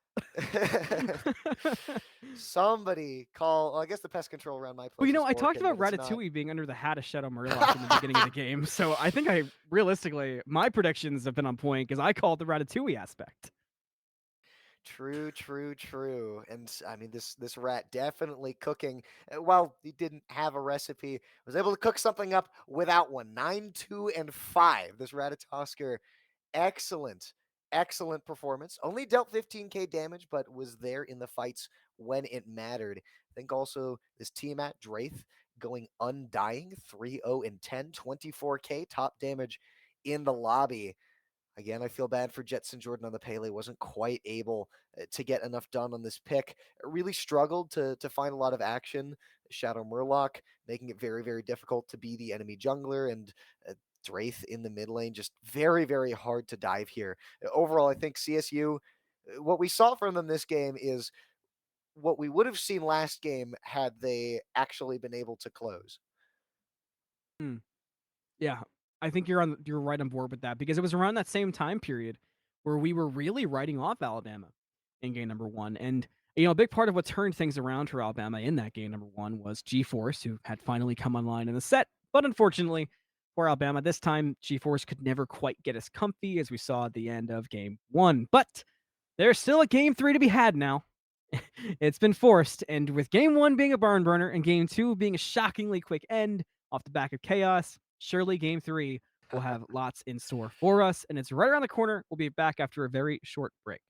Somebody call. Well, I guess the pest control around my place. Well, I is talked working, about but it's not. Ratatouille being under the hat of Shadow Murloc in the beginning of the game, so I think realistically, my predictions have been on point because I called the Ratatouille aspect. True. And I mean, this rat definitely cooking. While he didn't have a recipe, was able to cook something up without one. 9, 2, and 5. This Ratatosker, excellent performance. Only dealt 15k damage, but was there in the fights when it mattered. I think also this team at Draith going undying, 3-0 and 10, 24k top damage in the lobby. Again, I feel bad for Jetson Jordan on the Pele. Wasn't quite able to get enough done on this pick. Really struggled to find a lot of action. Shadow Murloc making it very, very difficult to be the enemy jungler, and Draith in the mid lane. Just very, very hard to dive here. Overall, I think CSU, what we saw from them this game is what we would have seen last game had they actually been able to close. Hmm. Yeah, I think you're right on board with that because it was around that same time period where we were really writing off Alabama in game number one, and a big part of what turned things around for Alabama in that game number one was GeForce, who had finally come online in the set, but unfortunately for Alabama this time, GeForce could never quite get as comfy as we saw at the end of game one. But there's still a game three to be had now. It's been forced, and with game one being a barn burner and game two being a shockingly quick end off the back of chaos, surely game three will have lots in store for us, and it's right around the corner. We'll be back after a very short break.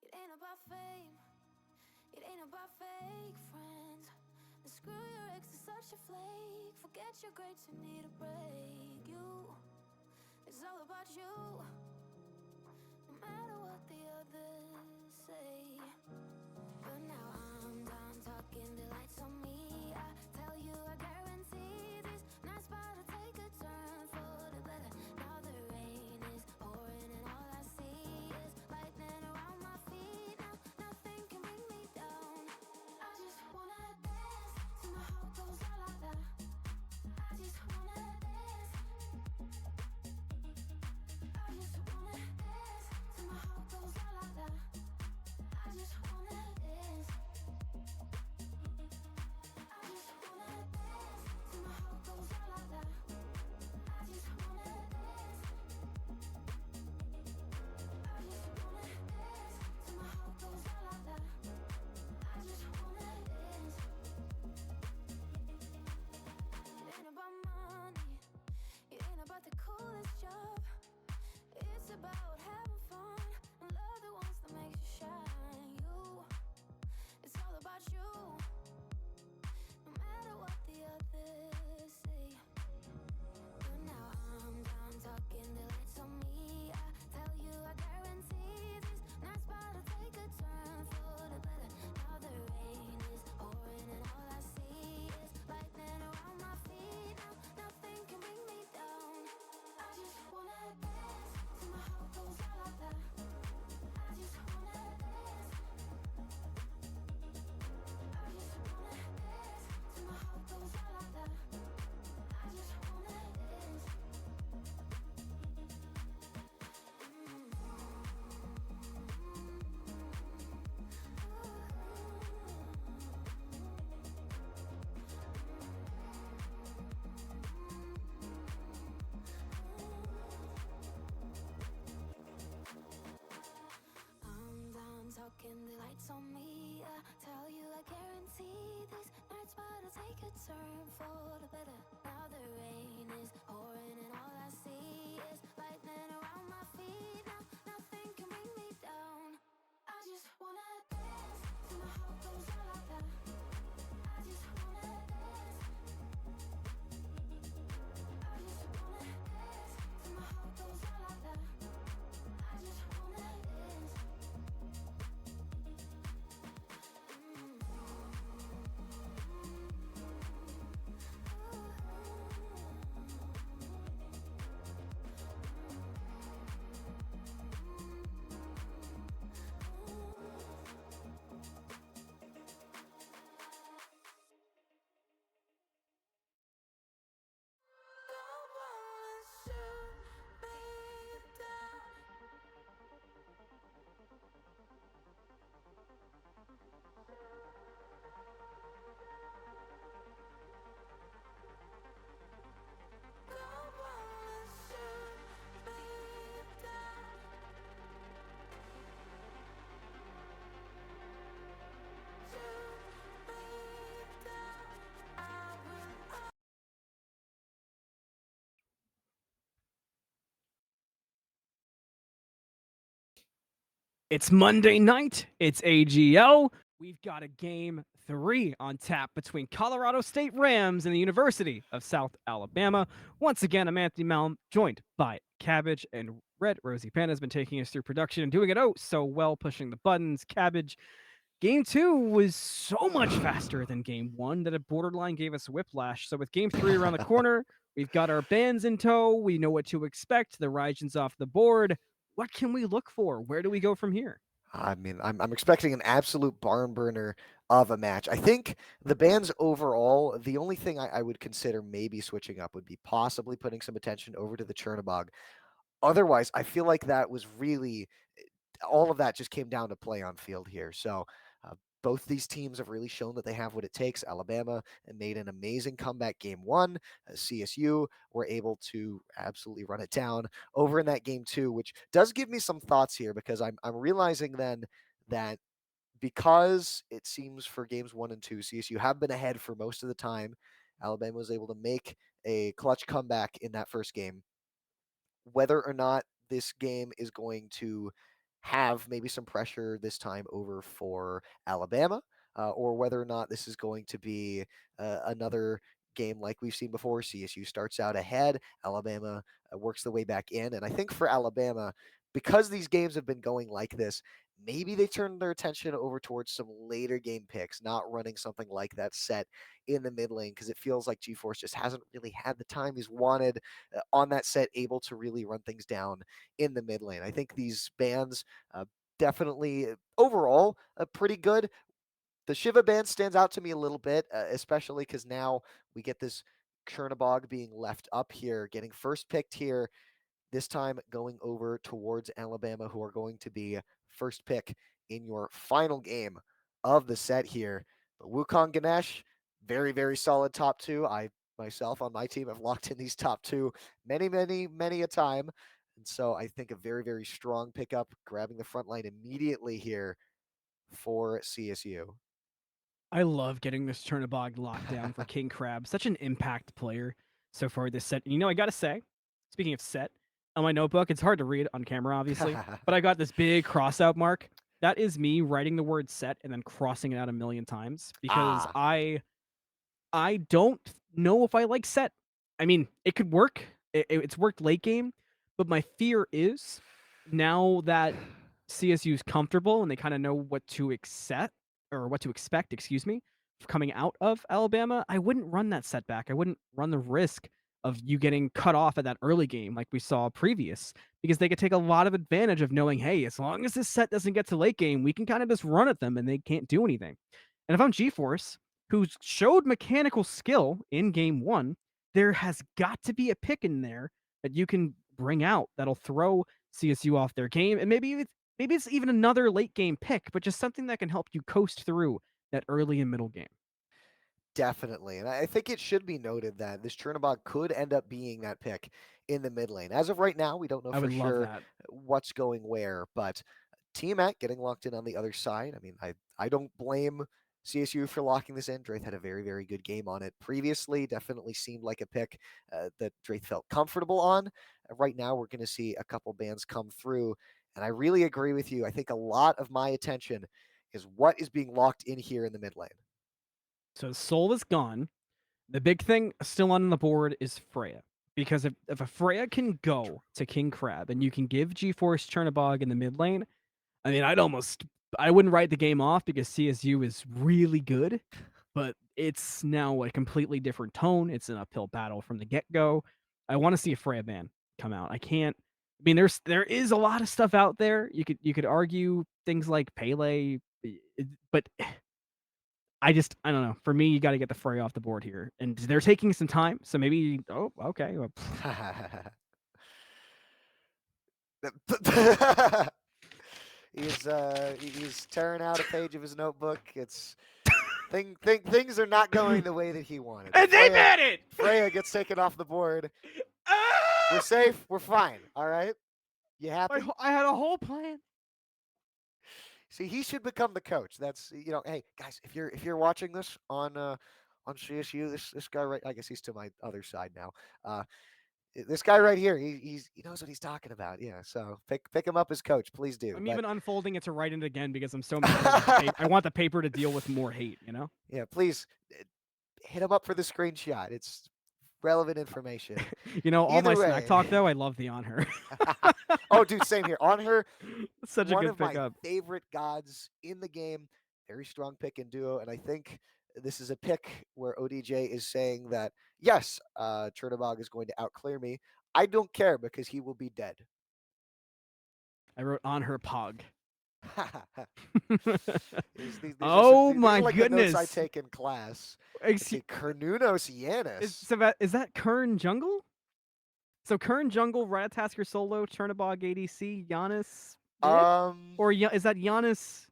It ain't about fame, it ain't about fake friends. And screw your ex, is such a flake. Forget your grades, you need a break. It's all about you, no matter what the others say. But now I'm done talking, the lights on me. I tell you, I guarantee this night's about to take a turn for the better. Now the rain is pouring and all I see is lightning around my feet. Now nothing can bring me down. I just wanna dance till my heart goes la la la. I just wanna dance. I just wanna dance till my heart goes la la la. I just wanna dance. I just wanna dance till my heart goes la la la. I just wanna dance. I just wanna dance till my heart goes la la la. I just wanna dance. It ain't about money, it ain't about the coolest job. It's about having fun and love the ones that make you shine. It's all about you, no matter what the others say. But now I'm done talking, the lights on me. I tell you, I guarantee this night's about to take a turn for the better. Now the rain is pouring and all I see is lightning around my feet. Now nothing can bring me down. I just wanna dance till my heart goes la la la. I just wanna dance. I just wanna dance till my heart goes la la la. I just wanna dance. I'm done talking, the lights on me. I tell you, I guarantee this night's about to take a turn for the better. Now the rain is pouring and all I see is lightning around my feet. Now nothing can bring me down. I just wanna dance till my heart goes la la la. I just wanna dance. I just wanna dance till my heart goes la la la. I just wanna dance. It's Monday night. It's AGL. We've got a game 3 on tap between Colorado State Rams and the University of South Alabama. Once again, I'm Anthony Malm, joined by Cabbage and Red. Rosie Panda has been taking us through production and doing it so well, pushing the buttons. Cabbage, game 2 was so much faster than game 1 that it borderline gave us whiplash. So with game 3 around the corner, we've got our bands in tow. We know what to expect. The Rygen's off the board. What can we look for? Where do we go from here? I mean, I'm expecting an absolute barn burner of a match. I think the bands overall, the only thing I would consider maybe switching up would be possibly putting some attention over to the Chernobog. Otherwise, I feel like that was really all of that just came down to play on field here. So uh, both these teams have really shown that they have what it takes. Alabama made an amazing comeback game one. CSU were able to absolutely run it down over in that game two, which does give me some thoughts here because I'm realizing then that because it seems for games one and two, CSU have been ahead for most of the time. Alabama was able to make a clutch comeback in that first game. Whether or not this game is going to have maybe some pressure this time over for Alabama, or whether or not this is going to be another game like we've seen before. CSU starts out ahead, Alabama works the way back in. And I think for Alabama, because these games have been going like this, maybe they turn their attention over towards some later game picks, not running something like that set in the mid lane because it feels like GeForce just hasn't really had the time he's wanted on that set, able to really run things down in the mid lane. I think these bands definitely overall pretty good. The Shiva band stands out to me a little bit, especially because now we get this Chernobog being left up here, getting first picked here this time going over towards Alabama, who are going to be first pick in your final game of the set here. But Wukong Ganesh, very, very solid top two. I myself on my team have locked in these top two many a time. And so I think a very, very strong pickup, grabbing the front line immediately here for CSU. I love getting this Chernobog locked down for King Crab. Such an impact player so far this set. And I gotta say, speaking of set, on my notebook, it's hard to read on camera, obviously, but I got this big crossout mark. That is me writing the word set and then crossing it out a million times because Ah, I don't know if I like set. I mean, it could work. It's worked late game, but my fear is now that CSU's comfortable and they kind of know what to accept or what to expect, excuse me, coming out of Alabama, I wouldn't run that setback. I wouldn't run the risk of you getting cut off at that early game like we saw previous because they could take a lot of advantage of knowing, hey, as long as this set doesn't get to late game, we can kind of just run at them and they can't do anything. And if I'm GeForce, who showed mechanical skill in game one, there has got to be a pick in there that you can bring out that'll throw CSU off their game. And maybe it's even another late game pick, but just something that can help you coast through that early and middle game. definitely. And I think it should be noted that this Chernobog could end up being that pick in the mid lane. As of right now, we don't know I for would love sure that. what's going where, but Team At getting locked in on the other side. I mean, I don't blame CSU for locking this in. Draith had a very, very good game on it previously. Definitely seemed like a pick that Draith felt comfortable on. Right now, we're going to see a couple bands come through. And I really agree with you. I think a lot of my attention is what is being locked in here in the mid lane. So Soul is gone. The big thing still on the board is Freya. Because if a Freya can go to King Crab and you can give GeForce Chernabog in the mid lane, I mean, I wouldn't write the game off because CSU is really good, but it's now a completely different tone. It's an uphill battle from the get go. I want to see a Freya ban come out. I can't. I mean, there is a lot of stuff out there. You could argue things like Pele, but I don't know. For me, you got to get the Freya off the board here, and they're taking some time. So maybe okay. Well, He's tearing out a page of his notebook. It's things are not going the way that he wanted. and they ban it. Freya gets taken off the board. We're Ah! safe. We're fine. All right. You happy? I had a whole plan. See, he should become the coach. That's hey guys, if you're watching this on CSU, this guy right, I guess he's to my other side now. This guy right here, he knows what he's talking about. Yeah, so pick him up as coach, please do. I'm But even unfolding it to write it again because I'm so mad over the paper. I want the paper to deal with more hate, you know? yeah, please hit him up for the screenshot. It's relevant information. You know, all my Either smack way. talk though, I love the on her. Oh, dude, same here. On her, Such a one good of my pickup. favorite gods in the game. Very strong pick and duo, and I think this is a pick where ODJ is saying that yes, Chernobog is going to outclear me. I don't care because he will be dead. I wrote on her pog. These Oh these are my like the notes I goodness. take in class. Let's see, Excuse, Carnunos Yanis. is that Kern Jungle? So Kern Jungle, Ratatasker Solo, Chernobog ADC, Giannis mid? Um, Or is that Giannis?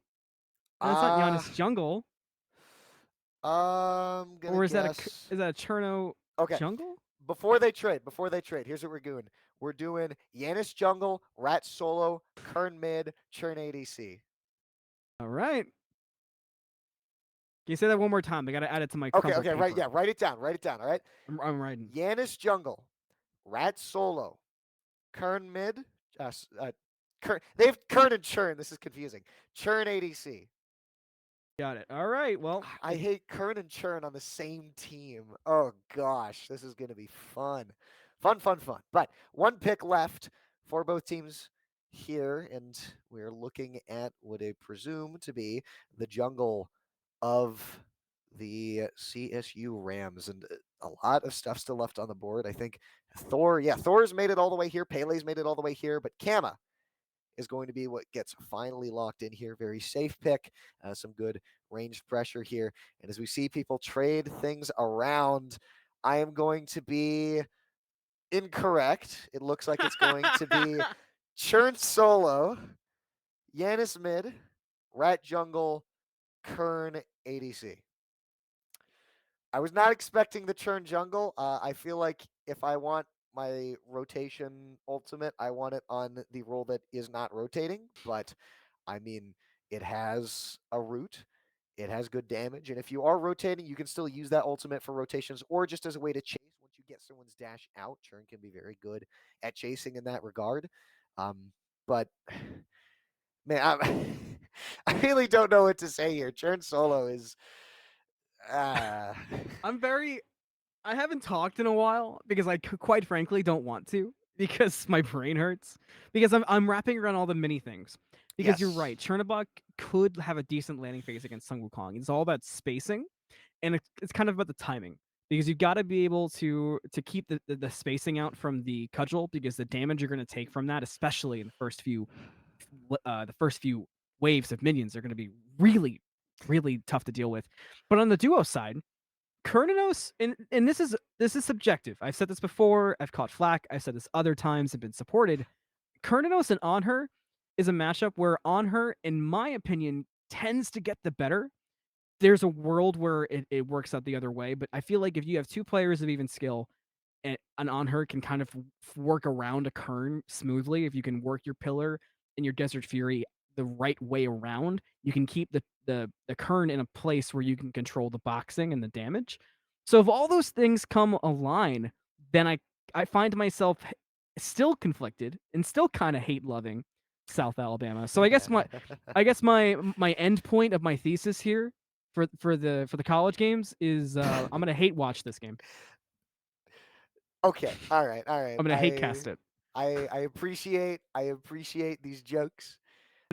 No, it's not uh, Giannis Jungle. I'm gonna Or guess. is that a Cherno Okay, Jungle? before they trade, here's what we're doing. We're doing Yanis Jungle, Rat Solo, Kern Mid, Churn ADC. All right. Can you say that one more time? I got to add it to my Okay, crumpled okay, right, paper. yeah, write it down, all right? I'm writing. Yanis Jungle, Rat Solo, Kern Mid, they have Kern and Churn. This is confusing. Churn ADC. Got it. All right. Well, I hate Kern and Churn on the same team. Oh gosh, this is gonna be fun. Fun. But one pick left for both teams here, and we're looking at what I presume to be the jungle of the CSU Rams. And a lot of stuff still left on the board. I think Thor's made it all the way here. Pele's made it all the way here, but Kama is going to be what gets finally locked in here. Very safe pick, some good ranged pressure here. And as we see people trade things around, I am going to be incorrect. It looks like it's going to be Churn Solo, Yanis Mid, Rat Jungle, Kern ADC. I was not expecting the Churn Jungle. I feel like if I want my rotation ultimate, I want it on the role that is not rotating. But I mean, it has a root, it has good damage, and if you are rotating, you can still use that ultimate for rotations or just as a way to chase. Once you get someone's dash out, Churn can be very good at chasing in that regard. But man, I really don't know what to say here. Churn solo is. Uh, I'm very. I haven't talked in a while because quite frankly don't want to because my brain hurts because I'm wrapping around all the mini things. Because you're yes. right, Chernobog could have a decent landing phase against Sun Wukong. It's all about spacing, and it's kind of about the timing because you've got to be able to keep the spacing out from the cudgel because the damage you're going to take from that, especially in the first few waves of minions, are going to be really tough to deal with. But on the duo side, Kerninos, and this is subjective. I've said this before. I've caught flack. I've said this other times and been supported. Kerninos and On Her is a matchup where On Her, in my opinion, tends to get the better. There's a world where it works out the other way, but I feel like if you have two players of even skill and On Her can kind of work around a Kern smoothly, if you can work your pillar and your Desert Fury the right way around, you can keep the Kern in a place where you can control the boxing and the damage. So if all those things come align, then I find myself still conflicted and still kind of hate loving South Alabama. So I guess my end point of my thesis here for the college games is I'm gonna hate watch this game. Okay. All right. All right. I'm gonna hate cast it. I appreciate these jokes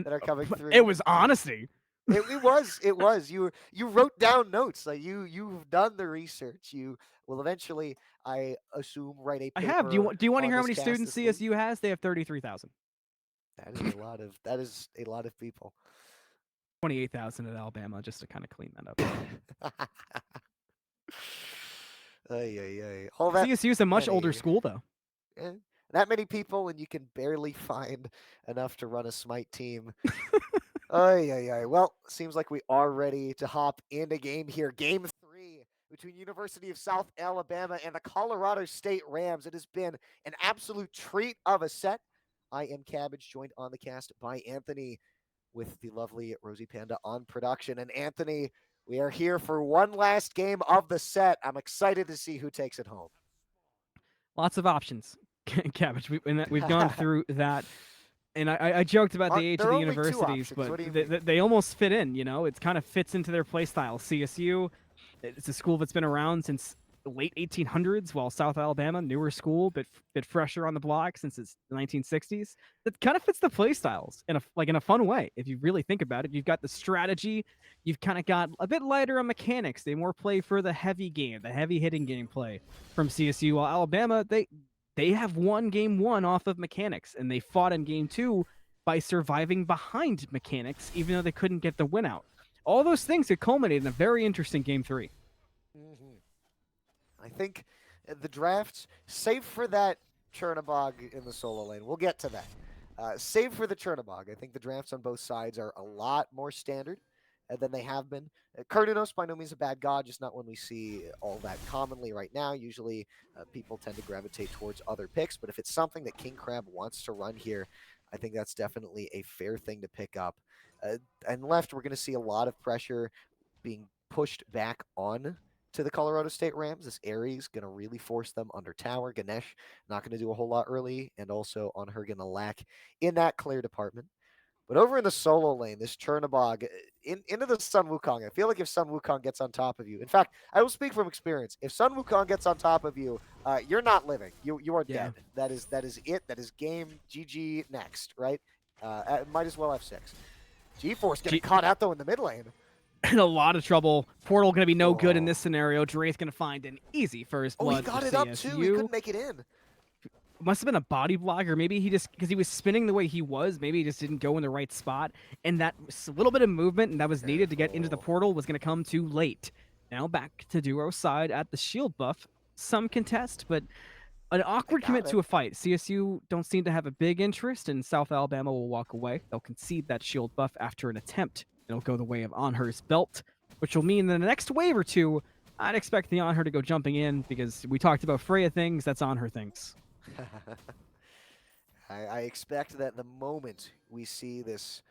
that are coming It through. was honesty. It was you wrote down notes, like you've done the research. You will eventually, I assume, write a I have. paper Do you want to on hear how this many cast students this week. CSU has? They have 33,000. That is a lot of people. 28,000 at Alabama, just to kind of clean that up. Ay, ay, ay. All CSU is a much older many, school, though. eh, that many people, and you can barely find enough to run a Smite team. Ay, ay, ay. Well, seems like we are ready to hop into game here. Game 3 between University of South Alabama and the Colorado State Rams. It has been an absolute treat of a set. I am Cabbage, joined on the cast by Anthony with the lovely Rosie Panda on production. And Anthony, we are here for one last game of the set. I'm excited to see who takes it home. Lots of options, Cabbage. We've gone through that, and I joked about the age There of are the only two universities, options. but What do you they, mean? they, they almost fit in. It kind of fits into their play style. CSU, it's a school that's been around since the late 1800s, while South Alabama, newer school, bit fresher on the block since it's the 1960s. That kind of fits the play styles in a fun way. If you really think about it, you've got the strategy, you've kind of got a bit lighter on mechanics. They more play for the heavy game, the heavy hitting gameplay from CSU, while Alabama they have won game one off of mechanics, and they fought in game two by surviving behind mechanics, even though they couldn't get the win out. All those things could culminate in a very interesting game three. Hmm. I think the drafts, save for that Chernobog in the solo lane, we'll get to that. Save for the Chernobog, I think the drafts on both sides are a lot more standard than they have been. Carnunos, by no means a bad god, just not one we see all that commonly right now. Usually, people tend to gravitate towards other picks, but if it's something that King Crab wants to run here, I think that's definitely a fair thing to pick up. And left, we're going to see a lot of pressure being pushed back on to the Colorado State Rams. This Aries going to really force them under tower. Ganesh not going to do a whole lot early, and also on her going to lack in that clear department. But over in the solo lane, this Chernobog into the Sun Wukong. I feel like if Sun Wukong gets on top of you, in fact, I will speak from experience. If Sun Wukong gets on top of you, you're not living. You are Yeah. dead. That is it. That is game. GG next. Right? Might as well F6. G-Force getting G- caught out though in the mid lane. in a lot of trouble. Portal going to be no good in Oh. this scenario. Dre's going to find an easy first Oh, he blood for got it up too. He CSU. couldn't make it in. Must have been a body block, or maybe he just, because he was spinning the way he was, maybe he just didn't go in the right spot. And that little bit of movement and that was needed to get into the Careful. portal was going to come too late. Now back to Duo side at the shield buff. Some contest, but an I awkward got commit it. to a fight. CSU don't seem to have a big interest, and South Alabama will walk away. They'll concede that shield buff after an attempt. It'll go the way of Onher's belt, which will mean in the next wave or two, I'd expect the Onher to go jumping in, because we talked about Freya things, that's Onher things. I expect that the moment we see this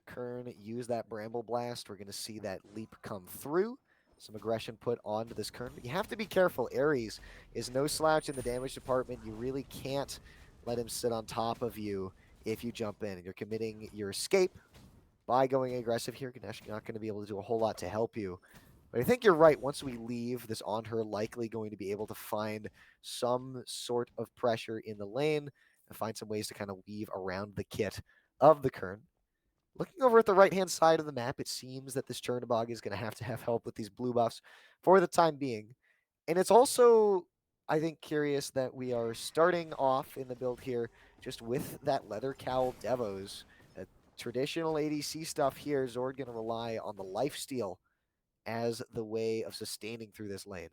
Kern use that Bramble Blast, we're going to see that leap come through. Some aggression put onto this Kern. But you have to be careful. Ares is no slouch in the damage department. You really can't let him sit on top of you if you jump in. And you're committing your escape by going aggressive here. Ganesh not going to be able to do a whole lot to help you. But I think you're right. Once we leave, this on her likely going to be able to find some sort of pressure in the lane and find some ways to kind of weave around the kit of the Kern. Looking over at the right-hand side of the map, it seems that this Chernobog is going to have help with these blue buffs for the time being. And it's also, I think, curious that we are starting off in the build here just with that Leather Cowl Devos. Traditional ADC stuff here. Zord going to rely on the lifesteal as the way of sustaining through this lane.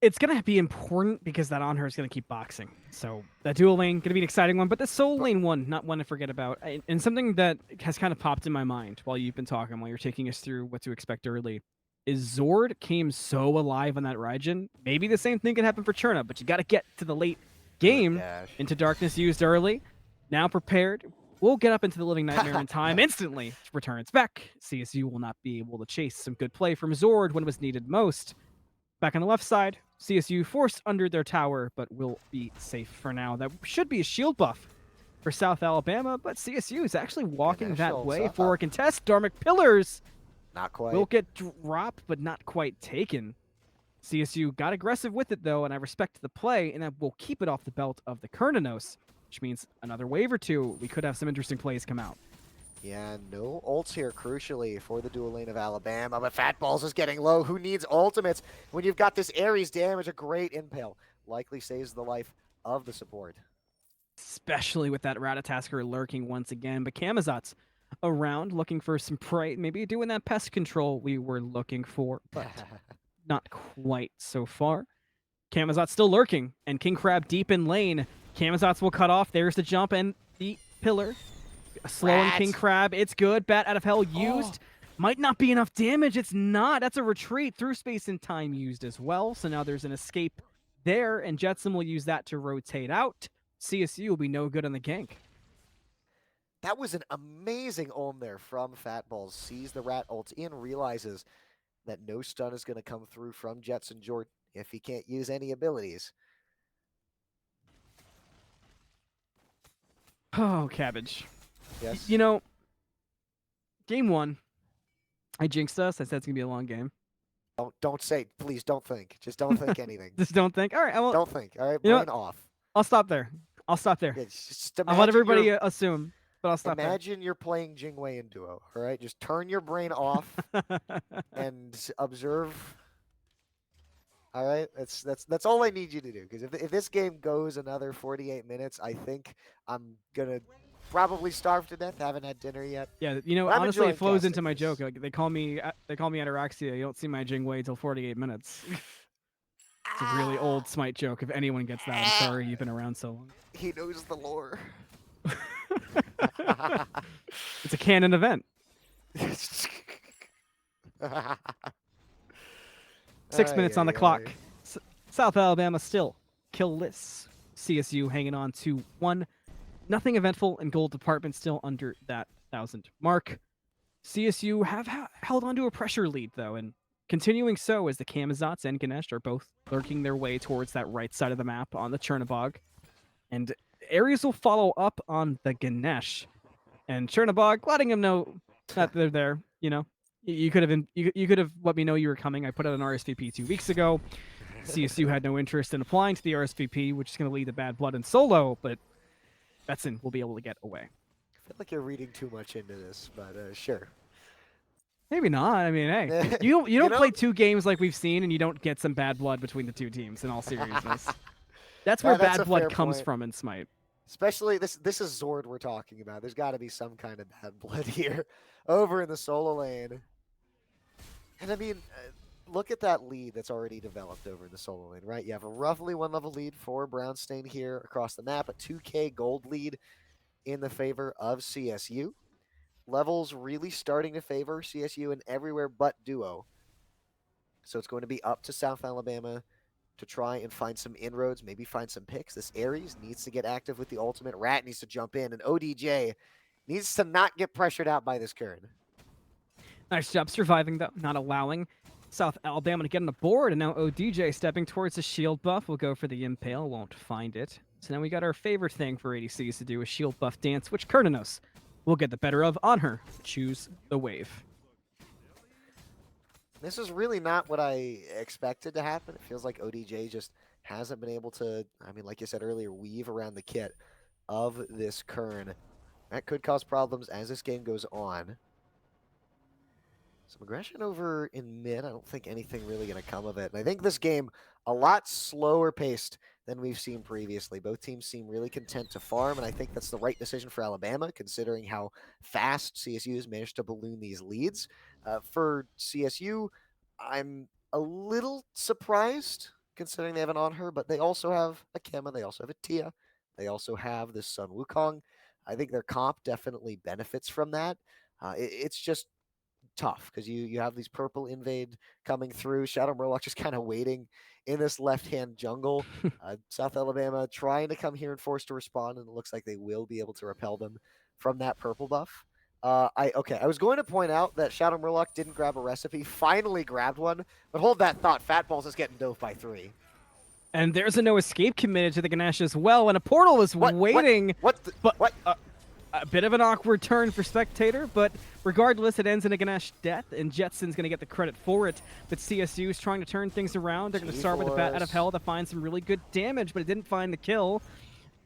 It's going to be important because that Onher is going to keep boxing. So that dual lane going to be an exciting one, but the solo lane one, not one to forget about. And something that has kind of popped in my mind while you've been talking, while you're taking us through what to expect early, is Zord came so alive on that Raijin. Maybe the same thing can happen for Cherna, but you got to get to the late Good game dash. into Darkness used early. Now prepared. We'll get up into the Living Nightmare in time. Instantly returns back. CSU will not be able to chase some good play from Zord when it was needed most. Back on the left side, CSU forced under their tower, but will be safe for now. That should be a shield buff for South Alabama, but CSU is actually walking Ganesh that holds way up. for a contest. Dharmic Pillars Not quite. will get dropped, but not quite taken. CSU got aggressive with it, though, and I respect the play, and that will keep it off the belt of the Kernanos, which means another wave or two, we could have some interesting plays come out. Yeah, no ults here, crucially, for the dual lane of Alabama, but Fat Balls is getting low. Who needs ultimates when you've got this Ares damage? A great impale. Likely saves the life of the support. Especially with that Ratatasker lurking once again, but Kamazot's around looking for some prey, maybe doing that pest control we were looking for, but not quite so far. Kamazot's still lurking, and King Crab deep in lane. Kamazot's will cut off. There's the jump and the pillar. Slowing King Crab. It's good. Bat out of hell used. Might not be enough damage. It's not. That's a retreat through space and time used as well. So now there's an escape there, and Jetson will use that to rotate out. CSU will be no good on the gank. That was an amazing ohm there from Fat Balls. Sees the rat ult in, realizes that no stun is going to come through from Jetson Jordan. if he can't use any abilities. Oh, cabbage. Yes. You know, game 1, I jinxed us. I said it's gonna be a long game. Don't say. Please don't think. Just don't think anything. Just don't think. All right, I won't. Don't think. All right, You know brain what? off. I'll stop there. I'll stop there. Yeah, just I'll let imagine everybody assume, but I'll stop imagine you're playing Jingwei in duo. All right, just turn your brain off there. and observe. All right, that's all I need you to do. Because if this game goes another 48 minutes, I think I'm gonna probably starve to death. Haven't had dinner yet. Yeah, But I'm honestly, it enjoying flows into casting my this. joke. Like they call me ataraxia. You don't see my Jingwei till 48 minutes. It's a really old Smite joke. If anyone gets that, I'm sorry you've been around so long. He knows the lore. It's a canon event. 6 minutes on the clock. South Alabama still killless. CSU hanging on to 1. Nothing eventful, and gold department still under that 1,000 mark. CSU have held onto a pressure lead, though, and continuing so as the Kamazats and Ganesh are both lurking their way towards that right side of the map on the Chernobog. And Ares will follow up on the Ganesh. And Chernobog letting him know that they're there. You could have you could have let me know you were coming. I put out an RSVP 2 weeks ago. CSU had no interest in applying to the RSVP, which is going to lead to bad blood and solo, but Betson will be able to get away. I feel like you're reading too much into this, but sure. Maybe not. I mean, hey, you don't play 2 games like we've seen, and you don't get some bad blood between the 2 teams. In all seriousness, that's where That's bad a blood fair comes point. from in Smite. Especially this is Zord we're talking about. There's got to be some kind of bad blood here over in the solo lane. And I mean, look at that lead that's already developed over in the solo lane, right? You have a roughly 1 level lead for Brownstain here across the map, a 2K gold lead in the favor of CSU. Levels really starting to favor CSU in everywhere but duo. So it's going to be up to South Alabama to try and find some inroads, maybe find some picks. This Ares needs to get active with the ultimate. Rat needs to jump in, and ODJ needs to not get pressured out by this Kern. Nice job surviving, though, not allowing South Alabama to get on the board, and now ODJ stepping towards the shield buff. Will go for the Impale, won't find it. So now we got our favorite thing for ADCs to do, a shield buff dance, which Kurnanos will get the better of on her. Choose the wave. This is really not what I expected to happen. It feels like ODJ just hasn't been able to, I mean, like you said earlier, weave around the kit of this Kern. That could cause problems as this game goes on. Some aggression over in mid. I don't think anything really going to come of it. And I think this game, a lot slower paced than we've seen previously. Both teams seem really content to farm, and I think that's the right decision for Alabama, considering how fast CSU has managed to balloon these leads. For CSU, I'm a little surprised, considering they have an on her, but they also have a Kema, they also have a Tia, they also have this Sun Wukong. I think their comp definitely benefits from that. It's just tough because you have these purple invade coming through. Shadow Murloc just kind of waiting in this left-hand jungle. South Alabama trying to come here and force to respond, and it looks like they will be able to repel them from that purple buff. I was going to point out that Shadow Murloc didn't grab a recipe, finally grabbed one, but hold that thought. Fat Balls is getting dove by 3. And there's a no escape committed to the Ganesh as well, and a portal is waiting. What? A bit of an awkward turn for Spectator, but regardless, it ends in a Ganesh death, and Jetson's going to get the credit for it. But CSU is trying to turn things around. They're going to start with a Bat out of Hell to find some really good damage, but it didn't find the kill.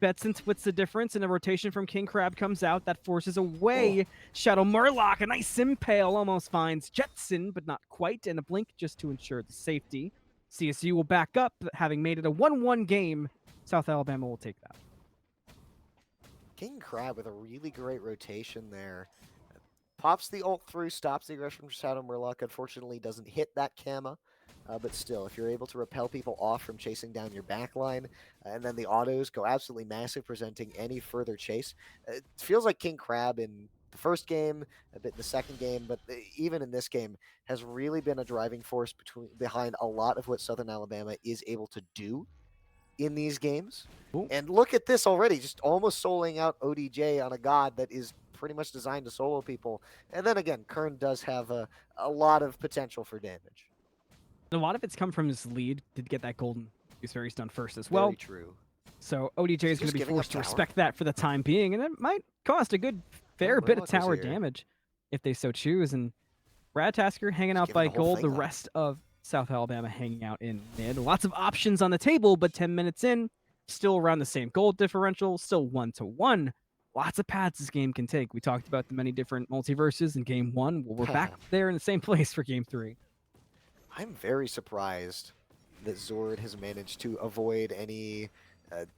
Betson splits the difference, and a rotation from King Crab comes out. That forces away Shadow Murloc. A nice Impale almost finds Jetson, but not quite, and a Blink just to ensure the safety. CSU will back up, having made it a 1-1 game. South Alabama will take that. King Crab with a really great rotation there. Pops the ult through, stops the aggression from Shadow Murloc. Unfortunately, doesn't hit that Kama. But still, if you're able to repel people off from chasing down your backline, and then the autos go absolutely massive, presenting any further chase, it feels like King Crab in the first game, a bit in the second game, but even in this game, has really been a driving force behind a lot of what Southern Alabama is able to do in these games. Ooh. And look at this already, just almost soloing out ODJ on a god that is pretty much designed to solo people. And then again, Kern does have a lot of potential for damage. A lot of it's come from his lead to get that golden use fairies done first as Very well. true. So ODJ Is he is going to just be giving up forced to tower? respect that for the time being, and it might cost a good fair bit of Murloc was tower here. damage if they so choose. And Brad Tasker hanging He's out giving by the whole gold, the thing up. rest of South Alabama hanging out in mid. Lots of options on the table, but 10 minutes in, still around the same gold differential, still 1-1. Lots of paths this game can take. We talked about the many different multiverses in game 1. Well, we're back there in the same place for game 3. I'm very surprised that Zord has managed to avoid any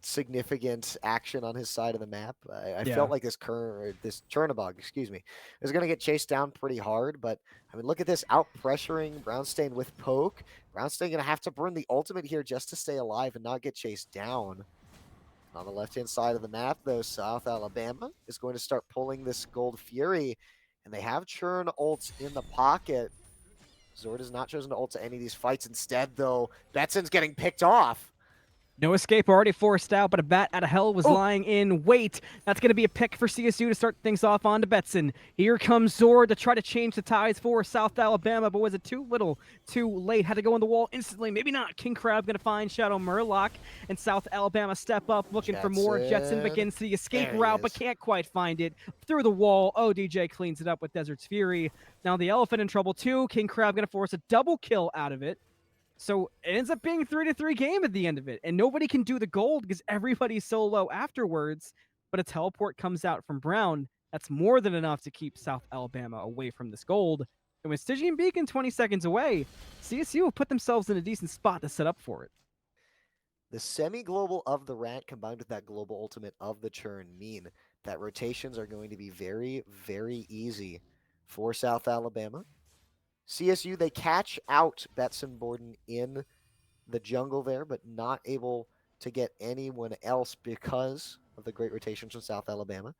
significant action on his side of the map. I Yeah. felt like this Chernobog, excuse me, is going to get chased down pretty hard. But I mean, look at this, out pressuring Brownstein with poke. Brownstein going to have to burn the ultimate here just to stay alive and not get chased down. On the left-hand side of the map, though, South Alabama is going to start pulling this Gold Fury, and they have Churn ults in the pocket. Zord has not chosen to ult to any of these fights. Instead, though, Betson's getting picked off. No escape already forced out, but a bat out of hell was lying in wait. That's going to be a pick for CSU to start things off on to Betson. Here comes Zord to try to change the ties for South Alabama, but was it too little, too late? Had to go on the wall instantly. Maybe not. King Crab going to find Shadow Murloc, and South Alabama step up looking for more. Jetson begins the escape route, but can't quite find it. Through the wall, ODJ cleans it up with Desert's Fury. Now the Elephant in trouble too. King Crab going to force a double kill out of it. So it ends up being a 3-3 game at the end of it, and nobody can do the gold because everybody's so low afterwards. But a teleport comes out from Brown. That's more than enough to keep South Alabama away from this gold. And with Stygian Beacon 20 seconds away, CSU have put themselves in a decent spot to set up for it. The semi-global of the Rat combined with that global ultimate of the Churn mean that rotations are going to be very, very easy for South Alabama. CSU, they catch out Betson Borden in the jungle there, but not able to get anyone else because of the great rotations from South Alabama.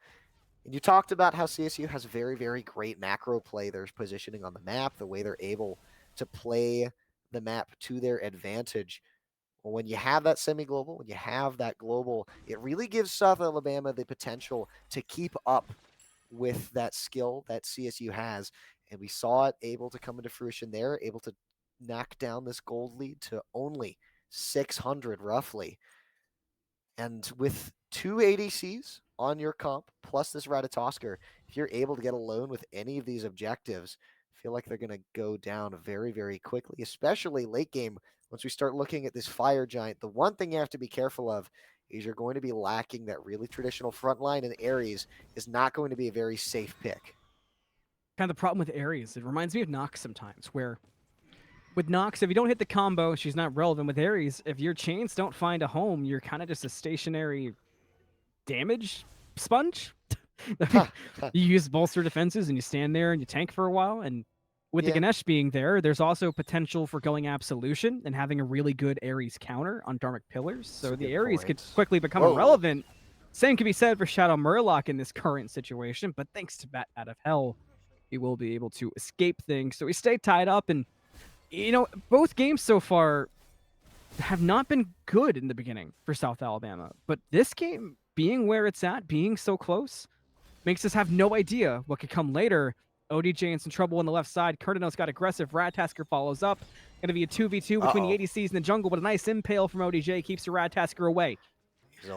And you talked about how CSU has very, very great macro play. Their positioning on the map, the way they're able to play the map to their advantage. Well, when you have that semi-global, when you have that global, it really gives South Alabama the potential to keep up with that skill that CSU has. And we saw it able to come into fruition there, able to knock down this gold lead to only 600 roughly. And with 2 ADCs on your comp, plus this Ratatosker, if you're able to get alone with any of these objectives, I feel like they're going to go down very, very quickly, especially late game. Once we start looking at this Fire Giant, the one thing you have to be careful of is you're going to be lacking that really traditional front line, and Ares is not going to be a very safe pick. Kind of the problem with Ares, it reminds me of Nox sometimes, where with Nox, if you don't hit the combo, she's not relevant. With Ares, if your chains don't find a home, you're kind of just a stationary damage sponge. You use bolster defenses and you stand there and you tank for a while. And with the Ganesh being there, there's also potential for going Absolution and having a really good Ares counter on Dharmic Pillars. So the Ares could quickly become irrelevant. Same can be said for Shadow Murloc in this current situation, but thanks to Bat Out of Hell, he will be able to escape things. So we stay tied up, and you know, both games so far have not been good in the beginning for South Alabama. But this game, being where it's at, being so close, makes us have no idea what could come later. ODJ in some trouble on the left side. Cardinal's got aggressive. Ratatasker follows up. Going to be a 2v2 between the ADCs in the jungle, but a nice impale from ODJ keeps the Ratatasker away.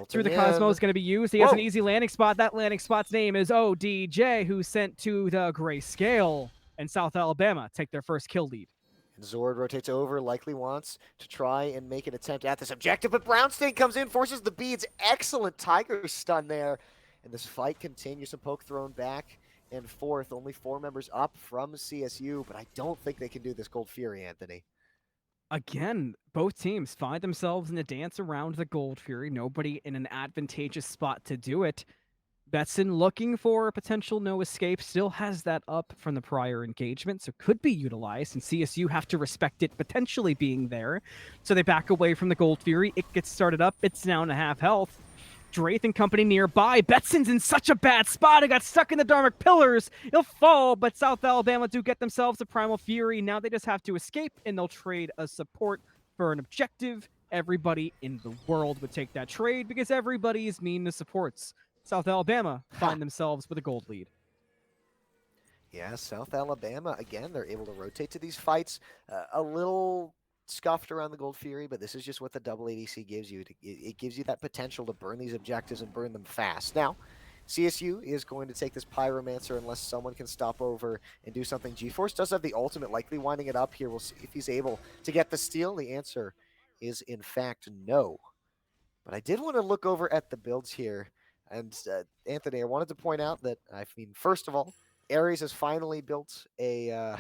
Through the Cosmo is going to be used. He has an easy landing spot. That landing spot's name is ODJ, who's sent to the Grayscale. And South Alabama take their first kill lead. And Zord rotates over, likely wants to try and make an attempt at this objective, but Brownstein comes in, forces the beads. Excellent Tiger stun there. And this fight continues. Some poke thrown back and forth. Only 4 members up from CSU, but I don't think they can do this Gold Fury, Anthony. Again, both teams find themselves in a dance around the Gold Fury. Nobody in an advantageous spot to do it. Betson, looking for a potential no escape, still has that up from the prior engagement, so could be utilized, and CSU have to respect it potentially being there. So they back away from the Gold Fury. It gets started up. It's down to half health. Draith and company nearby. Betson's in such a bad spot. He got stuck in the Dharmic Pillars. He'll fall, but South Alabama do get themselves a Primal Fury. Now they just have to escape, and they'll trade a support for an objective. Everybody in the world would take that trade because everybody is mean to supports. South Alabama find themselves with a gold lead. Yeah, South Alabama, again, they're able to rotate to these fights a little scuffed around the Gold Fury, but this is just what the double ADC gives you. It gives you that potential to burn these objectives and burn them fast. Now, CSU is going to take this Pyromancer unless someone can stop over and do something. GeForce does have the ultimate, likely winding it up here. We'll see if he's able to get the steal. The answer is, in fact, no. But I did want to look over at the builds here. And Anthony, I wanted to point out that, I mean, first of all, Ares has finally built a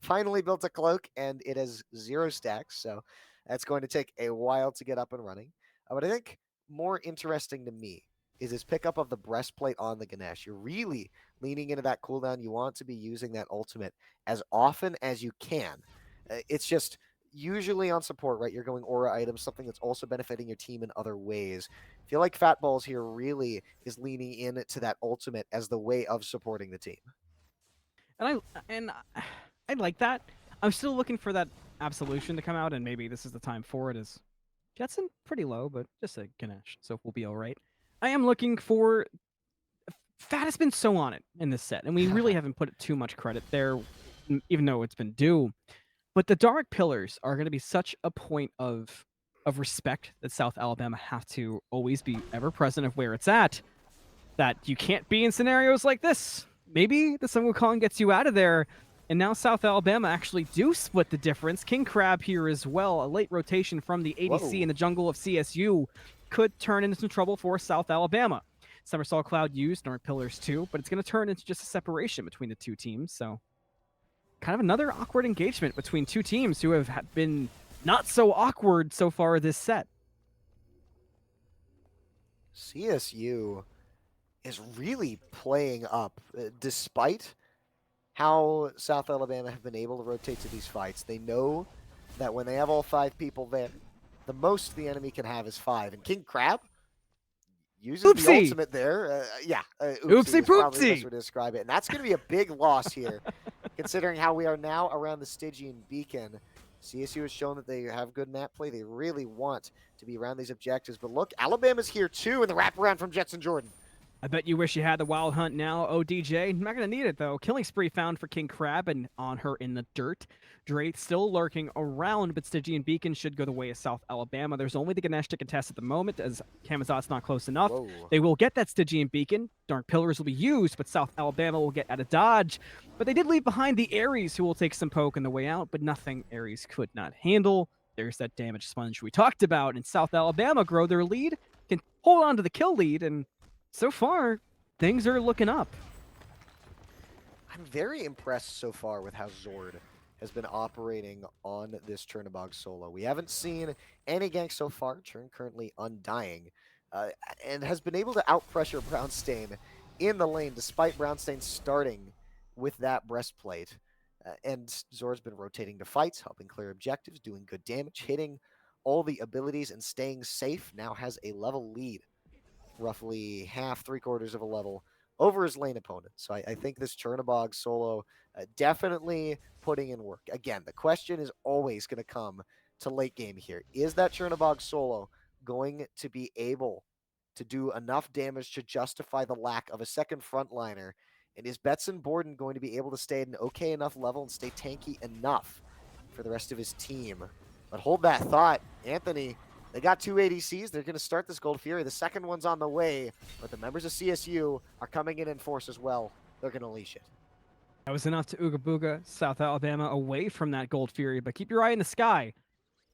finally built a cloak, and it has 0 stacks, so that's going to take a while to get up and running. But I think more interesting to me is his pickup of the breastplate on the Ganesh. You're really leaning into that cooldown. You want to be using that ultimate as often as you can. It's just usually on support, right? You're going aura items, something that's also benefiting your team in other ways. I feel like Fat Balls here really is leaning into that ultimate as the way of supporting the team. And I like that. I'm still looking for that absolution to come out, and maybe this is the time for it. Is Jetson pretty low, but just a Ganesh, so we'll be all right. I am looking for. Fat has been so on it in this set, and we really haven't put too much credit there, even though it's been due. But the Dark Pillars are going to be such a point of respect that South Alabama have to always be ever present of where it's at, that you can't be in scenarios like this. Maybe the Sun Wukong gets you out of there, and now South Alabama actually do split the difference. King Crab here as well. A late rotation from the ADC in the jungle of CSU could turn into some trouble for South Alabama. Somersault Cloud used, Dark Pillars too, but it's going to turn into just a separation between the two teams, so kind of another awkward engagement between two teams who have been not so awkward so far this set. CSU is really playing up, despite how South Alabama have been able to rotate to these fights. They know that when they have all 5 people there, the most the enemy can have is 5. And King Crab uses the ultimate there. Oopsie is probably the best way to describe it. And that's going to be a big loss here, considering how we are now around the Stygian Beacon. CSU has shown that they have good map play. They really want to be around these objectives. But look, Alabama's here too in the wraparound from Jetson Jordan. I bet you wish you had the Wild Hunt now, ODJ. Not going to need it, though. Killing spree found for King Crab and on her in the dirt. Drake still lurking around, but Stygian Beacon should go the way of South Alabama. There's only the Ganesh to contest at the moment, as Kamazot's not close enough. Whoa. They will get that Stygian Beacon. Dark Pillars will be used, but South Alabama will get out of dodge. But they did leave behind the Ares, who will take some poke on the way out, but nothing Ares could not handle. There's that damage sponge we talked about, and South Alabama grow their lead, can hold on to the kill lead, and so far, things are looking up. I'm very impressed so far with how Zord has been operating on this Chernobog solo. We haven't seen any gank so far. Chern currently undying, and has been able to outpressure Brownstain in the lane, despite Brownstain starting with that breastplate. And Zord's been rotating to fights, helping clear objectives, doing good damage, hitting all the abilities, and staying safe. Now has a level lead, roughly half, 3/4 of a level over his lane opponent. So I think this Chernobog solo definitely putting in work. Again, the question is always going to come to late game here. Is that Chernobog solo going to be able to do enough damage to justify the lack of a second frontliner? And is Betson Borden going to be able to stay at an okay enough level and stay tanky enough for the rest of his team? But hold that thought, Anthony. They got 2 ADCs. They're going to start this Gold Fury. The second one's on the way, but the members of CSU are coming in force as well. They're going to unleash it. That was enough to Ooga Booga South Alabama away from that Gold Fury, but keep your eye in the sky,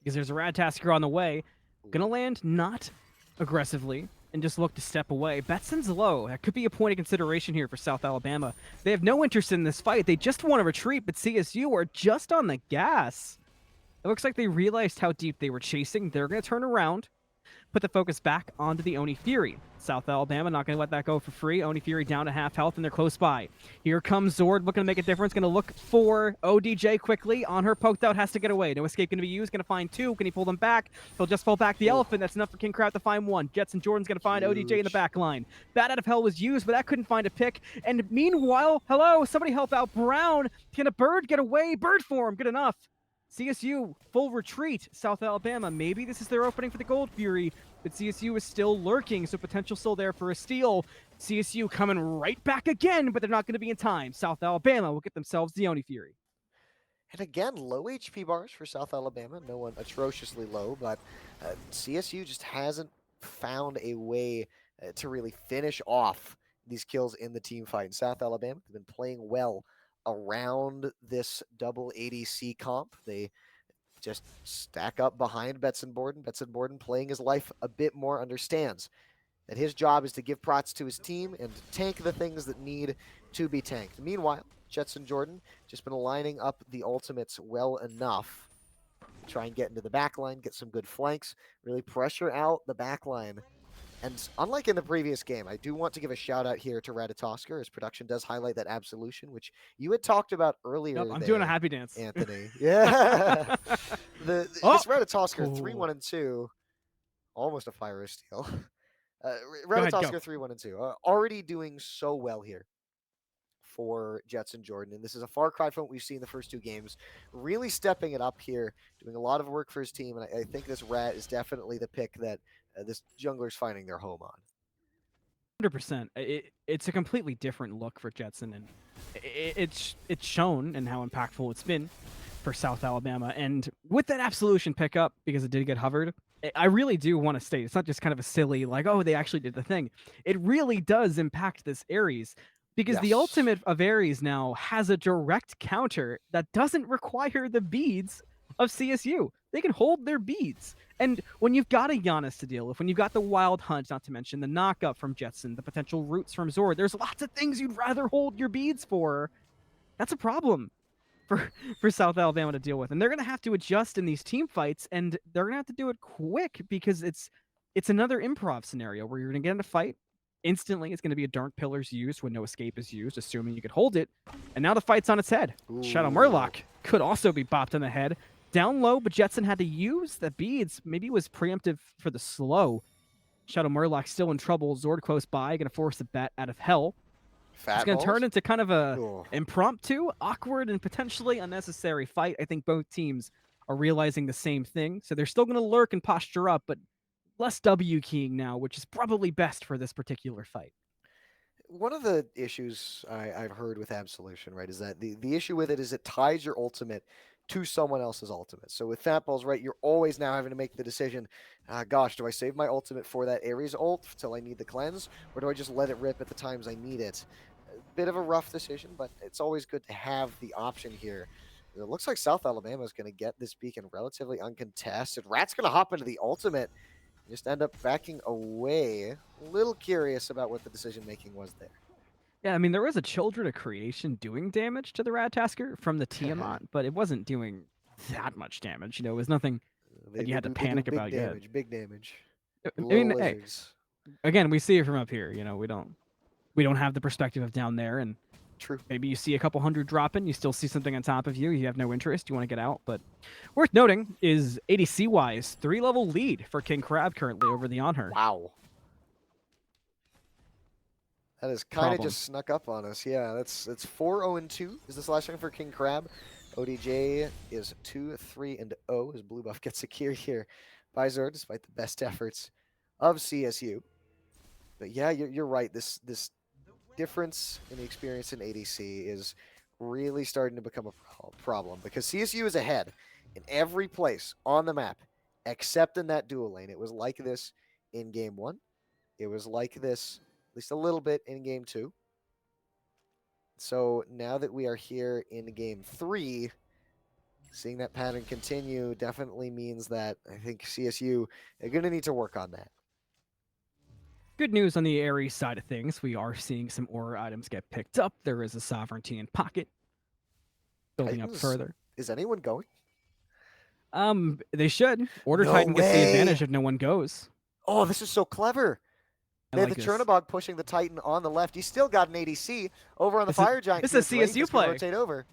because there's a Radtasker on the way. Gonna land not aggressively and just look to step away. Betson's low. That could be a point of consideration here for South Alabama. They have no interest in this fight. They just want to retreat, but CSU are just on the gas. It looks like they realized how deep they were chasing. They're going to turn around, put the focus back onto the Oni Fury. South Alabama not going to let that go for free. Oni Fury down to half health, and they're close by. Here comes Zord, looking to make a difference. Going to look for ODJ quickly. On her, poked out, has to get away. No escape going to be used. Going to find 2. Can he pull them back? He'll just fall back the elephant. That's enough for King Crab to find 1. Jetson Jordan's going to find ODJ in the back line. Bat out of hell was used, but that couldn't find a pick. And meanwhile, hello, somebody help out Brown. Can a bird get away? Bird form, good enough. CSU, full retreat. South Alabama, maybe this is their opening for the Gold Fury, but CSU is still lurking, so potential still there for a steal. CSU coming right back again, but they're not going to be in time. South Alabama will get themselves the Oni Fury. And again, low HP bars for South Alabama. No one atrociously low, but CSU just hasn't found a way to really finish off these kills in the team fight. In South Alabama, they've been playing well around this double ADC comp. They just stack up behind Betson Borden. Betson Borden, playing his life a bit more, understands that his job is to give prots to his team and tank the things that need to be tanked. Meanwhile, Jetson Jordan just been lining up the ultimates well enough to try and get into the backline, get some good flanks, really pressure out the backline. And unlike in the previous game, I do want to give a shout out here to Ratatosker, as production does highlight that absolution, which you had talked about earlier. Nope, I'm there, doing a happy dance. Anthony. Yeah. This Ratatosker Cool. 3-1 and 2, almost a fire steal. ahead, go. Ratatosker 3-1 and 2, already doing so well here for Jetson Jordan. And this is a far cry from what we've seen the first two games. Really stepping it up here, doing a lot of work for his team. And I think this Rat is definitely the pick that this jungler's finding their home on. 100%. It's a completely different look for Jetson, and it's shown in how impactful it's been for South Alabama. And with that Absolution pickup, because it did get hovered, I really do want to state it's not just kind of a silly, like, oh, they actually did the thing. It really does impact this Ares, because the Yes. ultimate of Ares now has a direct counter that doesn't require the beads of CSU. They can hold their beads. And when you've got a Giannis to deal with, when you've got the Wild Hunt, not to mention the knockup from Jetson, the potential roots from Zord, there's lots of things you'd rather hold your beads for. That's a problem for South Alabama to deal with. And they're going to have to adjust in these team fights, and they're going to have to do it quick, because it's another improv scenario where you're going to get in a fight. Instantly, it's going to be a Dark Pillars used when no escape is used, assuming you could hold it. And now the fight's on its head. Shadow Murloc could also be bopped on the head. Down low, but Jetson had to use the beads. Maybe it was preemptive for the slow. Shadow Murloc still in trouble. Zord close by, going to force the bat out of hell. It's going to turn into kind of a impromptu, awkward, and potentially unnecessary fight. I think both teams are realizing the same thing. So they're still going to lurk and posture up, but less W keying now, which is probably best for this particular fight. One of the issues I've heard with Absolution, right, is that the issue with it is it ties your ultimate to someone else's ultimate. So with Fatballs, right, you're always now having to make the decision, gosh, do I save my ultimate for that Ares ult till I need the cleanse, or do I just let it rip at the times I need it? A bit of a rough decision, but it's always good to have the option here. It looks like South Alabama is going to get this beacon relatively uncontested. Rat's going to hop into the ultimate, just end up backing away. A little curious about what the decision-making was there. Yeah, I mean, there was a Children of Creation doing damage to the Ratatasker from the Tiamat, but it wasn't doing that much damage. You know, it was nothing that you had to panic about yet. Big damage. I mean, hey, again, we see it from up here. You know, we don't have the perspective of down there, and True. maybe you see a couple hundred dropping, you still see something on top of you, you have no interest, you want to get out. But worth noting is ADC-wise, 3-level lead for King Crab currently over the On Her. Wow. That is kind of just snuck up on us. Yeah, it's 4-0-2 is this last one for King Crab. ODJ is 2-3-0 as Blue Buff gets secured here by Zord, despite the best efforts of CSU. But yeah, you're right. This difference in the experience in ADC is really starting to become a problem, because CSU is ahead in every place on the map except in that dual lane. It was like this in game 1. It was like this at least a little bit in game 2. So now that we are here in game 3, seeing that pattern continue definitely means that I think CSU are going to need to work on that. Good news on the Ares side of things. We are seeing some aura items get picked up. There is a Sovereignty in pocket. Building up further. Is anyone going? They should. Order No Titan gets the way. advantage if no one goes. Oh, this is so clever. They have like the this. Chernobog pushing the Titan on the left. He's still got an ADC over on the Fire Giant. this is a CSU play. Rotate over.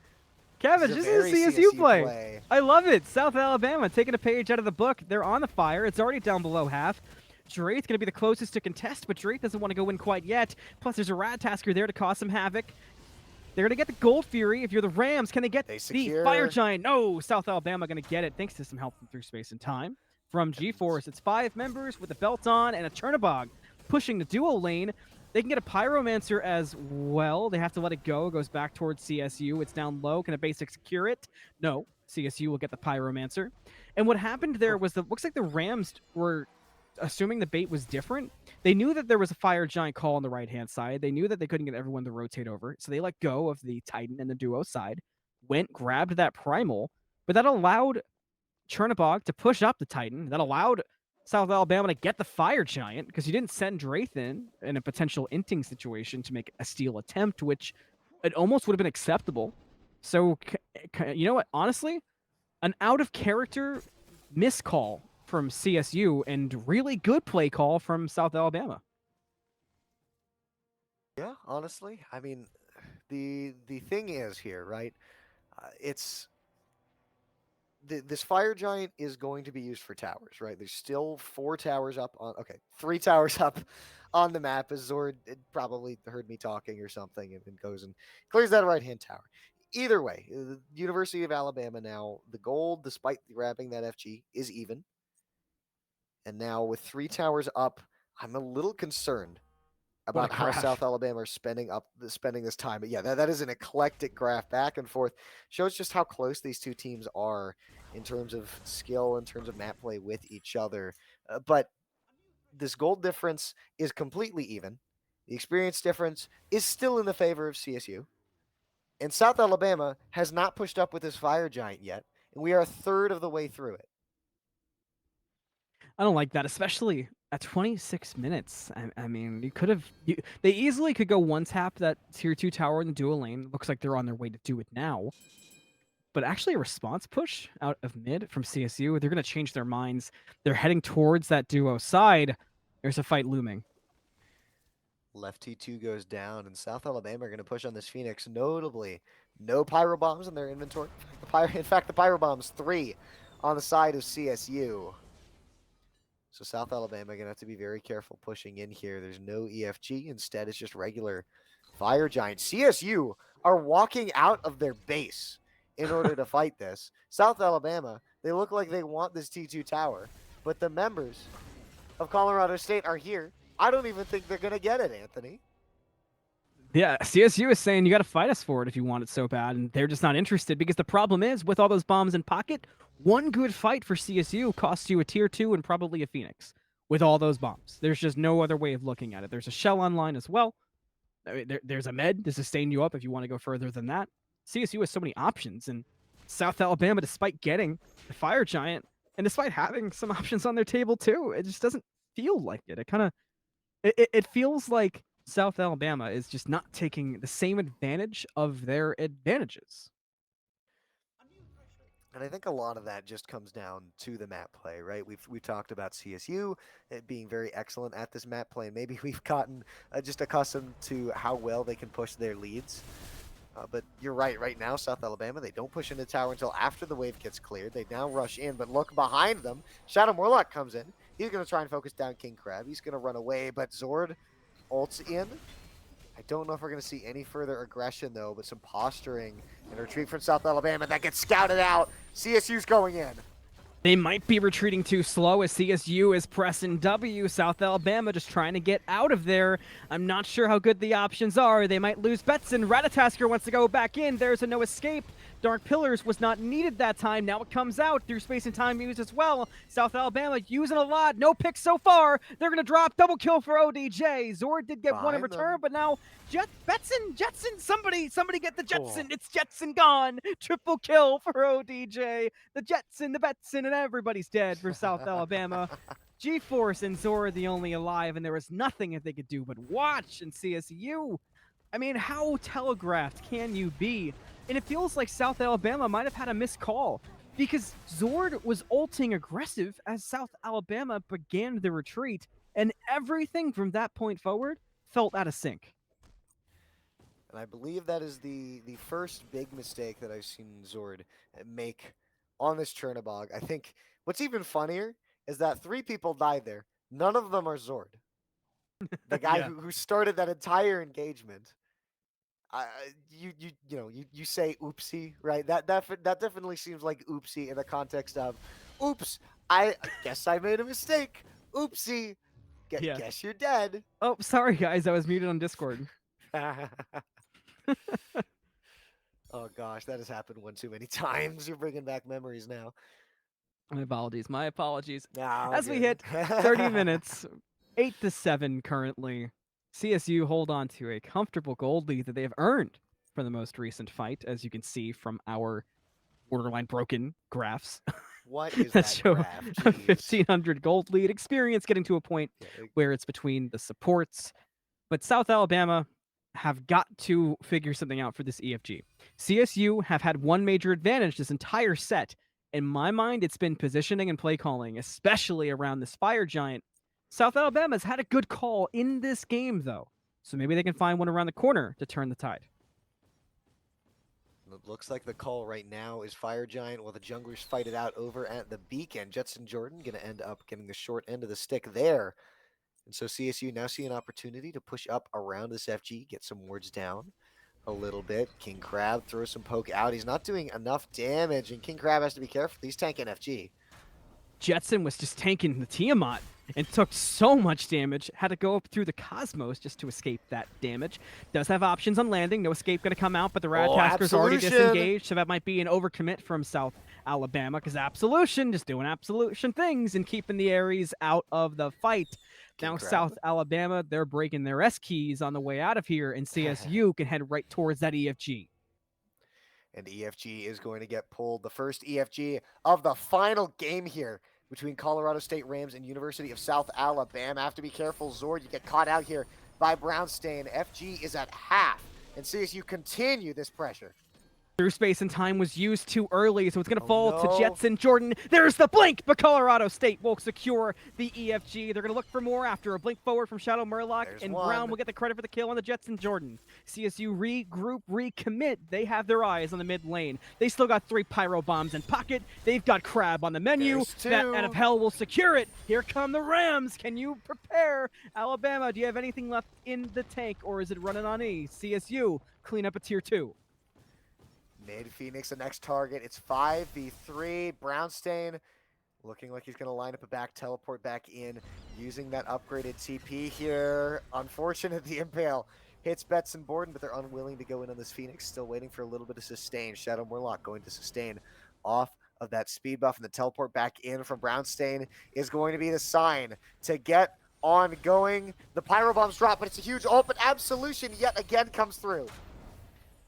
Kevin, This this is a is a very CSU play. I love it. South Alabama taking a page out of the book. They're on the fire. It's already down below half. Drake's going to be the closest to contest, but Drake doesn't want to go in quite yet. Plus, there's a Ratatasker there to cause some havoc. They're going to get the Gold Fury. If you're the Rams, can they get the Fire Giant? No, South Alabama going to get it, thanks to some help from Through Space and Time. From G-Force, it's 5 members with a belt on and a Chernobog pushing the duo lane. They can get a Pyromancer as well. They have to let it go. It goes back towards CSU. It's down low. Can a basic secure it? No. CSU will get the Pyromancer. And what happened there was that looks like the Rams were assuming the bait was different. They knew that there was a Fire Giant call on the right-hand side. They knew that they couldn't get everyone to rotate over. So they let go of the Titan and the Duo side, went, grabbed that Primal, but that allowed Chernobog to push up the Titan. That allowed South Alabama to get the Fire Giant because you didn't send Drath in a potential inting situation to make a steal attempt, which it almost would have been acceptable. So, you know what? Honestly, an out of character miscall from CSU and really good play call from South Alabama. Yeah, honestly, I mean, the thing is here, right? It's this fire giant is going to be used for towers, right? There's still 4 towers up on, okay, 3 towers up on the map. As Zord probably heard me talking or something, and goes and clears that right hand tower. Either way, the University of Alabama now, the gold, despite grabbing that FG, is even. And now with 3 towers up, I'm a little concerned What a about how graph. South Alabama are spending this time. But yeah, that is an eclectic graph back and forth. Shows just how close these two teams are in terms of skill, in terms of map play with each other. But this gold difference is completely even. The experience difference is still in the favor of CSU. And South Alabama has not pushed up with this fire giant yet, and we are a third of the way through it. I don't like that, especially at 26 minutes. I mean, you could have. They easily could go one tap that tier 2 tower in the dual lane. Looks like they're on their way to do it now. But actually, a response push out of mid from CSU. They're going to change their minds. They're heading towards that duo side. There's a fight looming. Left T2 goes down, and South Alabama are going to push on this Phoenix. Notably, no pyro bombs in their inventory. In fact, the pyro bombs 3 on the side of CSU. So South Alabama going to have to be very careful pushing in here. There's no EFG. Instead, it's just regular Fire Giant. CSU are walking out of their base in order to fight this. South Alabama, they look like they want this T2 tower, but the members of Colorado State are here. I don't even think they're going to get it, Anthony. Yeah, CSU is saying you got to fight us for it if you want it so bad, and they're just not interested because the problem is with all those bombs in pocket, one good fight for CSU costs you a tier 2 and probably a Phoenix with all those bombs. There's just no other way of looking at it. There's a shell online as well. I mean, there's a med to sustain you up if you want to go further than that. CSU has so many options, and South Alabama, despite getting the Fire Giant and despite having some options on their table too, it just doesn't feel like it. It kind of it feels like South Alabama is just not taking the same advantage of their advantages. And I think a lot of that just comes down to the map play, right? We've talked about CSU being very excellent at this map play. Maybe we've gotten just accustomed to how well they can push their leads. But you're right. Right now, South Alabama, they don't push into tower until after the wave gets cleared. They now rush in, but look behind them. Shadow Morlock comes in. He's going to try and focus down King Crab. He's going to run away, but Zord ults in. I don't know if we're going to see any further aggression, though, but some posturing and retreat from South Alabama. That gets scouted out. CSU's going in. They might be retreating too slow as CSU is pressing W. South Alabama just trying to get out of there. I'm not sure how good the options are. They might lose Betson. Ratatasker wants to go back in. There's a no escape. Dark Pillars was not needed that time. Now it comes out through space and time used as well. South Alabama using a lot. No picks so far. They're going to drop double kill for ODJ. Zord did get one in return, but now Jetson, somebody get the Jetson. Cool. It's Jetson gone. Triple kill for ODJ. The Jetson, the Betson, and everybody's dead for South Alabama. GeForce and Zord the only alive, and there was nothing that they could do but watch and CSU. I mean, how telegraphed can you be? And it feels like South Alabama might have had a missed call because Zord was ulting aggressive as South Alabama began the retreat, and everything from that point forward felt out of sync. And I believe that is the first big mistake that I've seen Zord make on this Chernobog. I think what's even funnier is that 3 people died there. None of them are Zord. The guy who started that entire engagement. You say oopsie, right? That definitely seems like oopsie in the context of, oops, I guess I made a mistake. Oopsie. Yeah. Guess you're dead. Oh, sorry guys, I was muted on Discord. Oh gosh, that has happened one too many times. You're bringing back memories now. My apologies. My apologies. No, As we good. hit 30 minutes, 8-7 currently. CSU hold on to a comfortable gold lead that they have earned for the most recent fight, as you can see from our borderline broken graphs What is that that show graph? a Jeez. 1500 gold lead. Experience getting to a point Yeah, where it's between the supports. But South Alabama have got to figure something out for this EFG. CSU have had one major advantage this entire set. In my mind, it's been positioning and play calling, especially around this fire giant. South Alabama's had a good call in this game, though. So maybe they can find one around the corner to turn the tide. It looks like the call right now is Fire Giant while the junglers fight it out over at the beacon. Jetson Jordan going to end up getting the short end of the stick there. And so CSU now see an opportunity to push up around this FG, get some wards down a little bit. King Crab throws some poke out. He's not doing enough damage, and King Crab has to be careful. He's tanking FG. Jetson was just tanking the Tiamat and took so much damage, had to go up through the Cosmos just to escape that damage. Does have options on landing, no escape going to come out, but the Radtasker's already disengaged, so that might be an overcommit from South Alabama, because Absolution just doing Absolution things and keeping the Ares out of the fight. King Now Crab. South Alabama, they're breaking their S keys on the way out of here, and CSU can head right towards that EFG. And EFG is going to get pulled. The first EFG of the final game here between Colorado State Rams and University of South Alabama. Have to be careful, Zord. You get caught out here by Brownstain. FG is at half. And CSU continue this pressure. Through space and time was used too early, so it's going to fall no. to Jetson Jordan. There's the blink, but Colorado State will secure the EFG. They're going to look for more after a blink forward from Shadow Murloc, There's and one. Brown will get the credit for the kill on the Jetson Jordan. CSU regroup, recommit. They have their eyes on the mid lane. They still got 3 pyro bombs in pocket. They've got Crab on the menu. There's 2. That Out of Hell will secure it. Here come the Rams. Can you prepare? Alabama, do you have anything left in the tank, or is it running on E? CSU, clean up a tier 2. Mid Phoenix, the next target. It's 5v3. Brownstain looking like he's going to line up a back teleport back in using that upgraded TP here. Unfortunate, the Impale hits Betson Borden, but they're unwilling to go in on this Phoenix. Still waiting for a little bit of sustain. Shadow Murloc going to sustain off of that speed buff, and the teleport back in from Brownstain is going to be the sign to get on going. The Pyro Bombs drop, but it's a huge ult, but Absolution yet again comes through.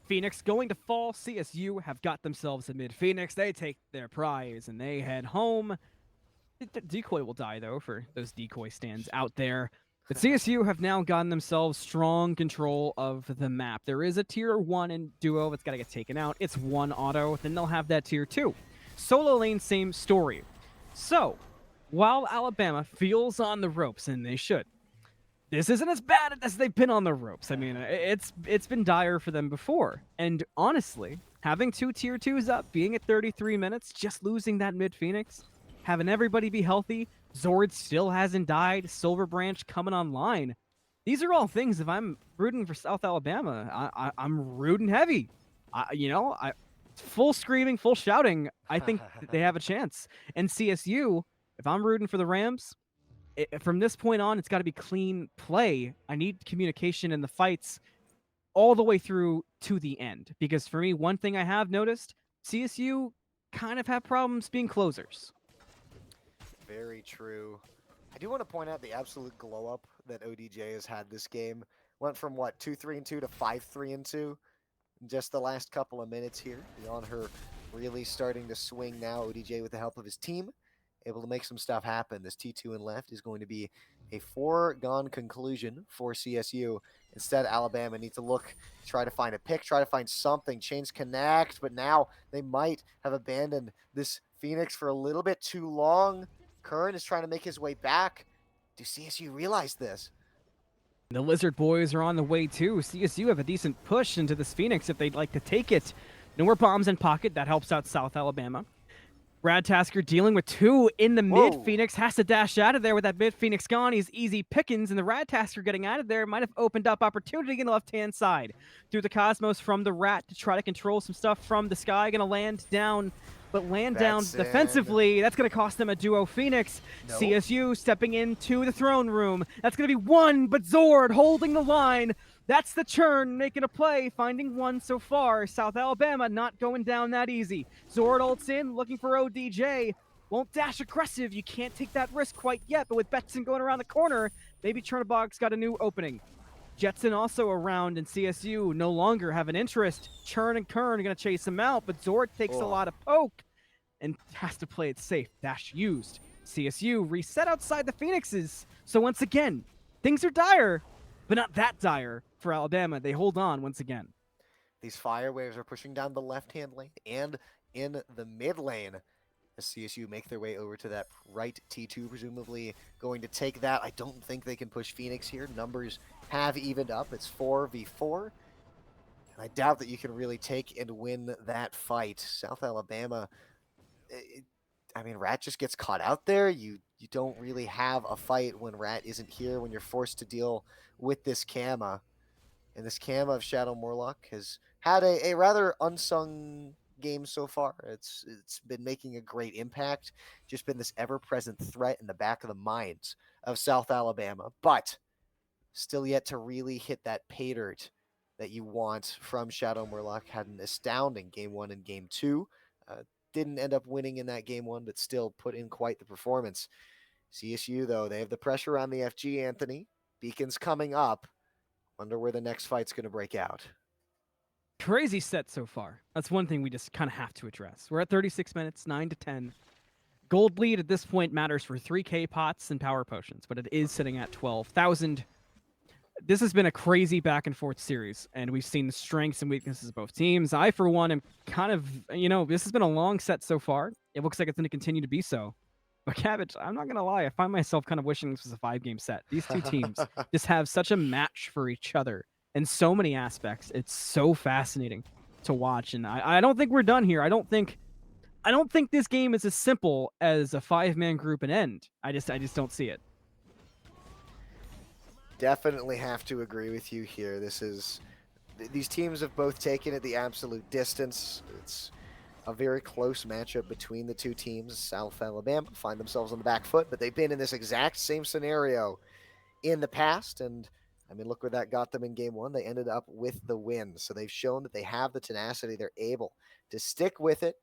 Phoenix going to fall. CSU have got themselves a mid Phoenix. They take their prize and they head home. Decoy will die, though, for those decoy stands out there. But CSU have now gotten themselves strong control of the map. There is a tier 1 in duo that's got to get taken out. It's 1 auto. Then they'll have that tier 2. Solo lane, same story. So, while Alabama feels on the ropes, and they should, this isn't as bad as they've been on the ropes. I mean, it's been dire for them before. And honestly, having 2 tier 2s up, being at 33 minutes, just losing that mid Phoenix, having everybody be healthy, Zord still hasn't died, Silver Branch coming online. These are all things, if I'm rooting for South Alabama, I'm rooting heavy. Full screaming, full shouting, I think they have a chance. And CSU, if I'm rooting for the Rams, from this point on, it's got to be clean play. I need communication in the fights all the way through to the end. Because for me, one thing I have noticed, CSU kind of have problems being closers. Very true. I do want to point out the absolute glow up that ODJ has had this game. Went from what, 2-3-2 to 5-3-2 in just the last couple of minutes here. Beyond her really starting to swing now. ODJ with the help of his team, able to make some stuff happen. This T2 and left is going to be a foregone conclusion for CSU. Instead, Alabama needs to look, try to find a pick, try to find something. Chains connect, but now they might have abandoned this Phoenix for a little bit too long. Curran is trying to make his way back. Do CSU realize this? The Lizard Boys are on the way too. CSU have a decent push into this Phoenix if they'd like to take it. No more bombs in pocket. That helps out South Alabama. Radtasker dealing with 2 in the mid. Phoenix has to dash out of there with that mid Phoenix gone. He's easy pickings, and the Radtasker getting out of there might have opened up opportunity in the left-hand side. Through the Cosmos from the Rat to try to control some stuff from the sky. Going to land down but land down Betson. defensively. That's going to cost them a duo Phoenix. Nope. CSU stepping into the throne room. That's going to be one, but Zord holding the line. That's the churn, making a play, finding one so far. South Alabama not going down that easy. Zord ults in, looking for ODJ. Won't dash aggressive. You can't take that risk quite yet, but with Betson going around the corner, maybe Chernobog's got a new opening. Jetson also around, and CSU no longer have an interest. Churn and Kern are going to chase him out, but Zord takes a lot of poke and has to play it safe. Dash used. CSU reset outside the Phoenixes. So once again, things are dire, but not that dire for Alabama. They hold on once again. These fire waves are pushing down the left-hand lane and in the mid lane as CSU make their way over to that right T2, presumably going to take that. I don't think they can push Phoenix here. Numbers have evened up. It's 4v4. And I doubt that you can really take and win that fight. South Alabama, I mean, Rat just gets caught out there. You don't really have a fight when Rat isn't here, when you're forced to deal with this Kama. And this Kama of Shadow Morlock has had a rather unsung game so far. It's been making a great impact, just been this ever-present threat in the back of the minds of South Alabama, but still yet to really hit that pay dirt that you want from Shadow Morlock. Had an astounding game 1 and game 2. Didn't end up winning in that game 1, but still put in quite the performance. CSU, though, they have the pressure on the FG, Anthony. Beacon's coming up. Wonder where the next fight's going to break out. Crazy set so far. That's one thing we just kind of have to address. We're at 36 minutes, 9-10. Gold lead at this point matters for 3K pots and power potions, but it is sitting at 12,000. This has been a crazy back and forth series, and we've seen the strengths and weaknesses of both teams. I, for one, am kind of, this has been a long set so far. It looks like it's going to continue to be so. But Cabbage, I'm not going to lie, I find myself kind of wishing this was a 5-game set. These two teams just have such a match for each other in so many aspects. It's so fascinating to watch, and I don't think we're done here. I don't think this game is as simple as a 5-man group and end. I just don't see it. Definitely have to agree with you here. These teams have both taken it the absolute distance. It's a very close matchup between the two teams. South Alabama find themselves on the back foot, but they've been in this exact same scenario in the past, and I mean, look where that got them in game 1. They ended up with the win, so they've shown that they have the tenacity. They're able to stick with it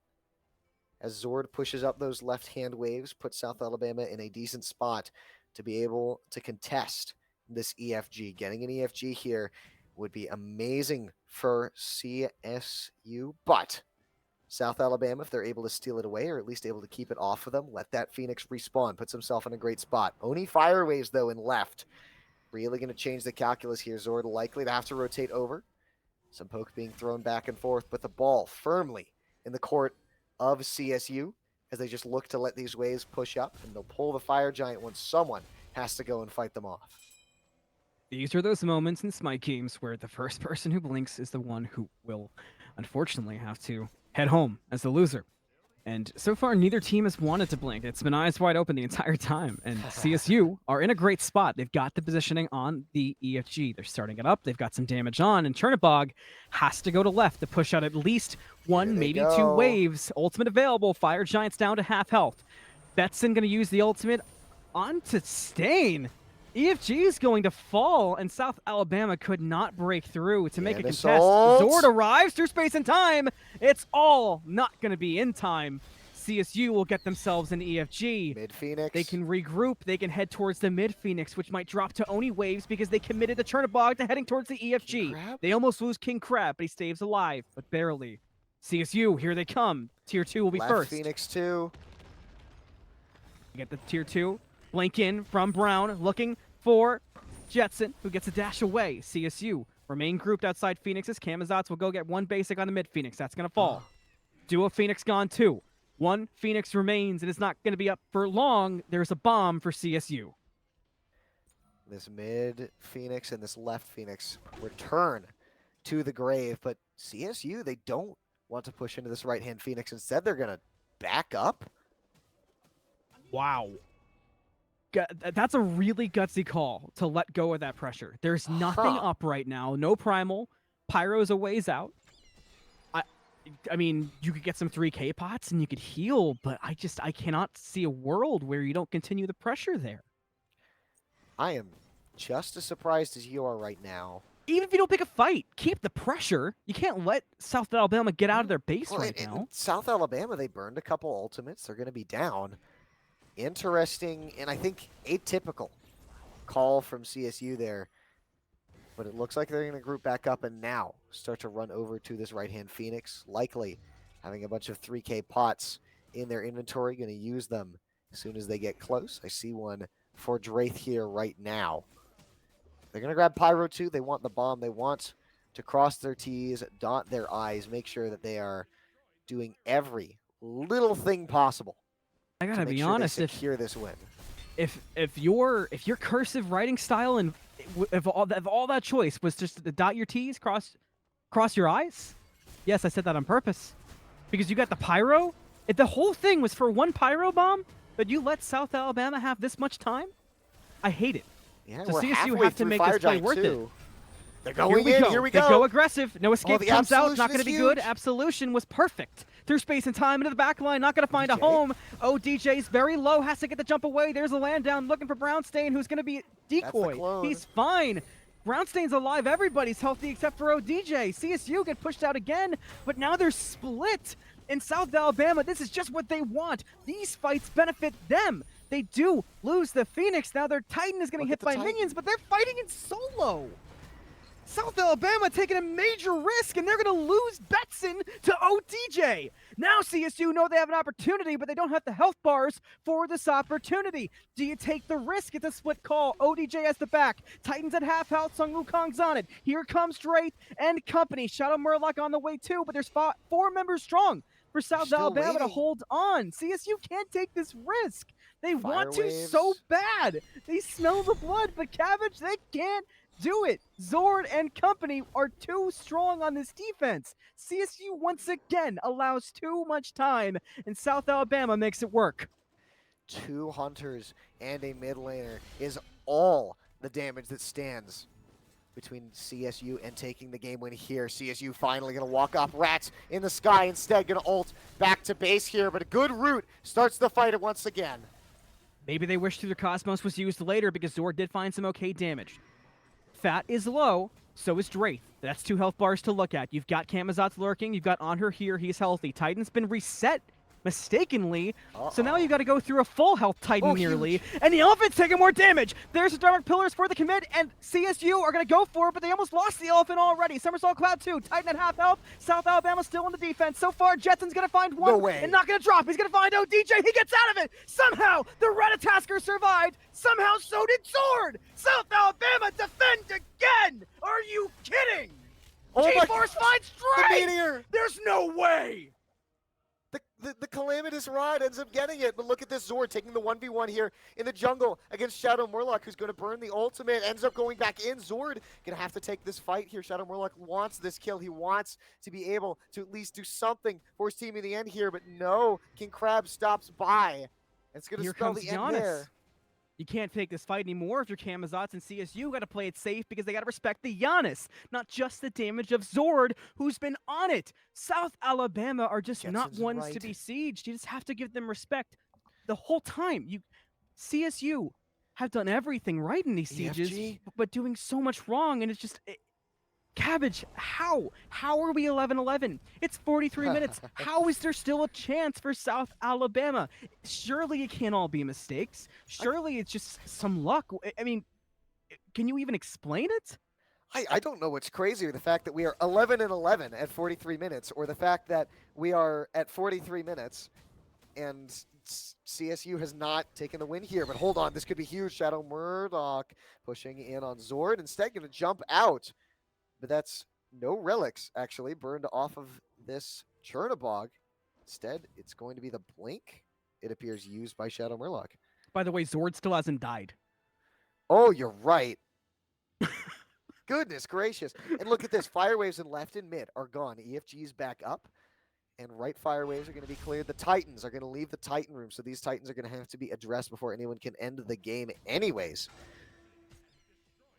as Zord pushes up those left-hand waves, puts South Alabama in a decent spot to be able to contest this EFG. Getting an EFG here would be amazing for CSU, but South Alabama, if they're able to steal it away or at least able to keep it off of them, let that Phoenix respawn, puts himself in a great spot. Oni fire waves, though, in left. Really going to change the calculus here. Zord likely to have to rotate over. Some poke being thrown back and forth, but the ball firmly in the court of CSU as they just look to let these waves push up, and they'll pull the fire giant once someone has to go and fight them off. These are those moments in Smite games where the first person who blinks is the one who will, unfortunately, have to head home as the loser. And so far, neither team has wanted to blink. It's been eyes wide open the entire time. And CSU are in a great spot. They've got the positioning on the EFG. They're starting it up. They've got some damage on. And Chernobog has to go to left to push out at least one, maybe two waves. Ultimate available. Fire Giants down to half health. Betson going to use the ultimate onto Stain. EFG is going to fall, and South Alabama could not break through to make a contest. Zord arrives through space and time. It's all not going to be in time. CSU will get themselves an EFG. Mid-Phoenix. They can regroup. They can head towards the mid-Phoenix, which might drop to Oni Waves because they committed the Chernobog to heading towards the EFG. They almost lose King Crab, but he stays alive, but barely. CSU, here they come. Tier 2 will be first. Phoenix 2. Get the Tier 2. Blink in from Brown, looking for Jetson, who gets a dash away. CSU remain grouped outside Phoenix's. Camazotz will go get one basic on the mid-Phoenix. That's going to fall. Duo Phoenix gone too. One Phoenix remains, and it's not going to be up for long. There's a bomb for CSU. This mid-Phoenix and this left Phoenix return to the grave, but CSU, they don't want to push into this right-hand Phoenix. Instead, they're going to back up. Wow. That's a really gutsy call to let go of that pressure. There's nothing up right now. No primal. Pyro's a ways out. I mean, you could get some 3K pots and you could heal, but I cannot see a world where you don't continue the pressure there. I am just as surprised as you are right now. Even if you don't pick a fight, keep the pressure. You can't let South Alabama get out of their base Well, right in now. South Alabama, they burned a couple ultimates. They're going to be down. Interesting, and I think atypical call from CSU there. But it looks like they're going to group back up and now start to run over to this right-hand Phoenix, likely having a bunch of 3K pots in their inventory, going to use them as soon as they get close. I see one for Draith here right now. They're going to grab Pyro too. They want the bomb. They want to cross their T's, dot their I's, make sure that they are doing every little thing possible I to gotta make be sure honest, they secure this win. if your cursive writing style and if all that choice was just to dot your T's, cross your I's, yes, I said that on purpose, because you got the pyro. If the whole thing was for one pyro bomb, but you let South Alabama have this much time, I hate it. Yeah, So we're CSU halfway have to through make Fire this play Giant worth it. too. They're Here going we in. go. Here we They go. go aggressive. No escape the comes out. Absolution Not going is to be good. huge. Absolution was perfect. Through space and time into the back line. Not going to find a DJ. home. Oh, DJ's very low. Has to get the jump away. There's a land down looking for Brownstain, who's going to be decoy. clone. He's fine. Brownstain's alive. Everybody's healthy except for ODJ. CSU get pushed out again, but now they're split. In South Alabama, this is just what they want. These fights benefit them. They do lose the Phoenix. Now their Titan is getting Look hit at the by Titan. minions, but they're fighting in solo. South Alabama taking a major risk, and they're going to lose Betson to OTJ. Now CSU know they have an opportunity, but they don't have the health bars for this opportunity. Do you take the risk? It's a split call. ODJ has the back. Titans at half health. Sung Wukong's on it. Here comes Draith and company. Shadow Murloc on the way too, but there's 4 members strong for South still Alabama to waiting. hold on. CSU can't take this risk. They want to waves. so bad. They smell the blood, but Cabbage, they can't do it. Zord and company are too strong on this defense. CSU once again allows too much time, and South Alabama makes it work. 2 hunters and a mid laner is all the damage that stands between CSU and taking the game win here. CSU finally going to walk up. Rats in the sky instead, going to ult back to base here, but a good route starts the fight once again. Maybe they wish their Cosmos was used later because Zord did find some okay damage. Fat is low, so is Draith. That's 2 health bars to look at. You've got Kamazot's lurking, you've got Anhur here, he's healthy. Titan's been reset mistakenly, so now you got to go through a full health Titan nearly, and the Elephant's taking more damage. There's the Dark Pillars for the commit, and CSU are going to go for it, but they almost lost the Elephant already. Somersault Cloud 2, Titan at half health, South Alabama still in the defense. So far, Jetson's going to find one, No way. and not going to drop. He's going to find ODJ, he gets out of it! Somehow, the Ratatasker survived, somehow so did Zord! South Alabama defend again! Are you kidding? Oh my G-Force finds The Draith! meteor! There's no way! The Calamitous Rod ends up getting it, but look at this Zord taking the 1v1 here in the jungle against Shadow Murloc, who's going to burn the ultimate, ends up going back in. Zord going to have to take this fight here. Shadow Murloc wants this kill. He wants to be able to at least do something for his team in the end here, but no, King Crab stops by. It's going to Here spell comes the end Giannis. there. You can't take this fight anymore if you're Kamazots and CSU. Got to play it safe because they got to respect the Giannis, not just the damage of Zord, who's been on it. South Alabama are just not Jetson's ones right. to be sieged. You just have to give them respect the whole time. CSU have done everything right in these sieges, EFG? but doing so much wrong, and it's just... Cabbage, how? How are we 11-11? It's 43 minutes. How is there still a chance for South Alabama? Surely it can't all be mistakes. Surely it's just some luck. I mean, can you even explain it? I don't know what's crazier, the fact that we are 11-11 at 43 minutes, or the fact that we are at 43 minutes and CSU has not taken the win here. But hold on, this could be huge. Shadow Murdoch pushing in on Zord. Instead, going to jump out. But that's no relics, actually, burned off of this Chernobog. Instead, it's going to be the Blink, it appears, used by Shadow Murloc. By the way, Zord still hasn't died. Oh, you're right. Goodness gracious. And look at this. Fire waves in left and mid are gone. EFG's back up. And right fire waves are going to be cleared. The Titans are going to leave the Titan room. So these Titans are going to have to be addressed before anyone can end the game anyways.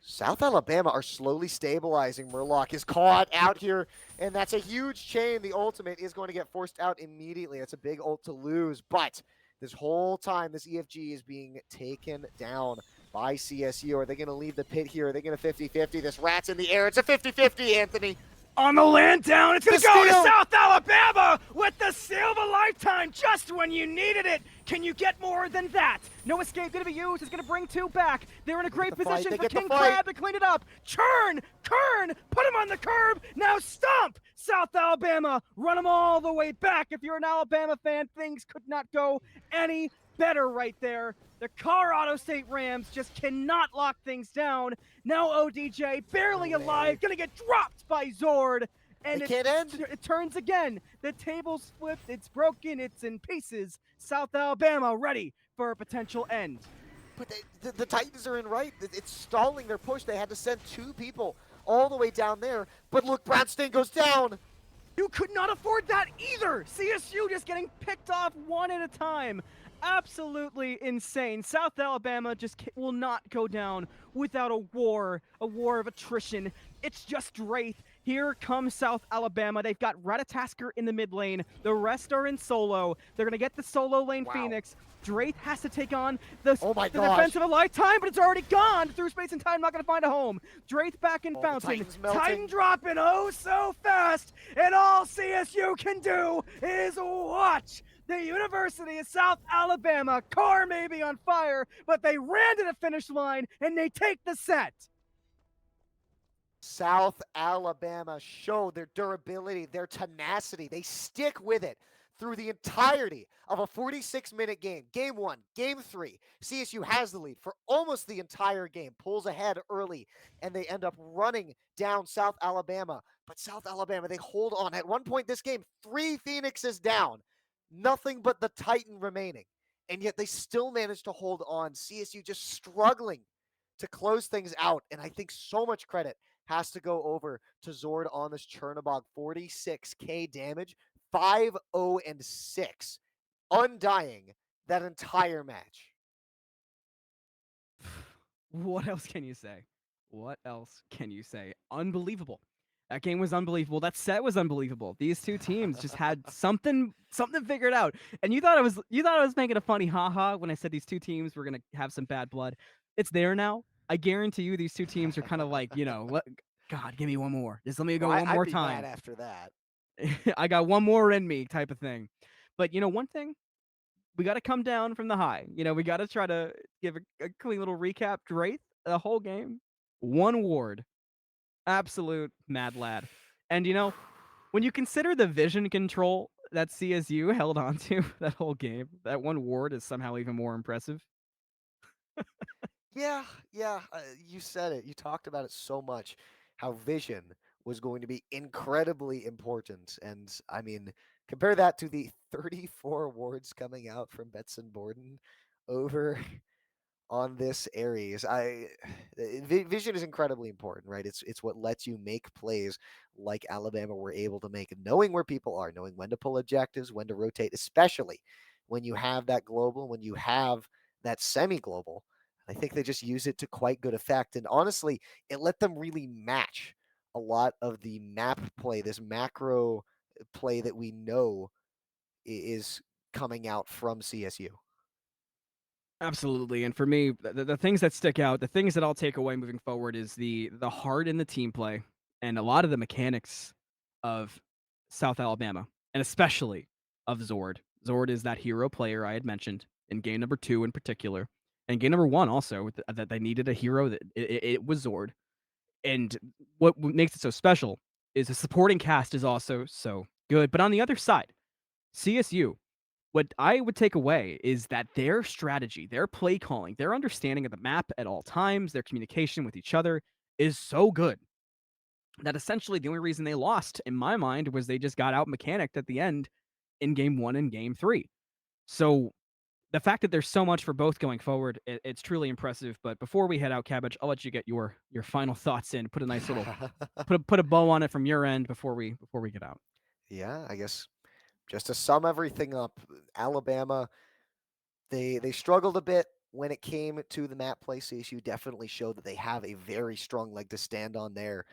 South Alabama are slowly stabilizing. Murloc is caught out here, and that's a huge chain. The ultimate is going to get forced out immediately. That's a big ult to lose, but this whole time, this EFG is being taken down by CSU. Are they going to leave the pit here? Are they going to 50-50? This rat's in the air. It's a 50-50, Anthony. On the land down, it's going to The go to steal! South Alabama with the steal of a lifetime just when you needed it. Can you get more than that? No escape going to be used. It's going to bring two back. They're in a great the fight. position They for get the King fight. Crab to clean it up. Kern, put him on the curb. Now stomp South Alabama. Run them all the way back. If you're an Alabama fan, things could not go any better right there. The Colorado State Rams just cannot lock things down. Now ODJ, barely No way. alive, gonna get dropped by Zord. And It can't end. it turns again. The table's flipped, it's broken, it's in pieces. South Alabama ready for a potential end. But the Titans are in right. It's stalling their push. They had to send two people all the way down there. But look, Brownstein goes down. You could not afford that either. CSU just getting picked off one at a time. Absolutely insane. South Alabama just will not go down without a war of attrition. It's just Wraith. Here comes South Alabama. They've got Ratatasker in the mid lane. The rest are in solo. They're going to get the solo lane Wow. Phoenix. Draith has to take on the gosh. defense of a lifetime, but it's already gone through space and time. Not going to find a home. Draith back in The Fountain. Titan's melting. Titan dropping oh so fast, and all CSU can do is watch. The University of South Alabama car may be on fire, but they ran to the finish line and they take the set. South Alabama showed their durability, their tenacity. They stick with it through the entirety of a 46-minute game. Game 1, Game 3. CSU has the lead for almost the entire game, pulls ahead early, and they end up running down South Alabama. But South Alabama, they hold on. At one point this game, 3 Phoenixes down, nothing but the Titan remaining. And yet they still managed to hold on. CSU just struggling to close things out. And I think so much credit has to go over to Zord on this Chernobog. 46k damage, 5-0-6. Undying that entire match. What else can you say? What else can you say? Unbelievable. That game was unbelievable. That set was unbelievable. These two teams just had something figured out. And you thought I was making a funny haha when I said these two teams were gonna have some bad blood. It's there now. I guarantee you, these two teams are kind of like, God, give me one more. Just let me go Well, one more I'd be time. mad after that. I got one more in me, type of thing. But one thing, we got to come down from the high. We got to try to give a clean little recap. Draith, the whole game, one ward, absolute mad lad. And when you consider the vision control that CSU held onto that whole game, that one ward is somehow even more impressive. Yeah, you said it. You talked about it so much, how vision was going to be incredibly important. And I mean, compare that to the 34 awards coming out from Betson Borden over on this Ares. Vision is incredibly important, right? It's what lets you make plays like Alabama were able to make, knowing where people are, knowing when to pull objectives, when to rotate, especially when you have that global, when you have that semi-global. I think they just use it to quite good effect. And honestly, it let them really match a lot of the map play, this macro play that we know is coming out from CSU. Absolutely. And for me, the things that stick out, the things that I'll take away moving forward is the heart in the team play and a lot of the mechanics of South Alabama, and especially of Zord. Zord is that hero player I had mentioned in game number 2 in particular, and game number 1 also, that they needed a hero. That it was Zord. And what makes it so special is the supporting cast is also so good. But on the other side, CSU, what I would take away is that their strategy, their play calling, their understanding of the map at all times, their communication with each other is so good that essentially the only reason they lost, in my mind, was they just got out mechanicked at the end in game 1 and game 3. So the fact that there's so much for both going forward, it's truly impressive. But before we head out, Cabbage, I'll let you get your final thoughts in. Put a nice little put a bow on it from your end before we get out. Yeah, I guess just to sum everything up, Alabama, they struggled a bit when it came to the map play, CSU definitely showed that they have a very strong leg to stand on there.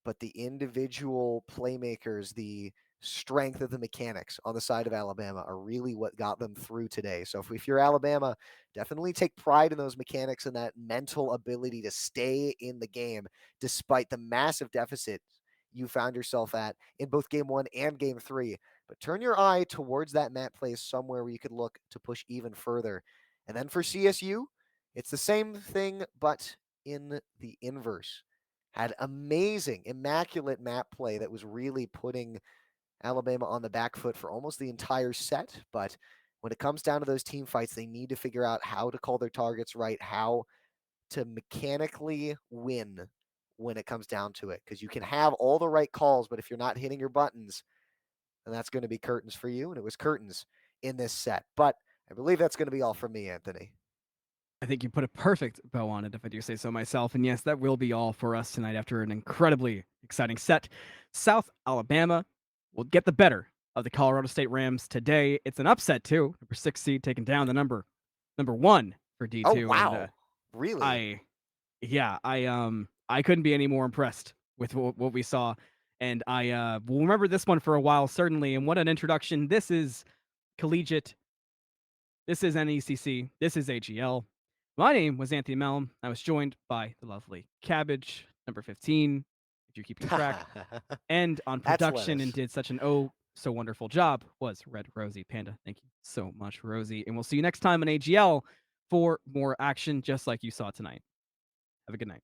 But the individual playmakers, the strength of the mechanics on the side of Alabama are really what got them through today. So if you're Alabama, definitely take pride in those mechanics and that mental ability to stay in the game despite the massive deficit you found yourself at in both game 1 and game 3. But turn your eye towards that map play somewhere where you could look to push even further. And then for CSU, it's the same thing, but in the inverse. Had amazing, immaculate map play that was really putting Alabama on the back foot for almost the entire set. But when it comes down to those team fights, they need to figure out how to call their targets right, how to mechanically win when it comes down to it. Because you can have all the right calls, but if you're not hitting your buttons, then that's going to be curtains for you. And it was curtains in this set. But I believe that's going to be all from me, Anthony. I think you put a perfect bow on it, if I do say so myself. And yes, that will be all for us tonight after an incredibly exciting set. South Alabama will get the better of the Colorado State Rams today. It's an upset too. Number 6 seed taking down the number 1 for Oh, D2. And wow. Really? I couldn't be any more impressed with what we saw. And I will remember this one for a while, certainly. And what an introduction. This is Collegiate. This is NECC. This is AGL. My name was Anthony Mellum. I was joined by the lovely Cabbage, number 15, if you're keeping track. And on That's production and lettuce. did such an oh so wonderful job was Red Rosie Panda. Thank you so much, Rosie. And we'll see you next time on AGL for more action just like you saw tonight. Have a good night.